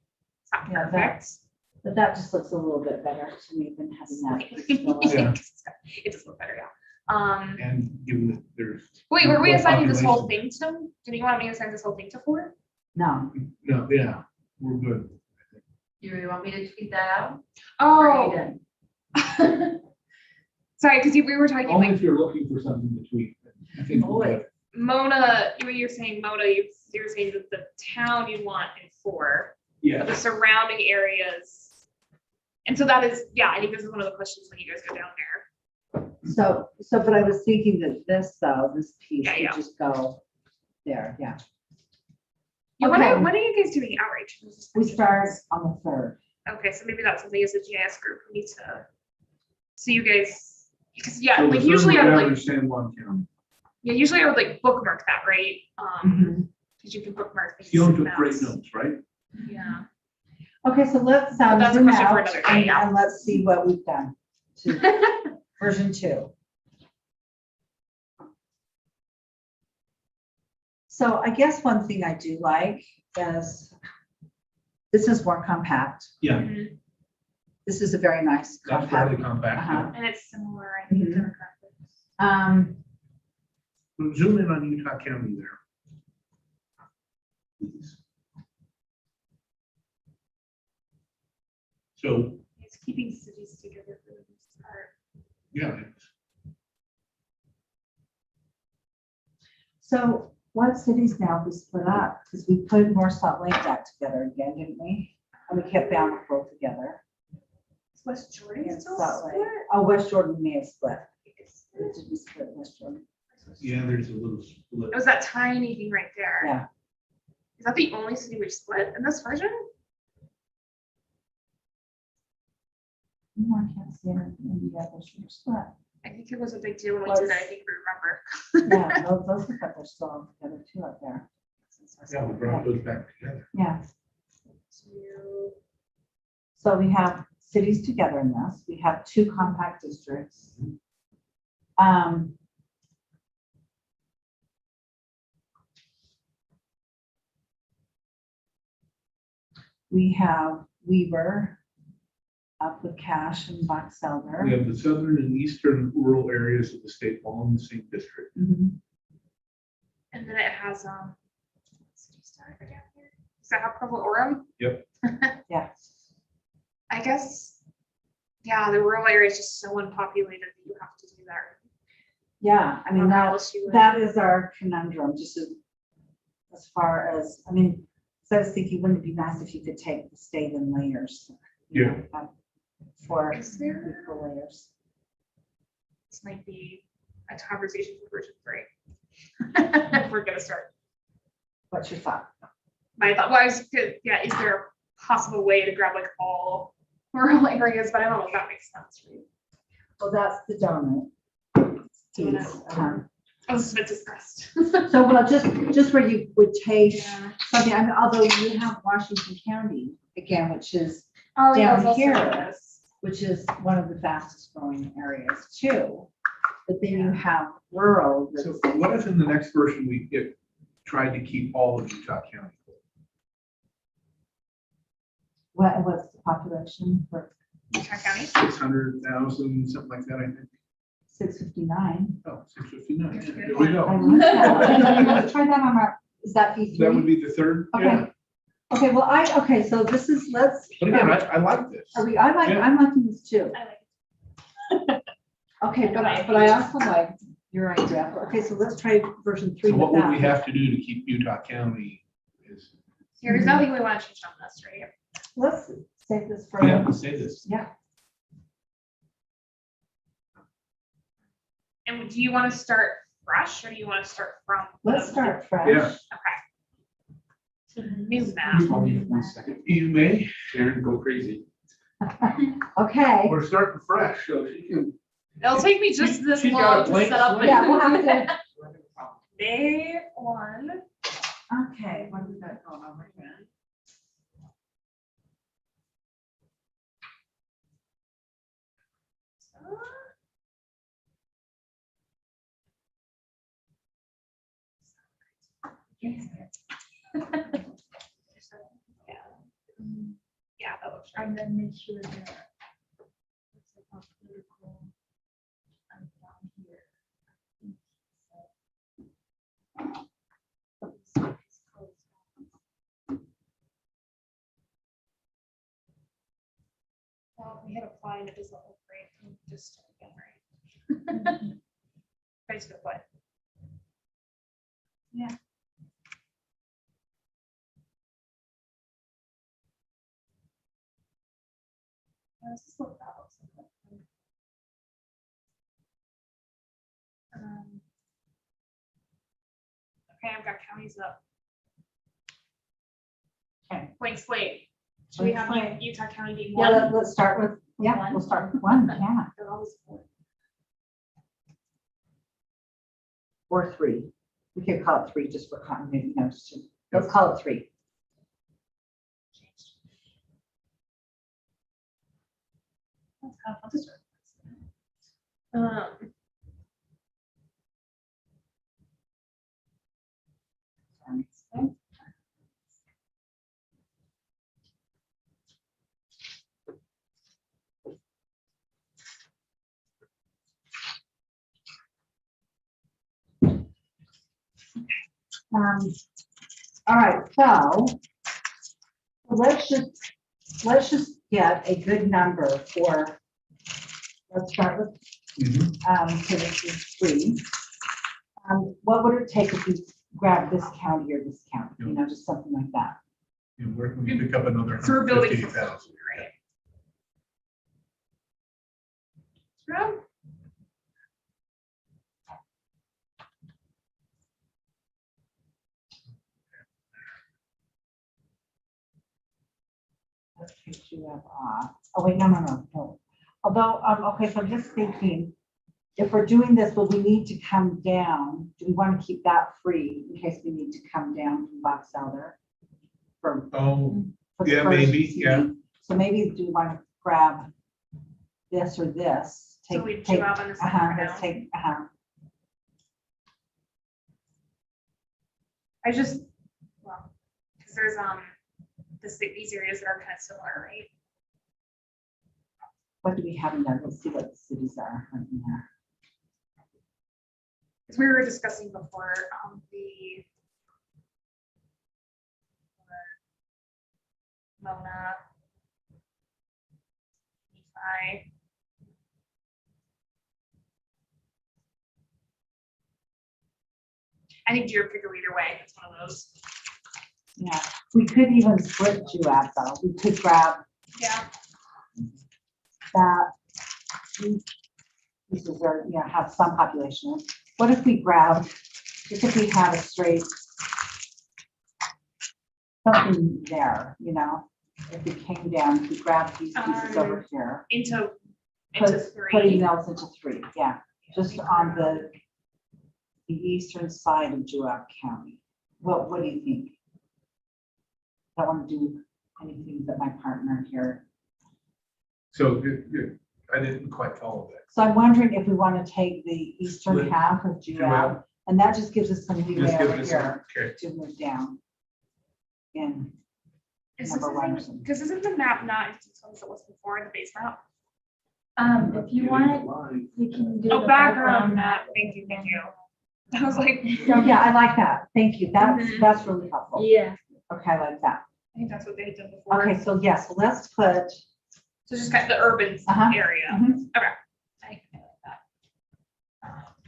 It's not Yeah, perfect. But that just looks a little bit better to me than having that. Yeah. It does look better, yeah. And given that there's. Wait, were we no assigning this whole population. thing to, did you want me to assign this whole thing to 4? No, No, yeah, we're good. You really want me to tweet that out? Or Oh. you didn't? Sorry, because we were talking Only like if you're looking for something to tweet. I think we're good. Mona, you're saying Mona, you're saying that the town you want in 4, but Yeah, the surrounding areas. And so that is, yeah, I think this is one of the questions when you guys go down there. so, but I was thinking that this though, this piece Yeah, would yeah. just go there, yeah. Yeah, Okay. when are you guys doing outreach? We start on the 3rd. Okay, so maybe that's something as a GIS group, we need to see you guys, because yeah, So the like third usually I one would down like, is San Juan County. yeah, usually I would like bookmark that, right? Mm-hmm. Because you can bookmark things. You don't in took great maps. notes, right? Yeah. Okay, so let's But that's a zoom question for out another day, yeah. and let's see what we've done to version 2. So I guess one thing I do like is this is more compact. yeah, Mhm. This is a very nice that's fairly compact. compact. Uh-huh. And it's similar, I think, Mhm. demographics. Well, zoom in on Utah County there. Please. So, It's keeping cities together for the most part. yeah, it's- So what cities now have we split up? Because we put North Salt Lake back together again, didn't we? And we kept Bountiful together. Is West Jordan And still Salt Lake. split? Oh, West Jordan may have split. It's- Did we split West Jordan? yeah, there's a little split. It was that tiny thing right there. Yeah. Is that the only city we've split in this version? No, I can't see anything in the other split. I think it was a big deal when we Was- did it. I think we remember. Yeah, those look like they're still all together too up there. Yeah, we brought those back together. Yeah, So, so we have cities together in this. We have 2 compact districts. We have Weber up with Cache and Box Elder. We have the southern and eastern rural areas of the state all in the same district. Mhm. and then it has, city star down here. Does that have Provo Orem? Yeah, I guess, yeah, the rural area is just so unpopulated that you have to do that. yeah, I mean, don't know how that, else you would- that is our conundrum, just as far as, I mean, So I was thinking, wouldn't it be nice if you could take the state in layers? you know, For Is there- equal layers. This might be a conversation for version 3. If we're gonna start. What's your thought? My thought was, yeah, is there a possible way to grab like all rural areas, but I don't know if that makes sense. Right? Well, that's the donut piece. Oh, this has been discussed. So, well, just where you would take Yeah. something, I mean, although you have Washington County again, which is Oh, yeah, Down I was also here. on this. which is one of the fastest growing areas too. But then you have rural. So that's- what if in the next version we get, tried to keep all of Utah County? What's the population for Utah County. 600,000, something like that, I think. 659? Oh, 659. That's a good There we one. I go. like that. Let's try that on our, is that B3? That would be the third. Okay. Yeah. Okay, well, okay, so this is, let's. But again, I like this. I'm Yeah. liking this too. I like Okay, but I also like your idea. Okay, so let's try version 3 So with what would we that. have to do to keep Utah County is, There's nothing we want to change on this, right? Let's save this for. yeah, say this. Yeah, And do you want to start fresh or do you want to start from? let's start fresh. Yeah. Okay. New map. Hold me 1 second. You may, Sharon, go crazy. Okay, we're starting fresh, so she can. It'll take me just this She's got a long to blank set up. slate. yeah, we'll have to. Day 1. Okay, what is that going over here? Yeah, that looks right. And then make sure that. it's like all political and down here. Well, if we hit apply and it doesn't look great, we just start again, right? I just hit apply. Yeah. This is what that looks like. Okay, I've got counties up. Okay. Blank slate. Should we have Blank slate. Utah County be Yeah, one? let's start with, we'll start with 1, yeah, They're always one. or 3. We could call it 3 just for continuity, let's call it 3. That's kind of fun to start. Um, All right, so let's just get a good number for, let's start with, so this is 3. What would it take if we grab this county or this county, just something like that? You know, where can we pick up another So we're building from 150,000? right? Rob? Let's take you up off. Oh, wait, no. Although, okay, so I'm just thinking, if we're doing this, will we need to come down? Do we want to keep that free in case we need to come down from Box Elder? For Oh, the yeah, first maybe, yeah. meeting? So maybe do we want to grab this or this? So we do have on the second Let's round. take, I just, well, because there's these areas that are kind of similar, right? what do we have in there? Let's see what the cities are right in there. Because we were discussing before, the Mona, Nephi. I think Deer pick either way. It's one of those. Yeah, we could even split Juab though. We could grab Yeah. that. Pieces are, you know, have some population. What if we grab, just if we had a straight something there, you know, if we came down, if we grabbed these pieces over here, Into putting three. those into three, yeah, just on the eastern side of Juab County. What do you think? I don't want to do anything that my partner here. So I didn't quite follow that. So I'm wondering if we want to take the eastern Split half of Juab, Juab. and that just gives us some leeway Just give over us here okay. to move down. In Is number this one or thing, something. because isn't the map not as detailed as it was before in the base map? If you want, you can do. Oh, the background map, thank you. I was like, Oh, yeah, I like that. Thank you. Mhm. That's really helpful. Yeah. Okay, I like that. I think that's what they did before. Okay, so yes, so let's put, So just kind of the urban area. mhm. Okay. I like that.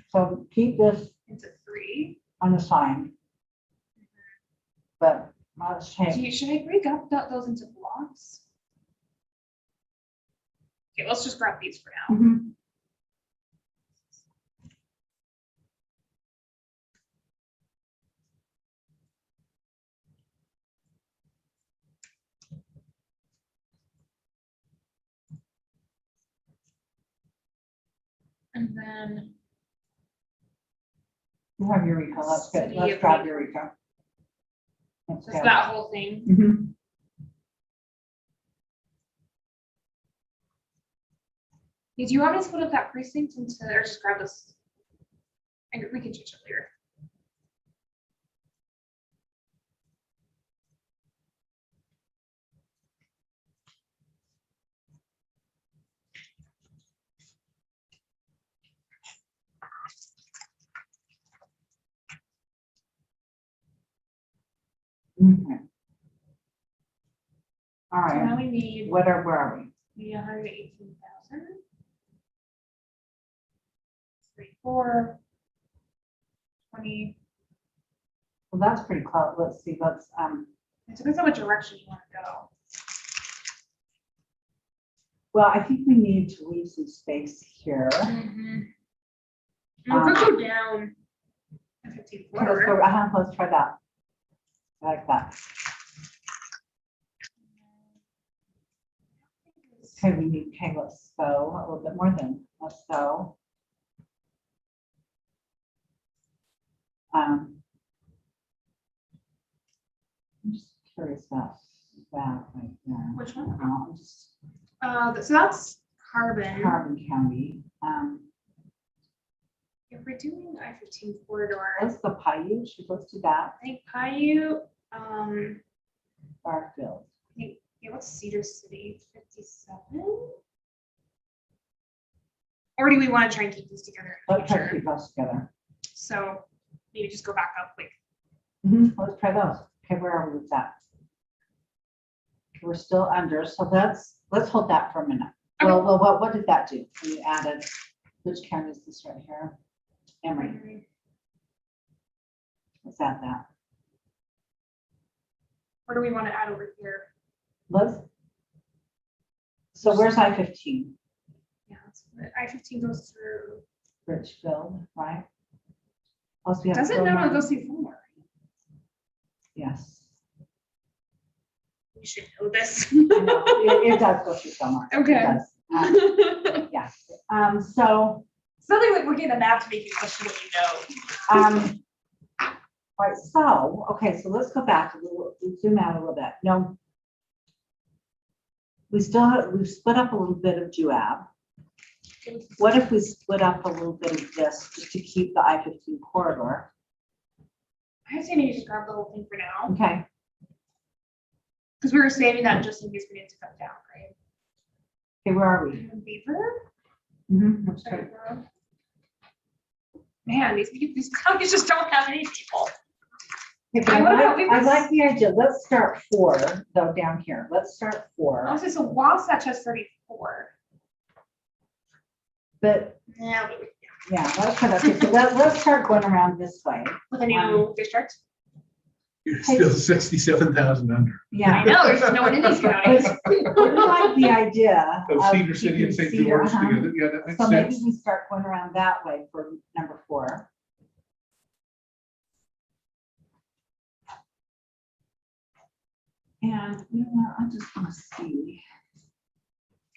So keep this Into three. unassigned. But let's change. Should I break up those into blocks? Okay, let's just grab these for now. Mhm. And then You have Eureka, let's get, City let's of grab Eureka. Eureka. Let's just go. that whole thing. Mhm. Do you want me to split up that precinct into, or just grab this? And we can change it later. Okay. All So now right, we need, where are we? 118,000. 3, 4. 20. Well, that's pretty close. Let's see, It depends on what direction you want to go. well, I think we need to leave some space here. We'll go down a 15 Okay, let's go, quarter. let's try that. I like that. Okay, let's go a little bit more then. Let's go. I'm just curious about that right there. Which one? I'm just So that's carbon. Carbon County. If we're doing I-15 corridor, Let's go Paiute. Let's do that. I think Paiute, Barfield. what's Cedar City, 57? Or do we want to try and keep these together in the Let's try to future? keep those together. So maybe just go back up like, Let's try those. Okay, where are we with that? We're still under, so let's hold that for a minute. Okay. Well, what did that do? We added, which county is this right here? Emory. Let's add that. what do we want to add over here? So where's I-15? Yeah, I-15 goes through, Richfield, right? Also, we have does it Fillmore. know it goes through Fillmore? Yes. You should know this. I know. It does go through Fillmore. It Okay. does. Yeah. So, Something like looking at the map to make you question what you know. right, so, okay, so let's go back a little, zoom out a little bit. No. We've split up a little bit of Juab. What if we split up a little bit of this just to keep the I-15 corridor? I would say maybe just grab the whole thing for now, Okay, because we were saving that just in case we need to cut down, right? okay, where are we? Beaver? Let's try- Man, these counties just don't have any people. Okay, I wanna know, I like the idea. Let's start 4, though, down here. Let's start 4. Honestly, so Wasatch has 34. But Yeah, but yeah, let's try that. Okay, so let's start going around this way. with a new district. You're still 67,000 under. I Yeah. know, there's no one in these counties. We like the idea Of of Cedar City keeping and St. Cedar, George uh-huh. together, yeah, that makes So maybe sense. we start going around that way for number 4. And you know what, I just want to see.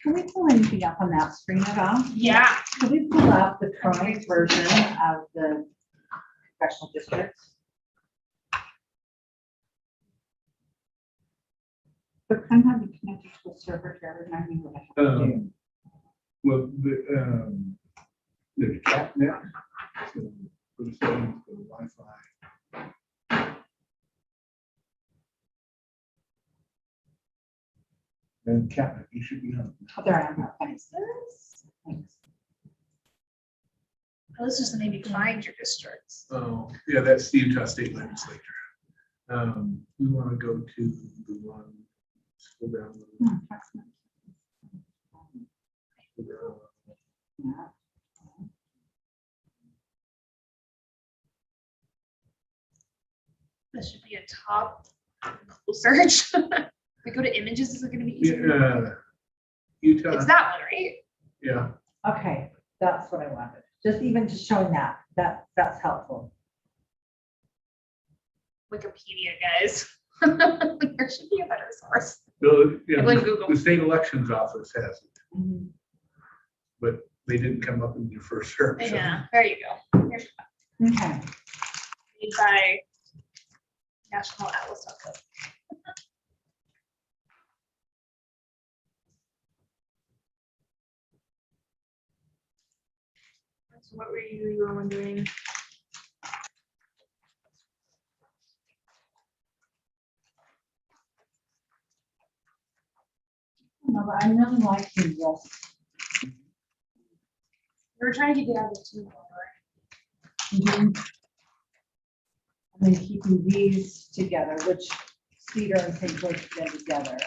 Can we pull anything up on that screen at all? Yeah. Can we pull up the current version of the congressional districts? But kind of be connected to a server here, remind me what I have to do. Well, there's CapNet. So for the settings, for the Wi-Fi. And CapNet, you should be on. Oh, there I am. Thanks. Thanks. Oh, this is to maybe find your districts. Oh, yeah, that's the Utah State Legislature. We want to go to the one, scroll down. Hmm, that's not- yeah. This should be a top Google search. We go to images, is it gonna be easier? Yeah, Utah, It's that one, right? yeah. Okay, that's what I wanted. Just even just showing that's helpful. Wikipedia, guys. There should be a better source. Yeah, Like Google. the state elections office has it, Mhm. but they didn't come up in your first search. so- Yeah, there you go. Here's Okay, made by National Atlas.gov. So what were you were wondering? no, but I'm really liking this. We were trying to get out of the two. Mhm. And then keeping these together, which Cedar and St. George get together.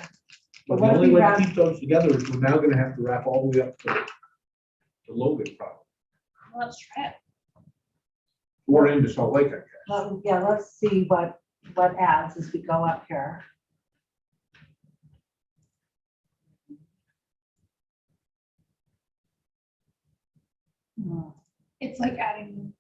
But the What if only we way wrap- to keep those together is we're now gonna have to wrap all the way up to Logan, probably, Well, let's try it. or into Salt Lake, I guess. Yeah, let's see what adds as we go up here. Hmm. It's like adding.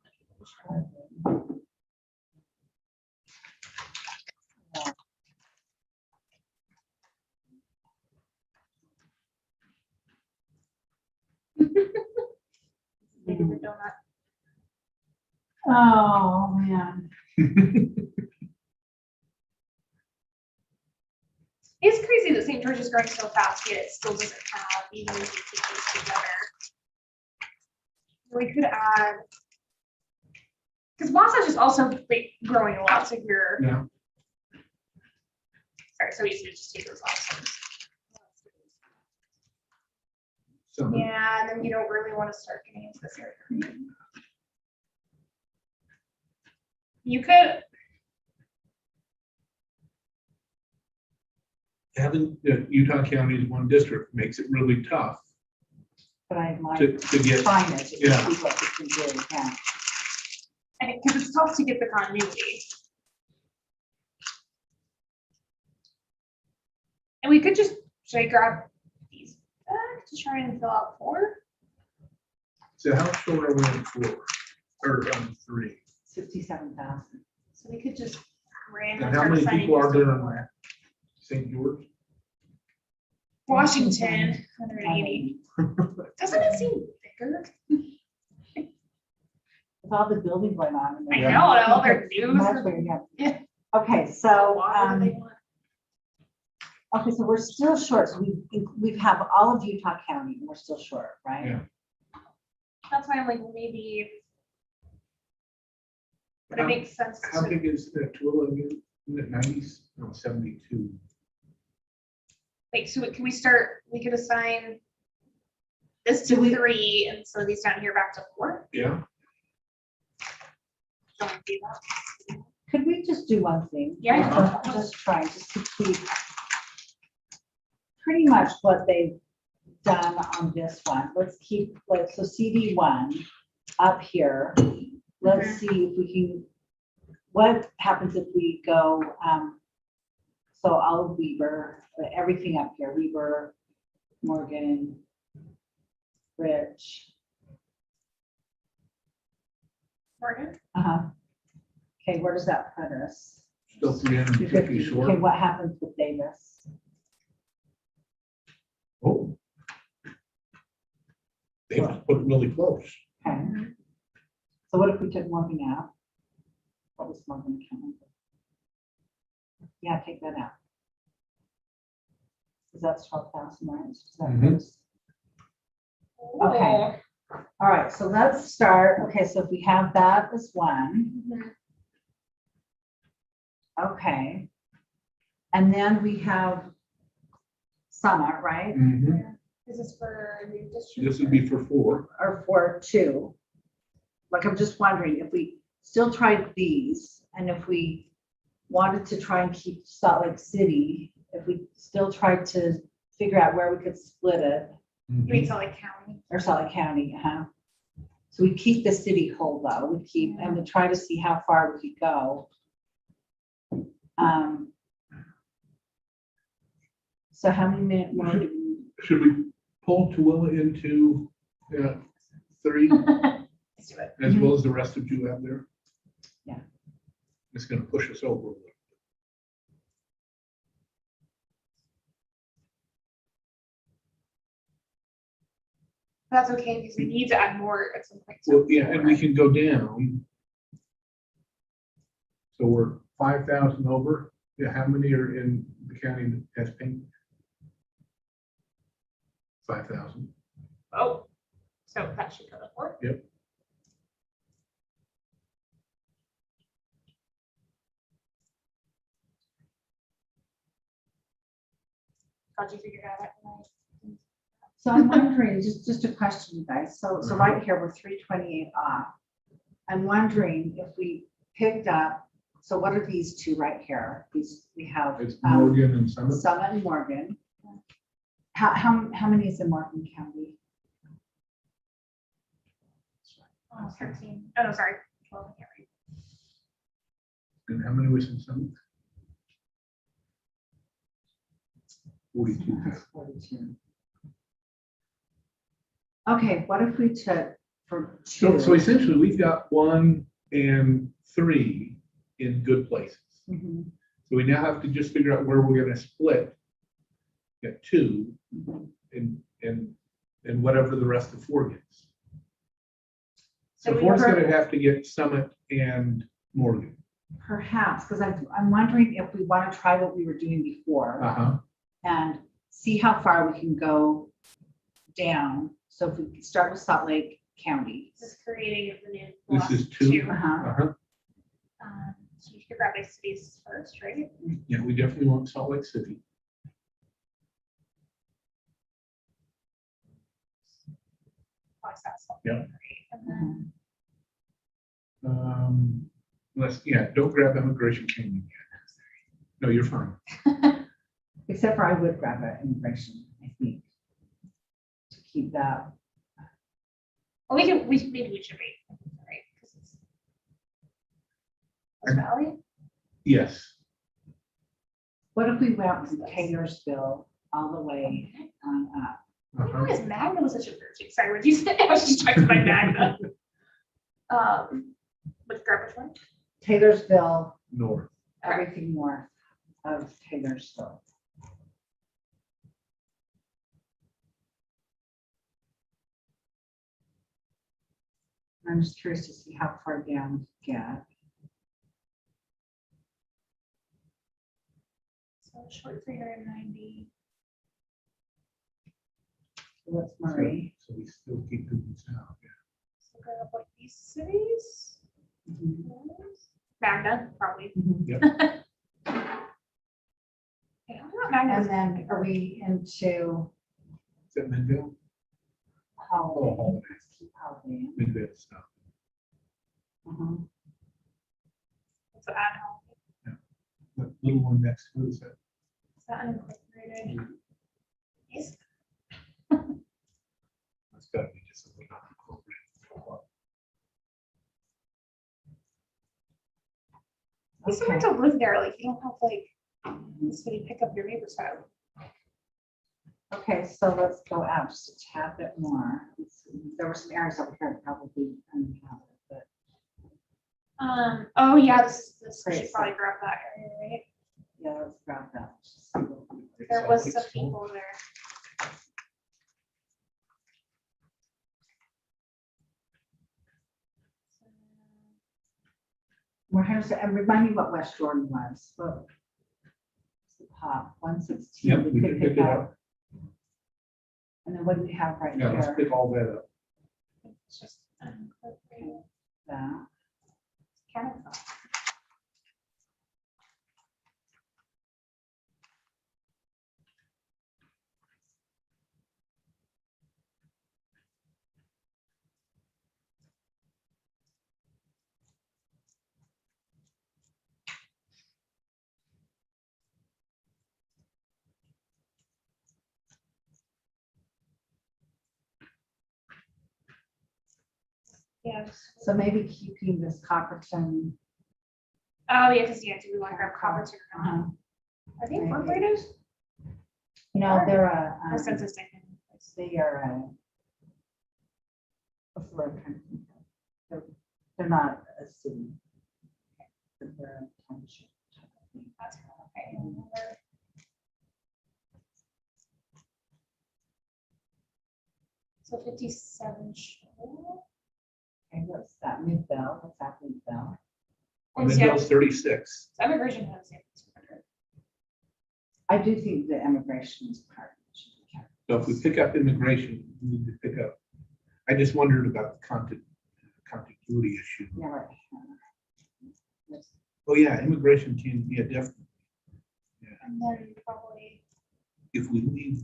Maybe the donut. Oh, man. It's crazy that St. George is growing so fast, yet it still doesn't have, even if you keep these together. We could add. Because Wasatch is also like growing a lot, so if you're. Yeah. Sorry, so easy to just take those off. So, Yeah, and then you don't really want to start getting into this area. You could, having Utah County as one district makes it really tough But I might to get, find it, to see yeah. what we can do, yeah. I think, because it's tough to get the continuity. And we could just, should I grab these back to try and fill out 4? so how short are we on 4? Or on 3? 67,000. So we could just And randomly. how start many assigning people are just there four. in St. George? Washington, 180. Doesn't it seem bigger? With all the building going on. in there, I know, I all think their it's news much and- bigger, yeah. Yeah. Okay, so, Water do they want? okay, so we're still short. So we have all of Utah County and we're still short, right? Yeah. That's why I'm like, maybe. Would it make sense How to, big is the Twilla again? In the 90s? No, 72. like, so can we start, we could assign this to Do we- 3 and so these down here back to 4? Yeah. Don't we do that? Could we just do one thing? Yeah. Just try, just to keep pretty much what they've done on this one. Let's keep, like, so CD1 up here. Let's see if we can what happens if we go, so all of Weber, everything up here, Weber, Morgan, Rich. Morgan? Okay, where does that put us? Still 350 Okay, short. what happens with Davis? Oh. They put it really close. Okay. So what if we took Morgan out? What was Morgan county? Yeah, take that out. Because that's 12,000, right? Is that Mhm. close? Okay. All right, so let's start. Okay, so if we have that as one, Mhm. okay. And then we have Summit, right? Mhm. Is this for new district? This would be for 4. Or for two. Like, I'm just wondering if we still tried these, and if we wanted to try and keep Salt Lake City, if we still tried to figure out where we could split it, You mean Salt Lake County? or Salt Lake County, So we keep the city whole though, we keep, and we try to see how far we could go. So how many minutes more do we? Should we pull Tooele into 3 Let's do it. as well as the rest of you out there? Yeah. It's gonna push us over a little. That's okay, because we need to add more at some point. Well, yeah, and we can go down. So we're 5,000 over. Yeah, how many are in the county that has pink? 5,000. Oh, so that should go to 4. Yep. How'd you figure that out tonight? So I'm wondering, just a question, you guys. So right here, we're 328 off. I'm wondering if we picked up, so what are these two right here? These, we have It's Morgan and Summit. Summit and Morgan. How many is in Morgan County? Oh, 13. Oh, no, sorry. 12, yeah, right. And how many was in Summit? 42. That's 42. Okay, what if we took for So, two? so essentially, we've got 1 and 3 in good places. Mhm, So we now have to just figure out where we're gonna split. Get 2 mhm. and whatever the rest of 4 gets. So So we 4's heard- gonna have to get Summit and Morgan. Perhaps, because I'm wondering if we want to try what we were doing before and see how far we can go down. So if we start with Salt Lake County. This is creating the new. This block is 2. Uh-huh. So you could grab my cities first, right? Yeah, we definitely want Salt Lake City. Plus that's Salt Yeah. Lake, right? And then Don't grab Immigration Canyon yet. No, you're fine. Except for I would grab an immigration, I think. To keep that. well, maybe we should wait, right? 'Cause it's West Valley. Yes. What if we went from Taylorsville all the way on up? Uh-huh. Why is Magna was such a virgin? Sorry, what did you say? I was just talking about Magna. With garbage one? Taylorsville, North. everything north of Taylorsville. I'm just curious to see how far down we get. So short 390. What's Murray? So we still keep moving south. Yeah. So grab like these cities. Mhm. Magna, probably. Mhm. Yep. Yeah, not Magna. And then are we into Is that Midvale? Holiday? Holiday. Let's keep Holiday in. Midvale stuff. Mhm. So add home. The little one next to it is that. Is that unincorporated? Yes. That's gotta be just a little unincorporated. Also, hard to live there, like, you don't have like, this when you pick up your neighbor's house. Okay, so let's go out just a tad bit more. Let's see. There were some areas over here that probably uninhabited, but Oh yeah, this we Great, should probably grab that area, right? yeah, let's grab that. Just see what we- There was some people there. We're here, and remind me what West Jordan was. What was the pop, 116? Yep, we can pick it up. And then what do we have right Yeah, let's here? pick all that up. It's just unincorporated. That. Kennesaw. Yeah. So maybe keeping this Copperton. Oh, yeah, because, yeah, do we want to grab Copperton or not? Are they Maybe. incorporated? You know, they're Or census taken? they are what's the word I'm trying to think of? They're not a city. But they're a township type of thing. That's okay. I remember. So 57 Shoal. Okay, what's that? Midvale, what's that Midvale? And then Yeah. Bill's 36. So immigration has, yeah, 200. I do think the immigration is part. Should be kept. So if we pick up immigration, we need to pick up. I just wondered about the contiguity issue. Yeah, right. Yes. Oh, yeah, immigration can be a definite. And then probably, If we leave,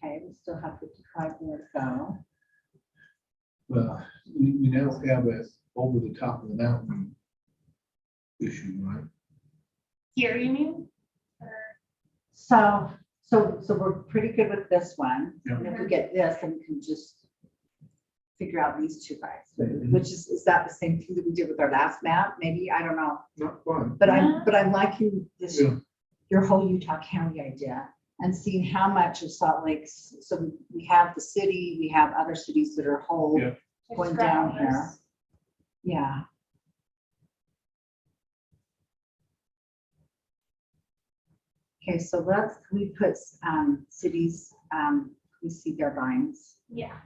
Okay, we still have 55 more to go. well, we now have a over the top of the mountain issue, right? here, you mean? Or, So we're pretty good with this one. Yeah. And if we get this, then we can just figure out these two guys, Mhm. which is that the same thing that we did with our last map? Maybe, I don't know. Not fun. But I'm liking this, Yeah. your whole Utah County idea and seeing how much of Salt Lake, so we have the city, we have other cities that are whole. Yeah. just Going grab down all here. this. Yeah. Okay, so let's, we put cities, we see their lines. Yeah.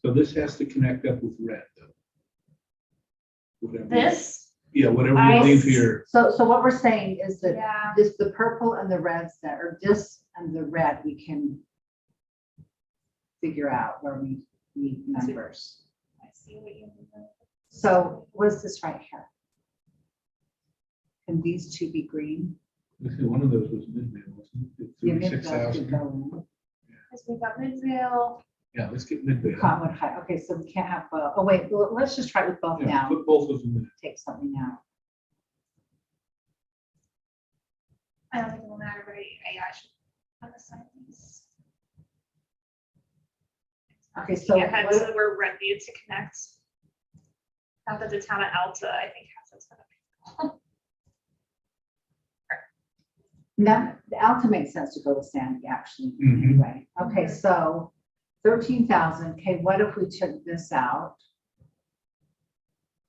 So this has to connect up with red, though. Whatever- This, Yeah, whatever I we leave s- here. So what we're saying is that yeah, this, the purple and the reds that are this and the red, we can figure out where we need numbers. I see what you mean. So what is this right here? Can these two be green? Let's see, one of those was Midvale, wasn't it? Yeah, 36,000. Midvale could go Because we got Midvale. Yeah, let's get in. Midvale. Cottonwood High, okay, so we can't have, oh wait, let's just try with both Yeah, now, put both of them in. take something out. I don't think it will matter, but I should unassign these. Okay, so Yeah, had what- to where red needed to connect. Not that the town of Alta, I think, has a ton of people. Now, the Alta makes sense to go with Sandy, actually, Mhm. anyway. Okay, so 13,000, okay, what if we took this out?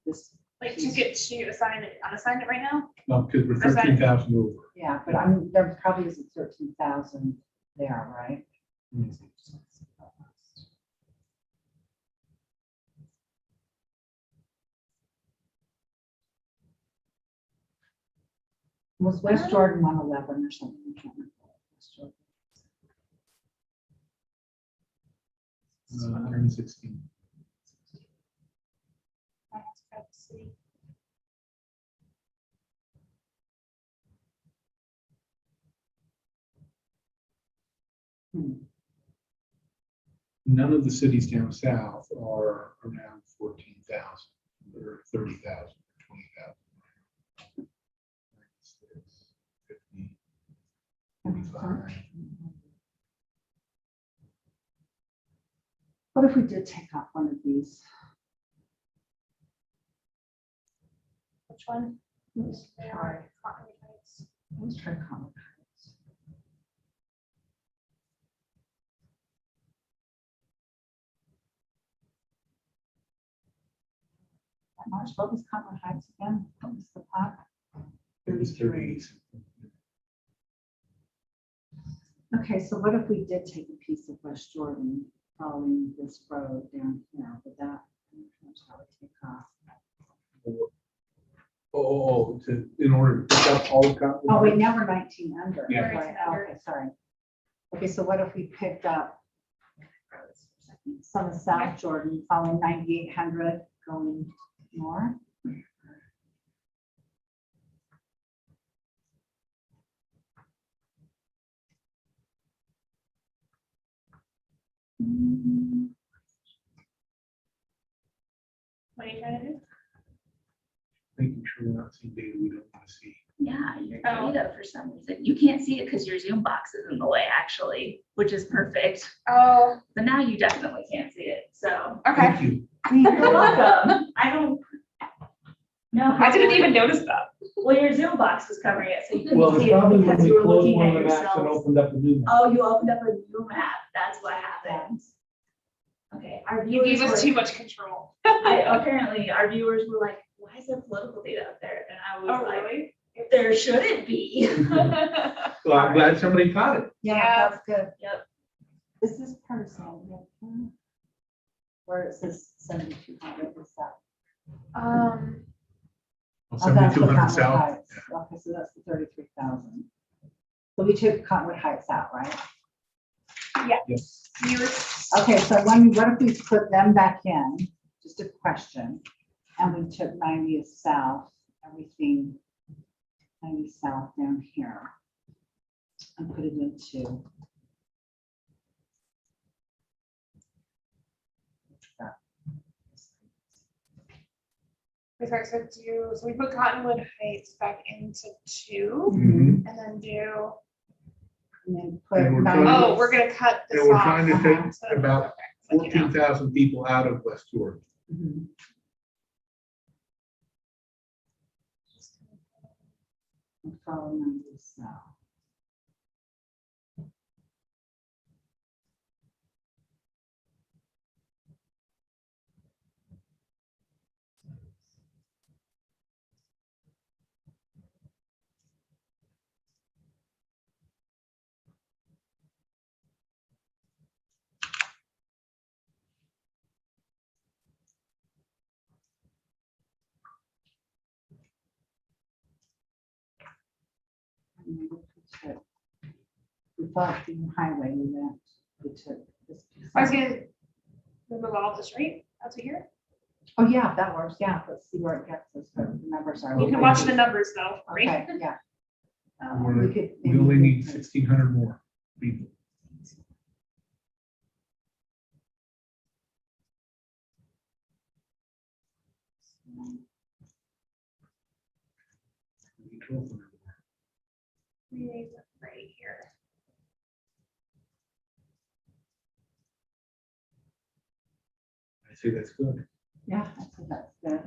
This, Like to get to assign it, unassign it right now? No, because we're Or is that- 13,000 over. yeah, but there probably isn't 13,000 there, right? Mm. Was West Jordan 111 or something? I can't remember. West Jordan. 116. I have to grab the city. None of the cities down south are around 14,000 or 30,000 or 20,000. 50, 45. What if we did take off one of these? Which one? Let's try, Cottonwood Heights. let's try Common Heights. Marsh, what was Common Heights again? What was the pot? It was 30s. Okay, so what if we did take a piece of West Jordan following this road down here? Would that, how would take off? In order to pick up all the cotton. Oh, wait, now we're 19 under. Yeah. Right, okay, sorry. Okay, so what if we picked up some of South Jordan following 9800 going north? What are you trying to do? Making sure we're not seeing data we don't want to see. Yeah, your Oh. data for some reason, you can't see it because your Zoom box is in the way actually, which is perfect. Oh, But now you definitely can't see it, so. okay. Thank you. You're welcome. I don't. No. I didn't even notice that. Well, your Zoom box was covering it, so you Well, couldn't it's see it probably when because we you were closed looking one at of the maps and yourself. opened up a new map. Oh, you opened up a new map. That's what happened. Okay, our You viewers gave us were- too much control. apparently our viewers were like, why is there political data up there? And I was Oh, like, really? there shouldn't be. Well, I'm glad somebody caught it. Yeah, Yeah. that's good. Yep. Is this person where it says 7200 is that? Um, Oh, that's 7,200 Cottonwood south. Heights. Okay, so that's the 33,000. So we took Cottonwood Heights out, right? Yes. you were, Okay, so what if we put them back in, just a question, and we took 90th south, everything 90 south down here, and put it into. sorry, so we put Cottonwood Heights back into 2 Mhm. and then do, And then put And we're trying to- 90 oh, we're gonna cut this And we're off. trying to take So- about okay, so, you know. 14,000 people out of West Jordan. Mhm. And follow 90 south. And we thought the highway, we took this piece. I was gonna move all this right out to here. Oh, yeah, that works. Yeah, let's see where it gets us. But the numbers are. You can watch the numbers though, right? Okay, yeah. We're- We could We maybe only do need this. 1,600 more people. We need 1,200 more. We need it right here. I say that's good. Yeah, I think that's good.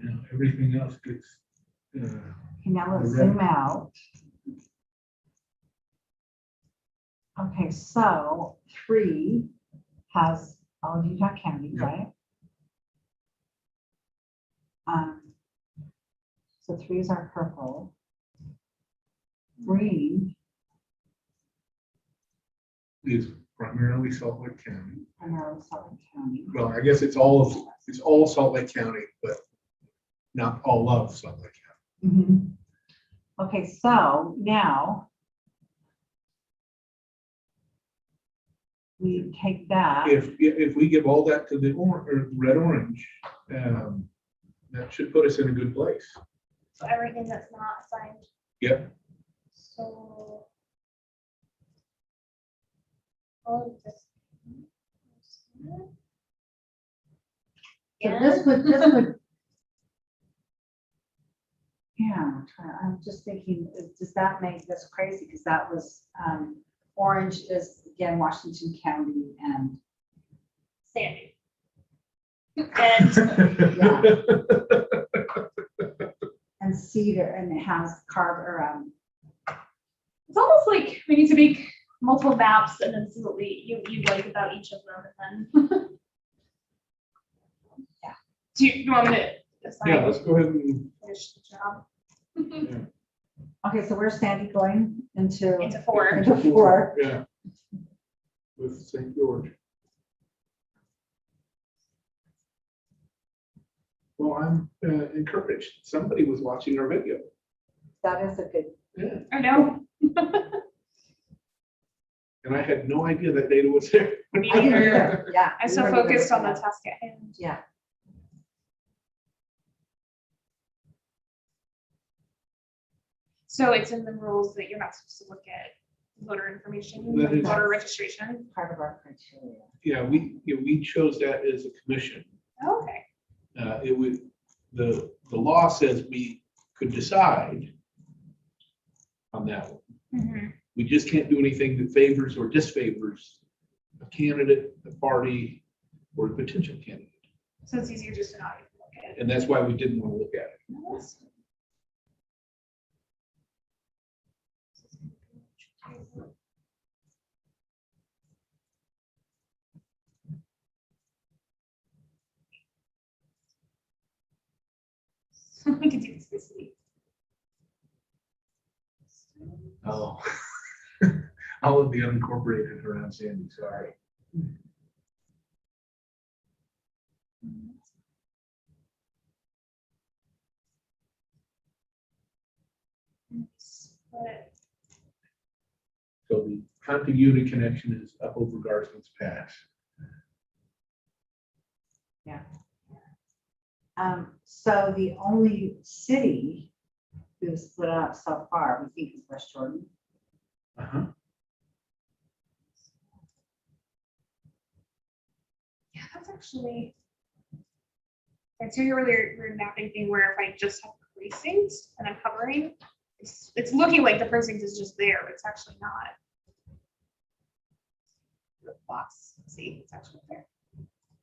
Now, everything else gets, Okay, now let's The red- zoom out. Okay, so 3 has all of Utah County, Yep. right? So 3 is our purple. Green, is primarily Salt Lake County. primarily Salt Lake County. Well, I guess it's all Salt Lake County, but not all of Salt Lake County. Mhm. Okay, so now we take that. If we give all that to the red orange, that should put us in a good place. So everything that's not assigned. Yep. So. All of this. So this would. Yeah, I'm just thinking, does that make this crazy? Because that was orange is again Washington County and Sandy. And and Cedar, and it has it's almost like we need to make multiple maps and then this is what you like about each of them and then. Yeah. Do you want me to decide? Yeah, let's go ahead and, Finish the job? okay, so where's Sandy going into? Into 4. Into 4. yeah. With St. George. Well, I'm encouraged. Somebody was watching our video. That is a good, Yeah. I know. And I had no idea that data was there. Me I didn't neither. either, yeah. I'm we so weren't even focused on the looking at- task at hand. Yeah, So it's in the rules that you're not supposed to look at voter information, That is- voter registration. part of our criteria. Yeah, we chose that as a commission. Okay. It would, the law says we could decide on that one. Mhm. We just can't do anything that favors or disfavors a candidate, a party, or a potential candidate. So it's easier just to not even look at it. And that's why we didn't want to look at it. We could do this week. Oh. All of the unincorporated around Sandy, sorry. But So the continuity connection is up over Garson's Pass. So the only city who's split up so far, we think is West Jordan. Uh-huh. yeah, that's actually. And so you're really weird mapping thing where if I just have precincts and I'm hovering, it's looking like the precinct is just there, but it's actually not. The box, see, it's actually there.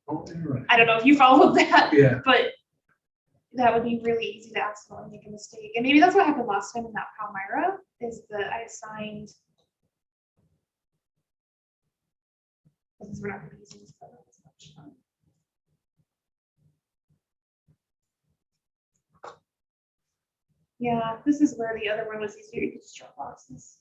Oh, you're right. I don't know if you followed that, Yeah, but that would be really easy to accidentally make a mistake. And maybe that's what happened last time in that Palmyra, is that I assigned. Because we're not going to be using this photo as much. Yeah, this is where the other one was easier. You could just draw boxes.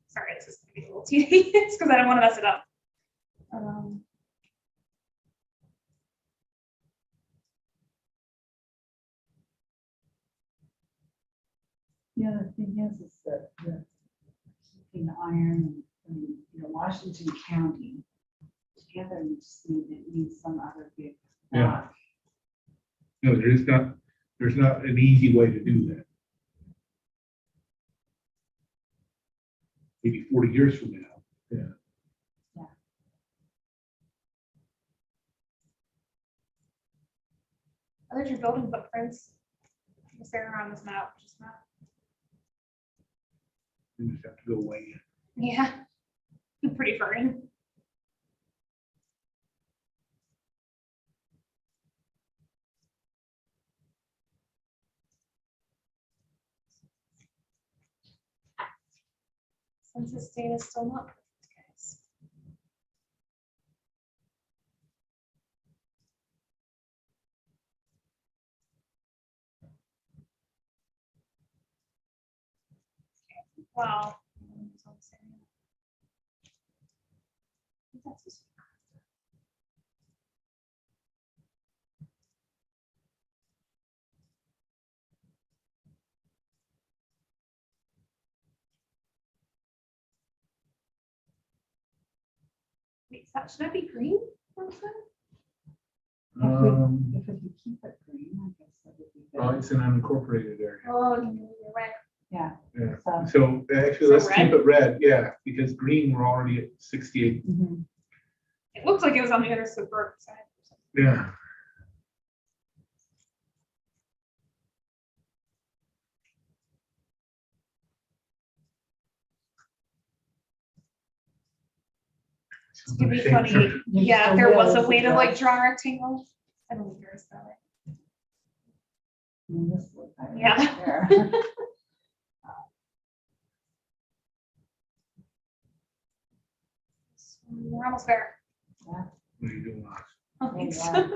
Sorry, this is going to be a little tedious because I don't want to mess it up. Yeah, the thing is that the keeping iron and, Washington County together, we just need some other big. Yeah. block. no, there's not an easy way to do that. Maybe 40 years from now. Yeah. There's your building footprints. Is there around this map? Just map. We just have to go way in. Yeah, pretty far in. Census data is still not perfect, guys. Wow. Wait, should that be green? Or something? If we keep it green, I guess that would be Well, good. it's an unincorporated area. Oh, you're right. Yeah, Yeah. So, So actually, So let's keep red? it red, yeah, because green, we're already at 68. mhm. It looked like it was on the other suburban side. Yeah. It'd be Shapes funny, are- yeah, if there was a way to like draw rectangles. I don't think there is that way. I mean, this looks like Yeah. right there. We're almost there. What are you doing, Oz? Oh, thanks. Yeah.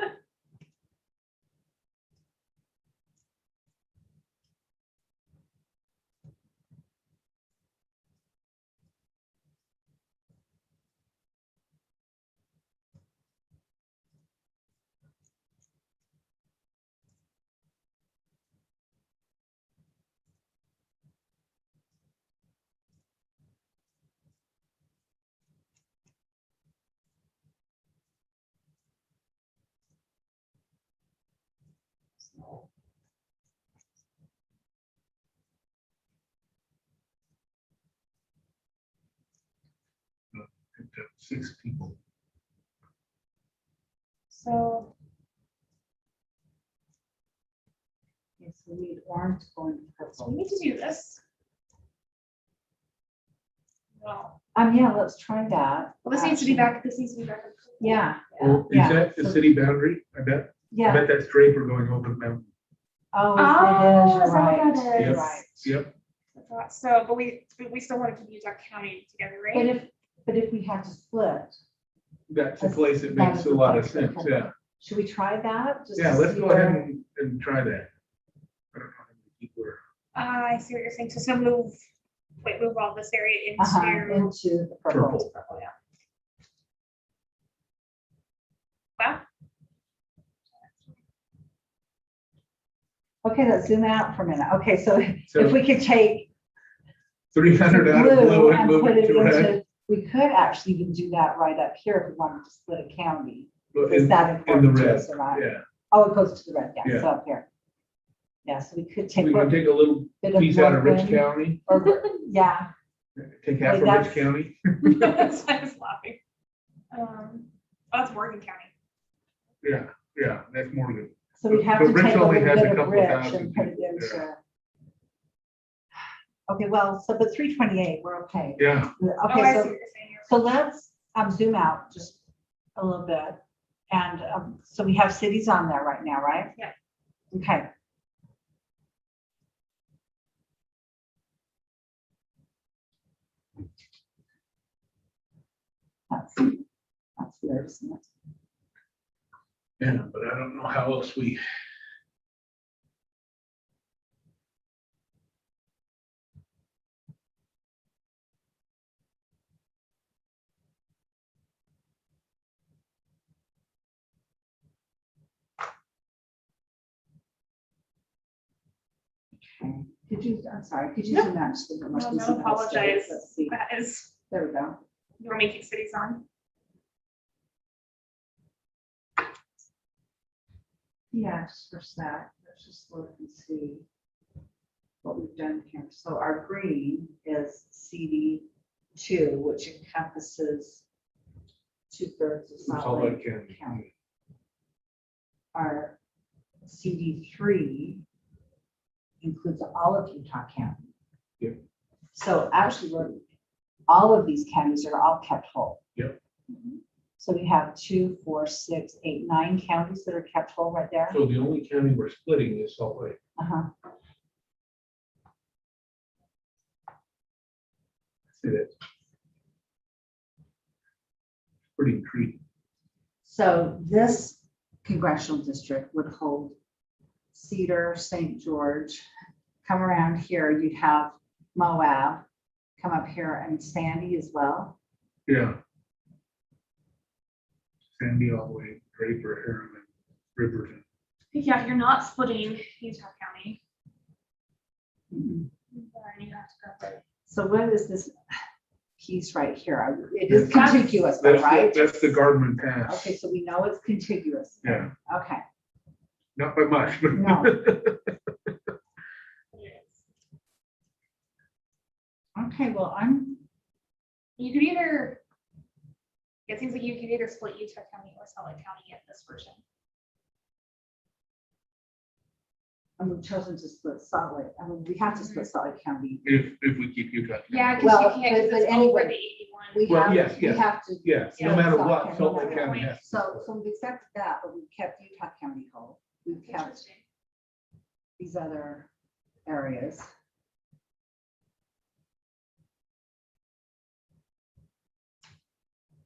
Picked up 6 people. So, Okay, so we need orange going to so purple. we need to do this. Well, Yeah, let's try that. this needs to be back, this needs to be back. Yeah, Oh, is Yeah. that the city boundary? I bet yeah. that's Draper going over the mountain. Oh, Oh, it is, is you're that right. what that You're is? right. Yep. I thought so, but we still want to keep Utah County together, But right? if we had to split, That's a place that makes a lot of sense, yeah. should we try that? Just Yeah, to let's see go ahead where- and try that. I don't know how many people are. I see what you're saying. So it's gonna move, move all this area into. Into the purple. Purple. Purple, yeah. Wow. Okay, let's zoom out for a minute. Okay, so if So we could take 300 out of blue blue and and move put it it to red. into, we could actually even do that right up here if we wanted to split a county. Well, Is in- that In important the to red, us or not? yeah. Oh, it goes to the red, yeah, Yeah. so up here. Yeah, so we could take We can a take a little bit of piece out of Rich Brooklyn, County, or, yeah, take half of Wait, Rich County. That's why I was laughing. Oh, that's Morgan County. Yeah, that's Morgan. so we have But to Rich take a only little has a bit of couple rich thousand and put it people, into. Okay, well, so but 328, we're okay. Yeah, Oh, I Okay, see what so, you're saying. so let's zoom out just a little bit. And so we have cities on there right now, right? Yeah. Okay. That's weird, isn't it? yeah, but I don't know how else we. Okay. I'm sorry, could you No. zoom out just a little more? No, so we no, see how it stays? apologize. Let's see. That is, There we go. you're making cities on. Yeah, just for that, let's just look and see what we've done here. So our green is CD2, which encompasses 2/3 of Salt Salt Lake Lake County. County. Our CD3 includes all of Utah County. Yep. So actually, all of these counties are all kept whole. Yep. So we have 2, 4, 6, 8, 9 counties that are kept whole right there. So the only county we're splitting is Salt Lake. Uh-huh. See that? Pretty intriguing. So this congressional district would hold Cedar, St. George. Come around here, you'd have Moab, come up here, and Sandy as well. Yeah. Sandy all the way, Draper, Harriman, Riverton. Yeah, you're not splitting Utah County. Mhm. Then you have to go. So what is this piece right here? It is That's- contiguous, though, right? That's the Gardman Pass. Okay, so we know it's contiguous. Yeah, Okay, not by much, but. No. Okay, well, I'm, You could either, it seems like you could either split Utah County or Salt Lake County in this version. we've chosen to split Salt Lake. I mean, we have to split Salt Lake County. If we keep Utah. County. Yeah, because Well, you can't, but because it's anyway, over the 81. We Well, have, yes, we yes. have to. Yes, no Yeah, matter Salt what, County, Salt no Lake matter County what. has. to So, split. so we've accepted that, but we've kept Utah County whole. We've kept Interesting. these other areas.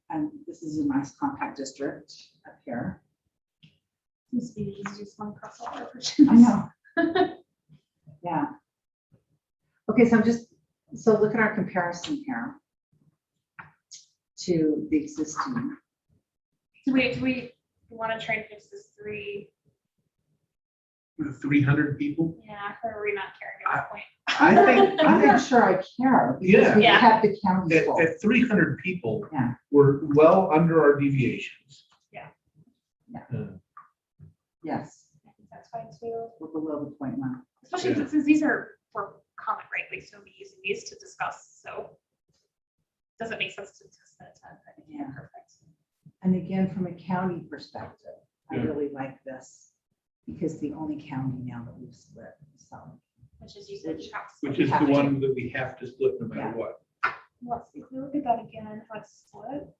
And this is a nice compact district up here. Seems to be the easiest one across all our versions. I know. Yeah. Okay, so so look at our comparison here to the existing. Do we want to try and fix this 3? 300 people. Yeah, or are we not caring at that point? I think, I'm not sure I care. because Yeah. We Yeah. have the county full. at 300 people, Yeah. we're well under our deviations. Yes, I think that's fine too. we're below the 0.1. Especially Yeah. since these are for comment, right? Like, so be using these to discuss, so. Doesn't make sense to test that at 10, I think, Yeah. perfect. And again, from a county perspective, I Yeah. really like this because the only county now that we've split is Salt Lake. Which is you said you have to. Which is the Have to. one that we have to split no matter Yeah. what. Let's see, if we look at that again, how it's split.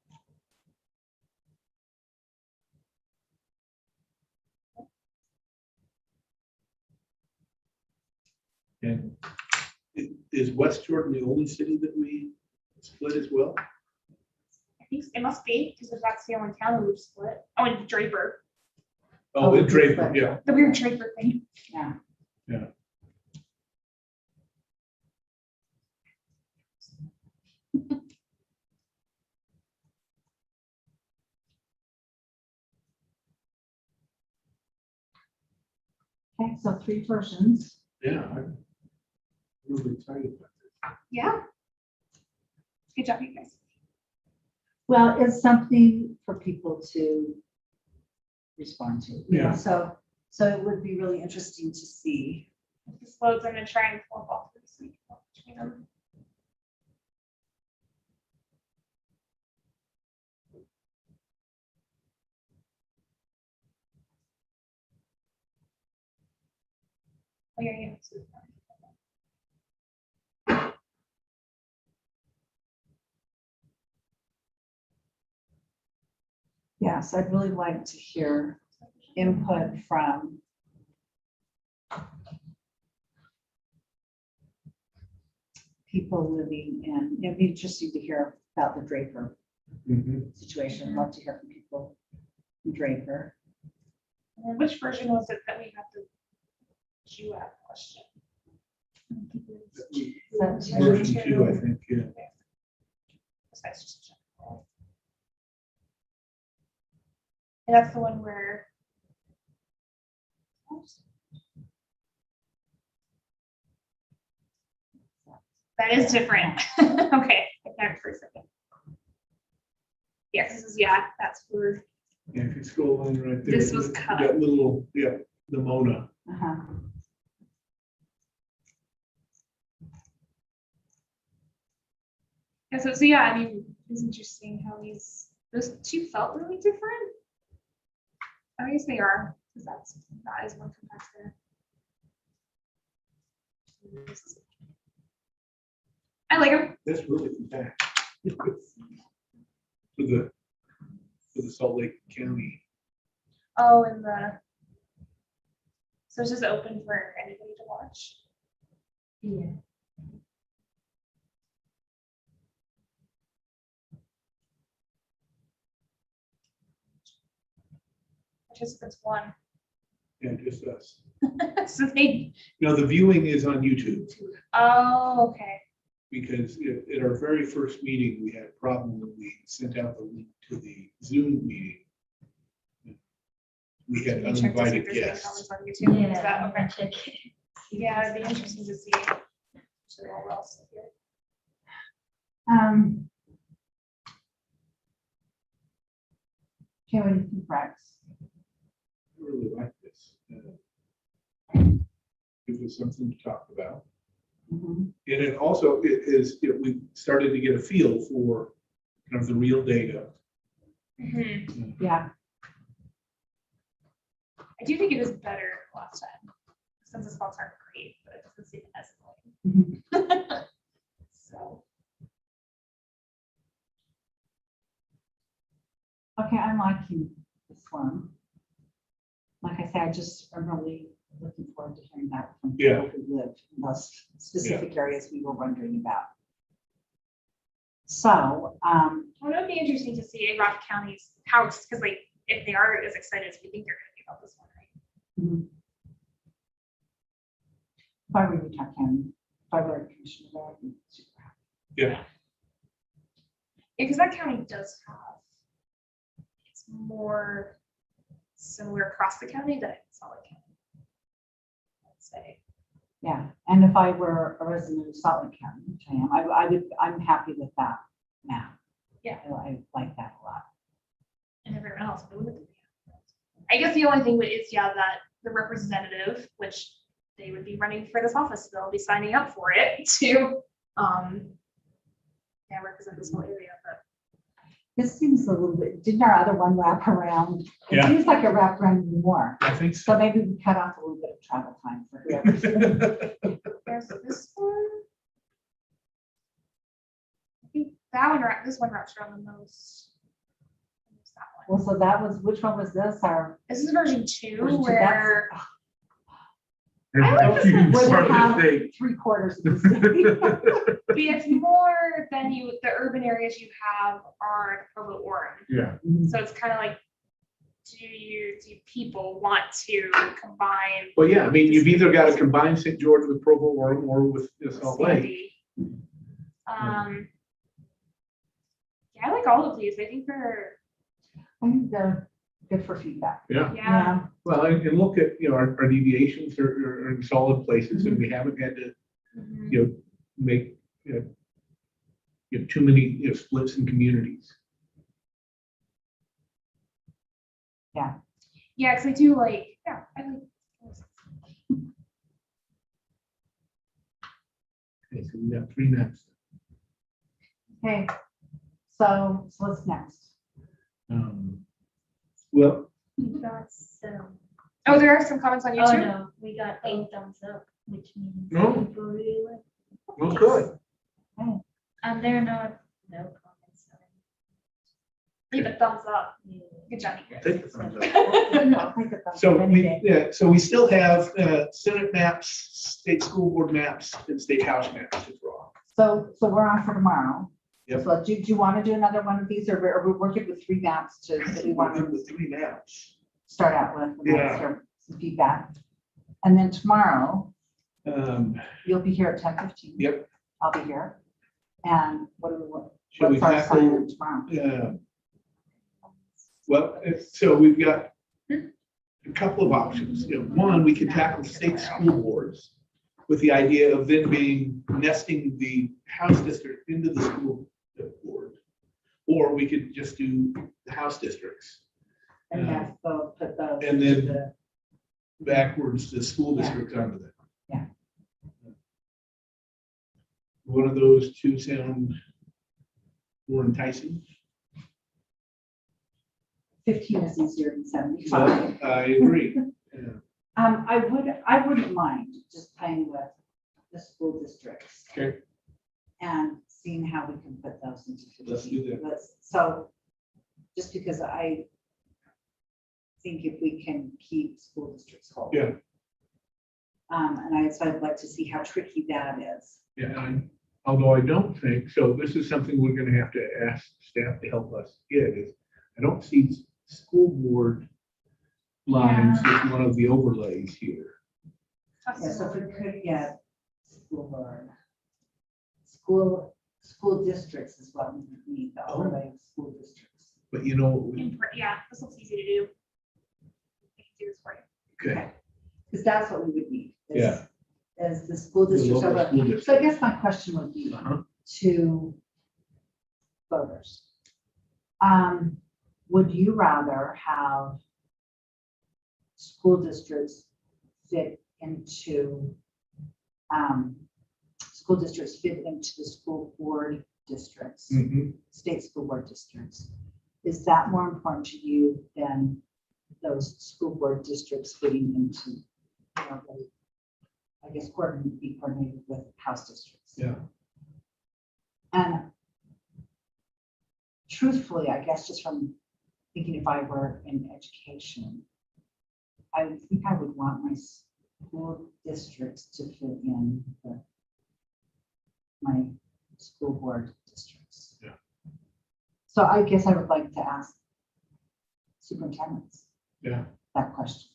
And is West Jordan the only city that we split as well? I think it must be, because if that's the only town that we've split. Oh, and Draper, Oh, we in Draper, split. yeah. the weird Draper thing. Yeah. Yeah. Okay, so 3 versions. Yeah, I'm really excited about this. Yeah. Good job, you guys. Well, it's something for people to respond to. You know, Yeah. so it would be really interesting to see. If this loads, I'm gonna try and pull up all 3 so we can walk between them. Oh, yeah, yeah. Yes, I'd really like to hear input from people living in, it'd be interesting to hear about the Draper Mhm. situation. I'd love to hear from people in Draper. And then which version was it that we had the GWAP question? Version 2, I think, yeah. That's just general. And that's the one where. That is different. Okay, I can't for a second. Yes, this is, yeah, that's for, Yeah, if you scroll on right there. This was you cut. got little, yeah, the Mona. Uh-huh. yeah, so yeah, I mean, it's interesting how those 2 felt really different. I guess they are, because that is one competitor. I like them. That's really compact. For the Salt Lake County. Oh, and so it's just open for anybody to watch. Yeah. Participants 1. Yeah, just us. So they, No, the viewing is on YouTube oh, okay. because at our very first meeting, we had a problem when we sent out the link to the Zoom meeting. We had Can you check to see if uninvited there's any guests. comments on YouTube? Is that Yeah, okay? check it. Yeah, it'd be interesting to see. So what else here. Okay, what do you think, Rex? I really like this. Gives us something to talk about. Mhm. And it also is, we started to get a feel for kind of the real data. Mhm. Yeah, I do think it is better last time. Census spots aren't great, but it doesn't seem as Mhm. annoying. So, okay, I'm liking this one. Like I said, I'm really looking forward to hearing that from Yeah. people who live in those specific areas we were wondering about. So, well, it would be interesting to see a Rock County's house, because like, if they are as excited as we think they're gonna be about this one, right? if I were Utah County, if I were a commissioner, there, I'd be super happy. Yeah. Yeah, because that county does have, it's more similar across the county than Salt Lake County, I'd say. Yeah, and if I were a resident of Salt Lake County, which I am, I'm happy with that map. Yeah. I like that a lot. And everyone else. But I guess the only thing is, yeah, that the representative, which they would be running for this office, they'll be signing up for it to, yeah, represent this whole area. But This seems a little bit, didn't our other one wrap around? It Yeah. seems like it wrapped around even more. I think So so. maybe we cut off a little bit of travel time for whoever. there's this one. I think that one, this one wraps around the most. That one. Well, so that was, which one was this? Our This is version 2, version two, where I like you where start they to have think. 3/4 of the state. it's more than the urban areas you have are Provo Orem. Yeah, So it's kind of like, do people want to combine well, yeah, I mean, you've either got to combine St. George with Provo or with Salt Lake. Sandy? Yeah, I like all of these. I think they're, I think they're good for feedback. Yeah, yeah. well, and look at, our deviations are in solid places and we haven't had to, Mhm. make, too many, splits in communities. Yeah, because I do like, yeah, I like. Okay, so we got 3 maps. Okay, so what's next? Well, We got some, Oh, there are some comments on oh YouTube. no, we got 8 thumbs up, which means No. people really like. well, good. And they're not, no comments. Leave a thumbs up. Yeah. Good job. Take the thumbs up. I'll take it So any we, day. so we still have Senate maps, state school board maps, and state house maps to draw. So we're on for tomorrow. Yep. So do you want to do another one of these, or we're working with 3 maps I that we think we're want good to with 3 maps. start out with? and Yeah. let's hear some feedback. And then tomorrow, Shall you'll be here at 10:15. Yep. I'll be here. And what do we want? we What's our tackle, assignment tomorrow? well, so we've got a couple of options. One, we could tackle state school boards with the idea of then nesting the house district into the school board. Or we could just do the house districts. And that's the, put those. And then- into the- Backwards, the school Yeah. districts onto that. Yeah. One of those two sound more enticing. 15 is easier than 75. I agree. Yeah. I wouldn't mind just playing with the school districts. Okay. And seeing how we can put those into. Let's do that. So, just because I think if we can keep school districts whole. Yeah. And so I'd like to see how tricky that is. Yeah, although I don't think, so this is something we're gonna have to ask staff to help us get is, I don't see school board lines with one of the overlays here. Yeah, so if we could get school board, school districts is what we need, the overlay of school districts. But Yeah, this looks easy to do. I can do this for you. okay, Because that's what we would need. Yeah. Is the school The districts. local overlay. school So I district. guess my question would be Uh-huh. to voters. Would you rather have school districts fit into school districts fit into the school board districts, Mhm. state school board districts. Is that more important to you than those school board districts fitting into, I guess, be coordinated with house districts? Yeah. And truthfully, I guess just from thinking if I were in education, I would think I would want my school districts to fit in with my school board districts. Yeah. So I guess I would like to ask superintendents Yeah. that question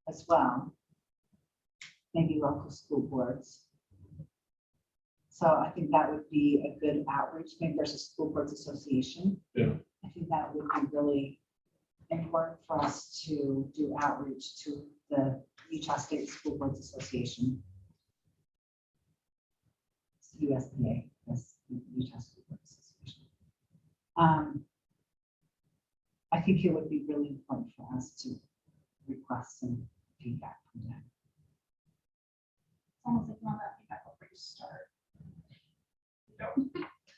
as well. Maybe local school boards. So I think that would be a good outreach. Maybe there's a school boards association. Yeah. I think that would be really important for us to do outreach to the Utah State School Boards Association. USBA, yes, Utah School Boards Association. I think it would be really important for us to request some feedback from them. Almost like one that feedback before you start.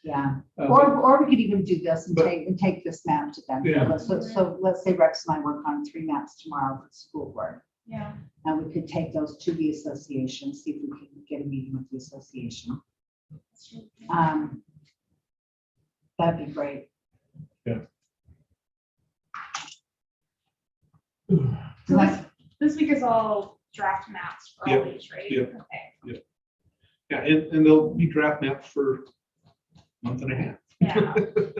Yeah, But- or we could even do this and but- take this map to them. Yeah. So let's say Rex and I work on 3 maps tomorrow for the school board. Yeah. And we could take those to the association, see if we can get a meeting with the association. That'd be great. So this week is all draft maps for all Yep, these, right? yep. Okay. Yeah, and there'll be draft maps for a month and a half. Yeah.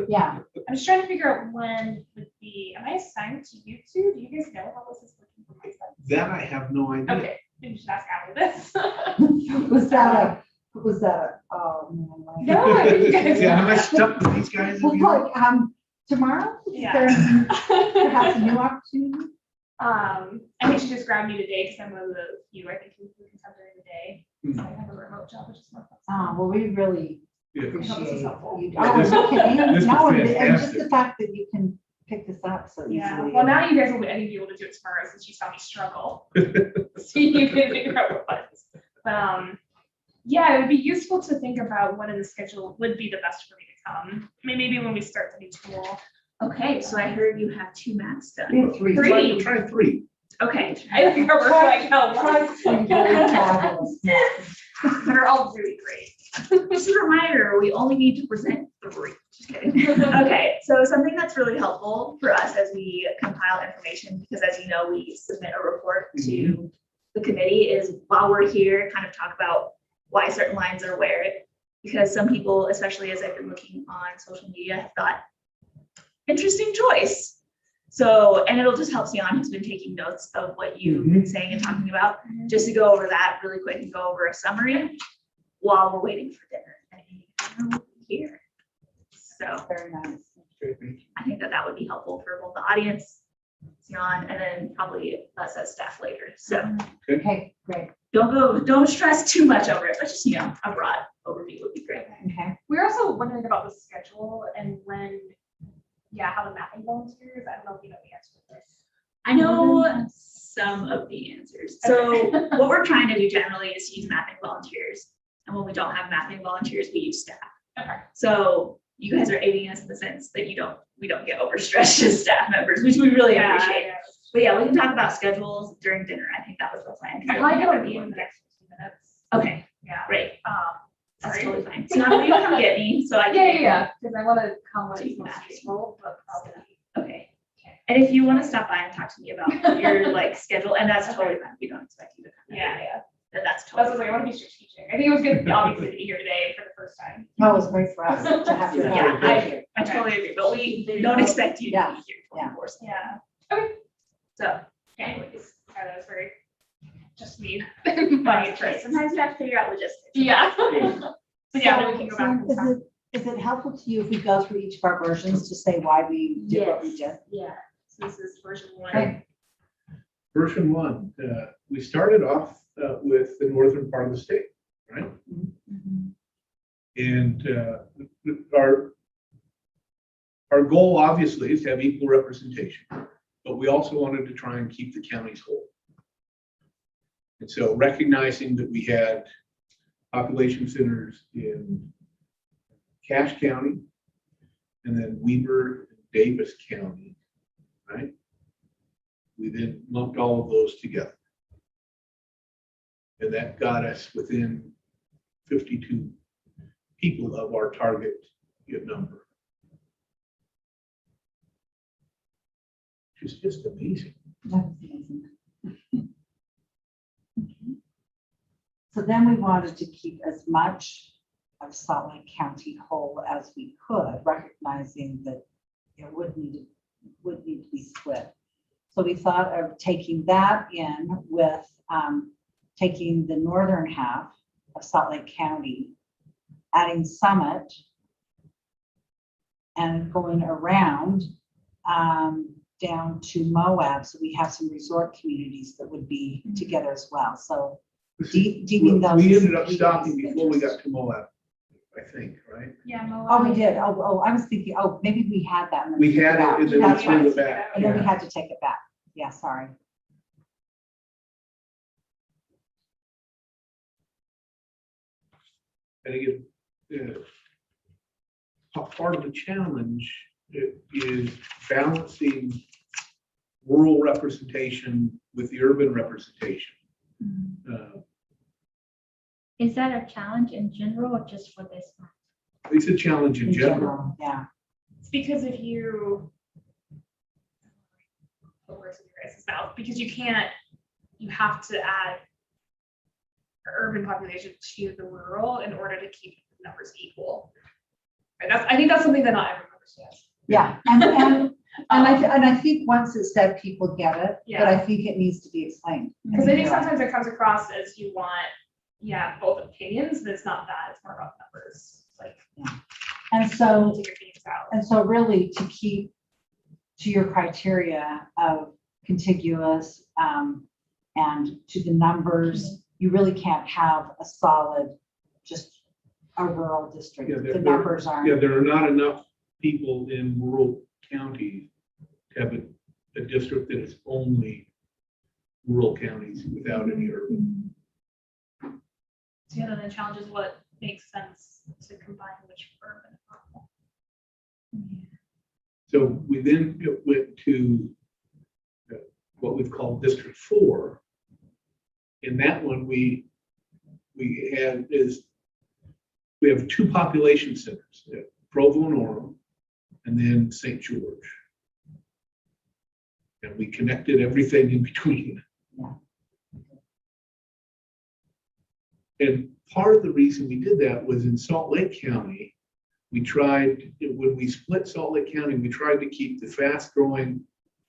Yeah, I'm just trying to figure out when would be, am I assigned to you two? Do you guys know how this is looking from my side? That I have no idea. Okay, maybe just ask after this. was that oh man. like- No, I think you guys. Yeah, am I stuck with these guys Well, again? like, tomorrow, is Yeah. there perhaps a new opportunity? I think she just grabbed me today because I'm one of the few I think who can come during the day. So I have a remote job, which is more flexible. Well, we really Yeah. appreciate helpful. you. Yeah, this- No kidding. this was No, and just fantastic. the fact that you can pick this up so easily. Yeah, well, now you guys will be able to do it tomorrow since you saw me struggle. So you can figure out what buttons. But, yeah, it would be useful to think about what in the schedule would be the best for me to come. I mean, maybe when we start the new tool. Okay, so I heard you have 2 maps We done. have 3. Three. Try 3. Okay, I think we're like, no, Try 3 really fabulous maps. but are all really great. just a reminder, we only need to present 3. Just kidding. Okay, so something that's really helpful for us as we compile information, because as you know, we submit a report to the committee, is while we're here, kind of talk about why certain lines are where, because some people, especially as I've been looking on social media, have thought, interesting choice. So, and it'll just help Sion, who's been taking notes of what you've been saying and talking about, just to go over that really quick and go over a summary while we're waiting for dinner. And we're here. So Very nice. I think that would be helpful for both the audience, Sion, and then probably us as staff later. So Okay, great. don't stress too much over it, but just, a broad overview would be great. Okay. We're also wondering about the schedule and when, how the mapping volunteers, I don't know if you know the answer to this. I know some of the answers. So what we're trying to do generally is use mapping volunteers. And when we don't have mapping volunteers, we use staff. Okay. So you guys are aiding us in the sense that we don't get overstretched as staff members, which we really appreciate. But yeah, we can talk about schedules during dinner. I think that was the plan. I like it be in the next 15 minutes. Okay, Yeah. great. That's Sorry. totally fine. So now you come get me, so I can. Because I want to come when So it's you can most ask. useful, but probably. Okay. And if you want to stop by and talk to me about your schedule, and that's totally fine. We don't expect you to come. Yeah. But that's That's what I totally was like, I fine. want to be strategic. I think it was good, obviously, to be here today for the first time. That was great for us to have you. Yeah, I totally agree, but we don't expect you to Yeah, be here yeah. 24/7. Yeah. So, Anyways, that was very, just me. that's right. Sometimes you have to figure out logistics. Yeah. But yeah, then we can go So back and talk. is it helpful to you if we go through each of our versions to say why we did what we did? Yeah, so this is version 1. Okay. Version 1, we started off with the northern part of the state, right? And our goal obviously is to have equal representation, but we also wanted to try and keep the counties whole. And so recognizing that we had population centers in Cache County and then Weber and Davis County, right? We then lumped all of those together. And that got us within 52 people of our target number. Which is just amazing. That was amazing. So then we wanted to keep as much of Salt Lake County whole as we could, recognizing that it would need to be split. So we thought of taking that in with taking the northern half of Salt Lake County, adding Summit, and going around down to Moab. So we have some resort communities that would be together as well. So deeming those. We ended up stopping before we got to Moab, I think, right? Yeah. Oh, we did. Oh, I was thinking, oh, maybe we had that. and then We took had it out. and then That's we pulled right. it back. And then we Yeah. had to take it back. Yeah, sorry. And again, part of the challenge is balancing rural representation with the urban representation. Is that a challenge in general or just for this one? It's a challenge in general. Yeah. It's because if you put words in your guys' mouth, because you have to add urban population to the rural in order to keep the numbers equal. Right? I think that's something that not everyone understands. Yeah, and I think once it's said, people get it, but I Yeah. think it needs to be explained. Because I think You're right. sometimes it comes across as you want, both opinions, but it's not that, it's more about numbers. Like, And so, take your feelings out. and so really to keep to your criteria of contiguous and to the numbers, you really can't have a solid, just a rural district. Yeah, The numbers aren't. Yeah, there are not enough people in rural counties to have a district that is only rural counties without any urban. So yeah, then the challenge is what makes sense to combine which urban and rural. So we then went to what we've called District 4. In that one, we have two population centers, Provo and Orem, and then St. George. And we connected everything in between. Yeah. And part of the reason we did that was in Salt Lake County, when we split Salt Lake County, we tried to keep the fast-growing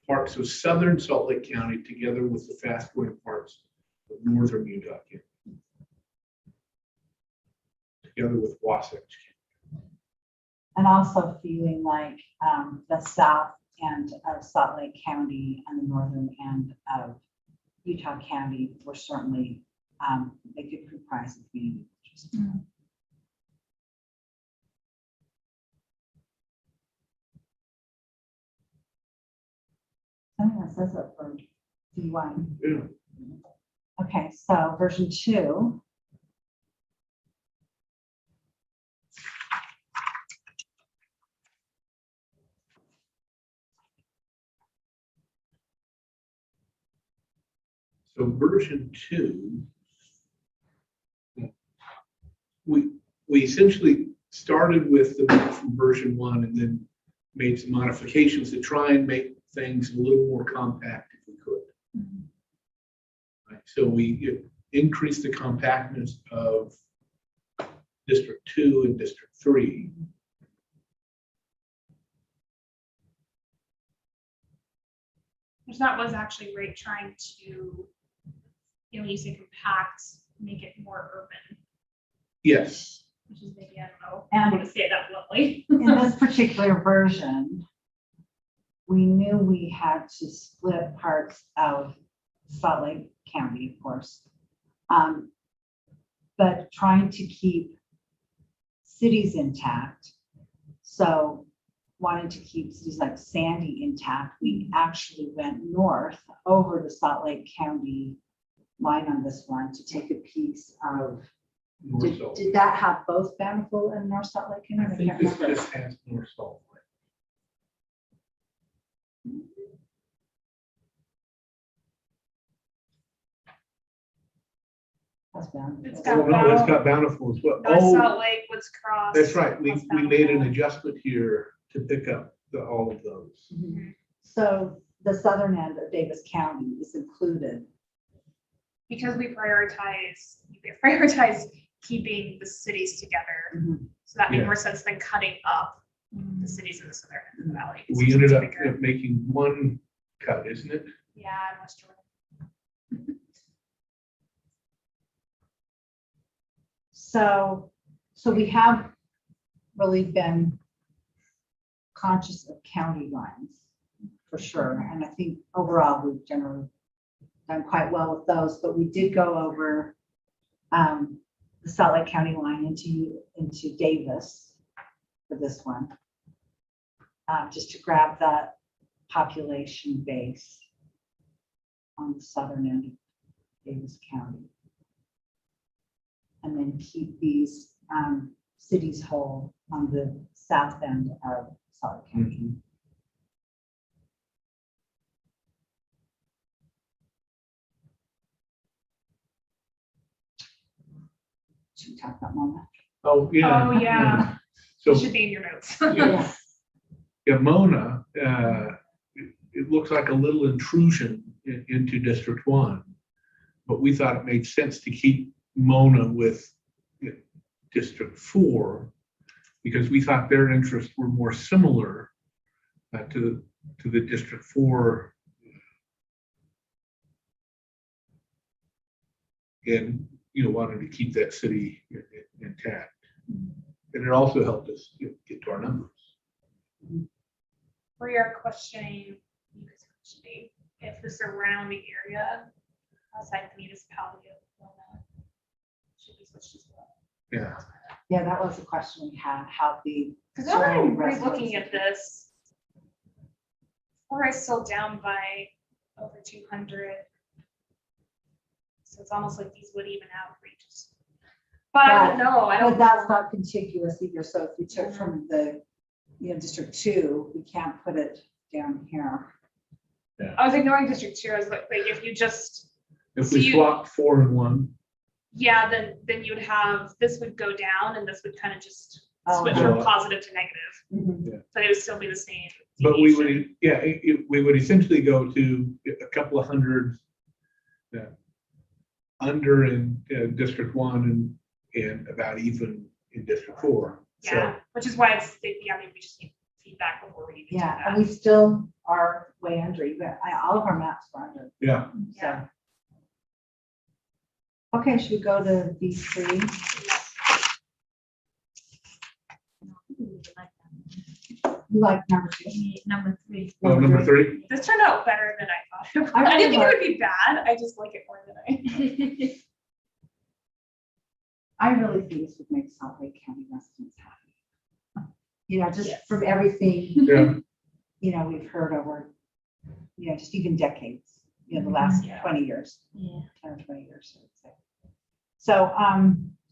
parts of southern Salt Lake County together with the fast-growing parts of northern Utah County, together with Wasatch County. And also feeling like the south end of Salt Lake County and the northern end of Utah County were certainly, they could comprise a community. Something that says it for V1. Yeah. Okay, so version 2. So version 2, we essentially started with the map from version 1 and then made some modifications to try and make things a little more compact if we could. Right, so we increased the compactness of District 2 and District 3. Which that was actually great, trying to, when you say compact, make it more urban, Yes. which is maybe, I don't know, I And want to say that bluntly. in this particular version, we knew we had to split parts of Salt Lake County, of course. But trying to keep cities intact. So wanting to keep cities like Sandy intact, we actually went north over the Salt Lake County line on this one to take a piece of, North Salt. did that have both Bountiful and North Salt Lake in it? I I think can't this remember. just has North Salt. That's Bountiful. It's Oh, got no, it's got Bountiful as well. North Oh, Salt Lake, Woods Cross. that's right. We plus made an Bountiful. adjustment here to pick up all of those. Mhm. So the southern end of Davis County is included. Because we prioritize keeping the cities together. Mhm. So that made Yeah. more sense than cutting up the cities in the southern end of the valley. It's We just ended up bigger. making one cut, isn't it? Yeah, in West Jordan. So we have really been conscious of county lines, for sure. And I think overall, we've generally done quite well with those, but we did go over the Salt Lake County line into Davis for this one. Just to grab that population base on the southern end of Davis County. And then keep these cities whole on the south end of Salt Lake County. Should we talk about Mona? Oh, yeah. Oh, yeah. So, It should be in your notes. Yeah. yeah, Mona, it looks like a little intrusion into District 1. But we thought it made sense to keep Mona with District 4 because we thought their interests were more similar to the District 4 and wanted to keep that city intact. And it also helped us get to our numbers. We are questioning if the surrounding area outside the municipality of Mona should be switched as well. Yeah. Yeah, that was a question we had, how the. Because now that I'm surrounding re-looking residents- at this, Flora is still down by over 200. So it's almost like these would even out for each. But I don't know. I But don't. that's not contiguous either, so if we took from the, District 2, we can't put it down here. I was ignoring District 2. I was like if you just, If So we you- swapped 4 and 1, yeah, then you'd have, this would go down and this would kind of just Oh, switch go from up. positive to negative. Mhm. But it would still be the same. but we deviation. would, we would essentially go to a couple of hundred under in District 1 and about even in District 4. So, Yeah, which is why it's, maybe we just need feedback before we even do Yeah, and that. we still are way under, even, all of our maps are under, yeah, so. Yeah. Okay, should we go to these three? You like number 2? Number 3. oh, number 3. This turned out better than I thought. it would. I I didn't think it really would be bad. I just like it more than I. I really think this would make Salt Lake County residents happy. Just Yes. from everything, Yeah, we've heard over, just even decades, the last Yeah. 20 years, Yeah. 10 or 20 years, I would say. So,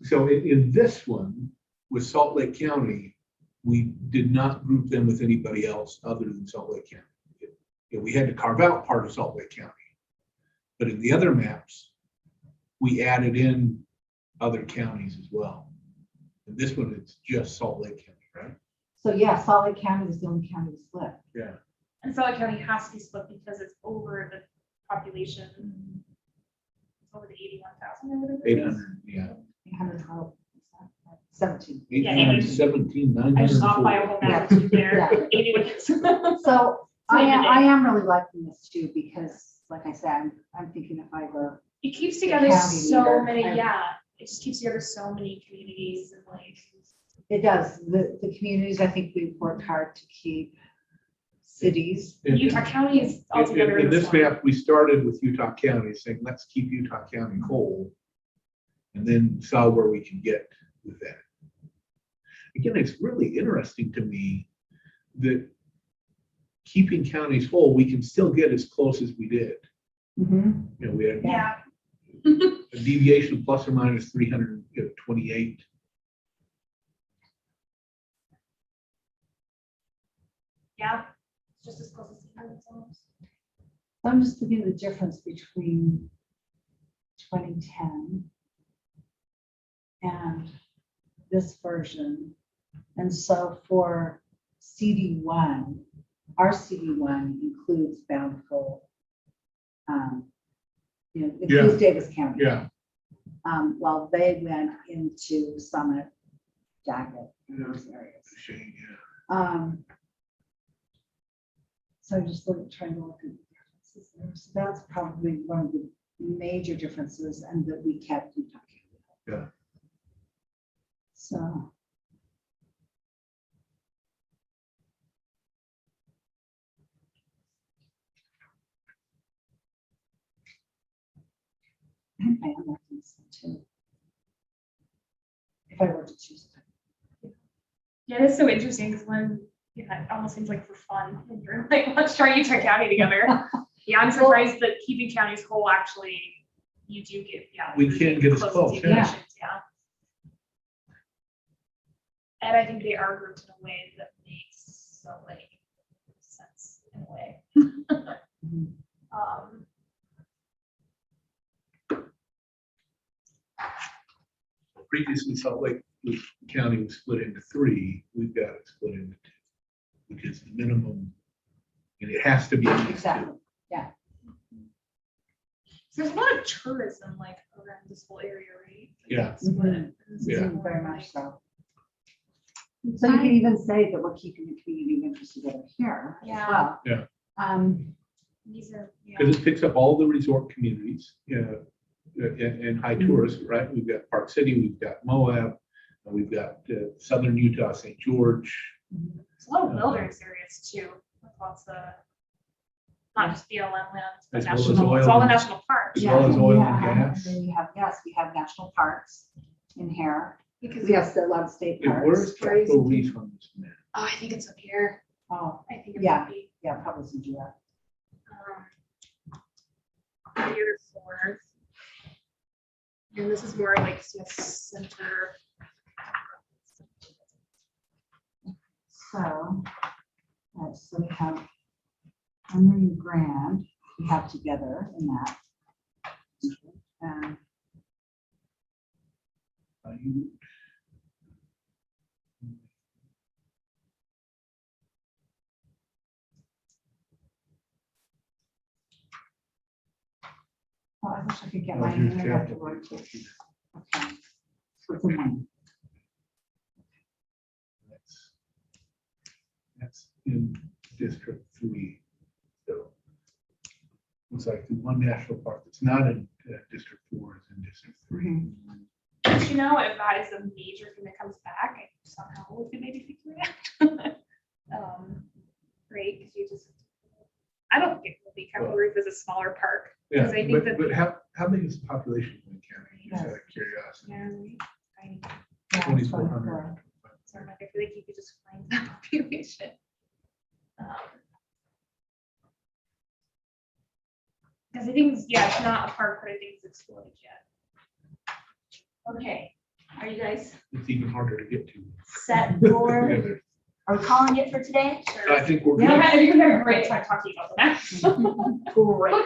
so in this one, with Salt Lake County, we did not group them with anybody else other than Salt Lake County. We had to carve out part of Salt Lake County. But in the other maps, we added in other counties as well. And this one, it's just Salt Lake County, right? so yeah, Salt Lake County was the only county to split. Yeah. And Salt Lake County has to be split because it's over the population. It's over the 81,000 or whatever. it is. 800, yeah. 812, 17. Yeah, 817, I just off by a 904. whole magnitude there. Yeah. 81. So I even am really liking this too, because like I said, I'm thinking if I were, It keeps together county so leader, many, I- yeah. It just keeps together so many communities and like. it does, the communities, I think we've worked hard to keep cities. In- Utah County is all together. In this one. map, we started with Utah County, saying, let's keep Utah County whole. And then saw where we can get with that. Again, it's really interesting to me that keeping counties whole, we can still get as close as we did. Mhm. We had Yeah, A deviation plus or minus 328. Yeah, it's just as close as the others almost. I'm just looking at the difference between 2010 and this version. And so for CD1, our CD1 includes Bountiful, includes Davis County. Yeah. While they went into Summit, Daggett, and those areas. Shane, yeah. So I'm just trying to look at the differences there. So that's probably one of the major differences, and that we kept in touch. Yeah. So. I think I am looking this one too. If I were to choose it. Yeah, it's so interesting because when, yeah, it almost seems like for fun, when you're like, let's try Utah County together. Yeah, I'm surprised that keeping counties whole, actually, you do get, yeah. We can get as close, yeah. deviations, yeah. And I think they are grouped in a way that makes so like sense in a way. Previously, Salt Lake County was split into 3. We've got it split into 2, which is the minimum. And it has to be at least 2. Exactly. So there's a lot of tourism like around this whole area, right? Like, Yeah. that's what it is. Yeah. Very much so. So you can even say that we're keeping the community of interest together here as Yeah. well. Yeah. These are, yeah. Because it picks up all the resort communities, and high tourists, right? We've got Park City, we've got Moab, we've got southern Utah, St. George. There's a lot of wilderness areas too, with lots of, not just BLM land, but As well as national, it's oil all the and- national parks. As well as oil and Yeah, gas. then we have, yes, we have national parks in here. Because, We have a lot of state And where's parks. Capitol Reef on this map? oh, I think it's up here. Oh, I think it Yeah. might be. yeah, probably some GI. Year 4. And this is more like Smith Center. So, so we have Henry and Grand, we have together in that. And oh, I wish I could get my Here's internet to Capitol work. Reef. Okay. So it's in one. That's in District 3. So looks like the one national park that's not in District 4 is in District 3. But you know, if that is a major thing that comes back, I somehow we could maybe figure it out. Right, because you just, I don't think it will be Capitol Reef is a smaller park. Yeah, 'Cause I think but, that- how big is the population in the county? Just out of Yes. curiosity. Yeah, right. Tiny. Yeah, 2,400. So I'm like, I feel like you could just find that population. Because I think, yeah, it's not a park, but I think it's exploded yet. Okay, are you guys It's even harder to get to. set for, are we calling it for today? I think we're Yeah, good. I think we had a great time talking about that. Great.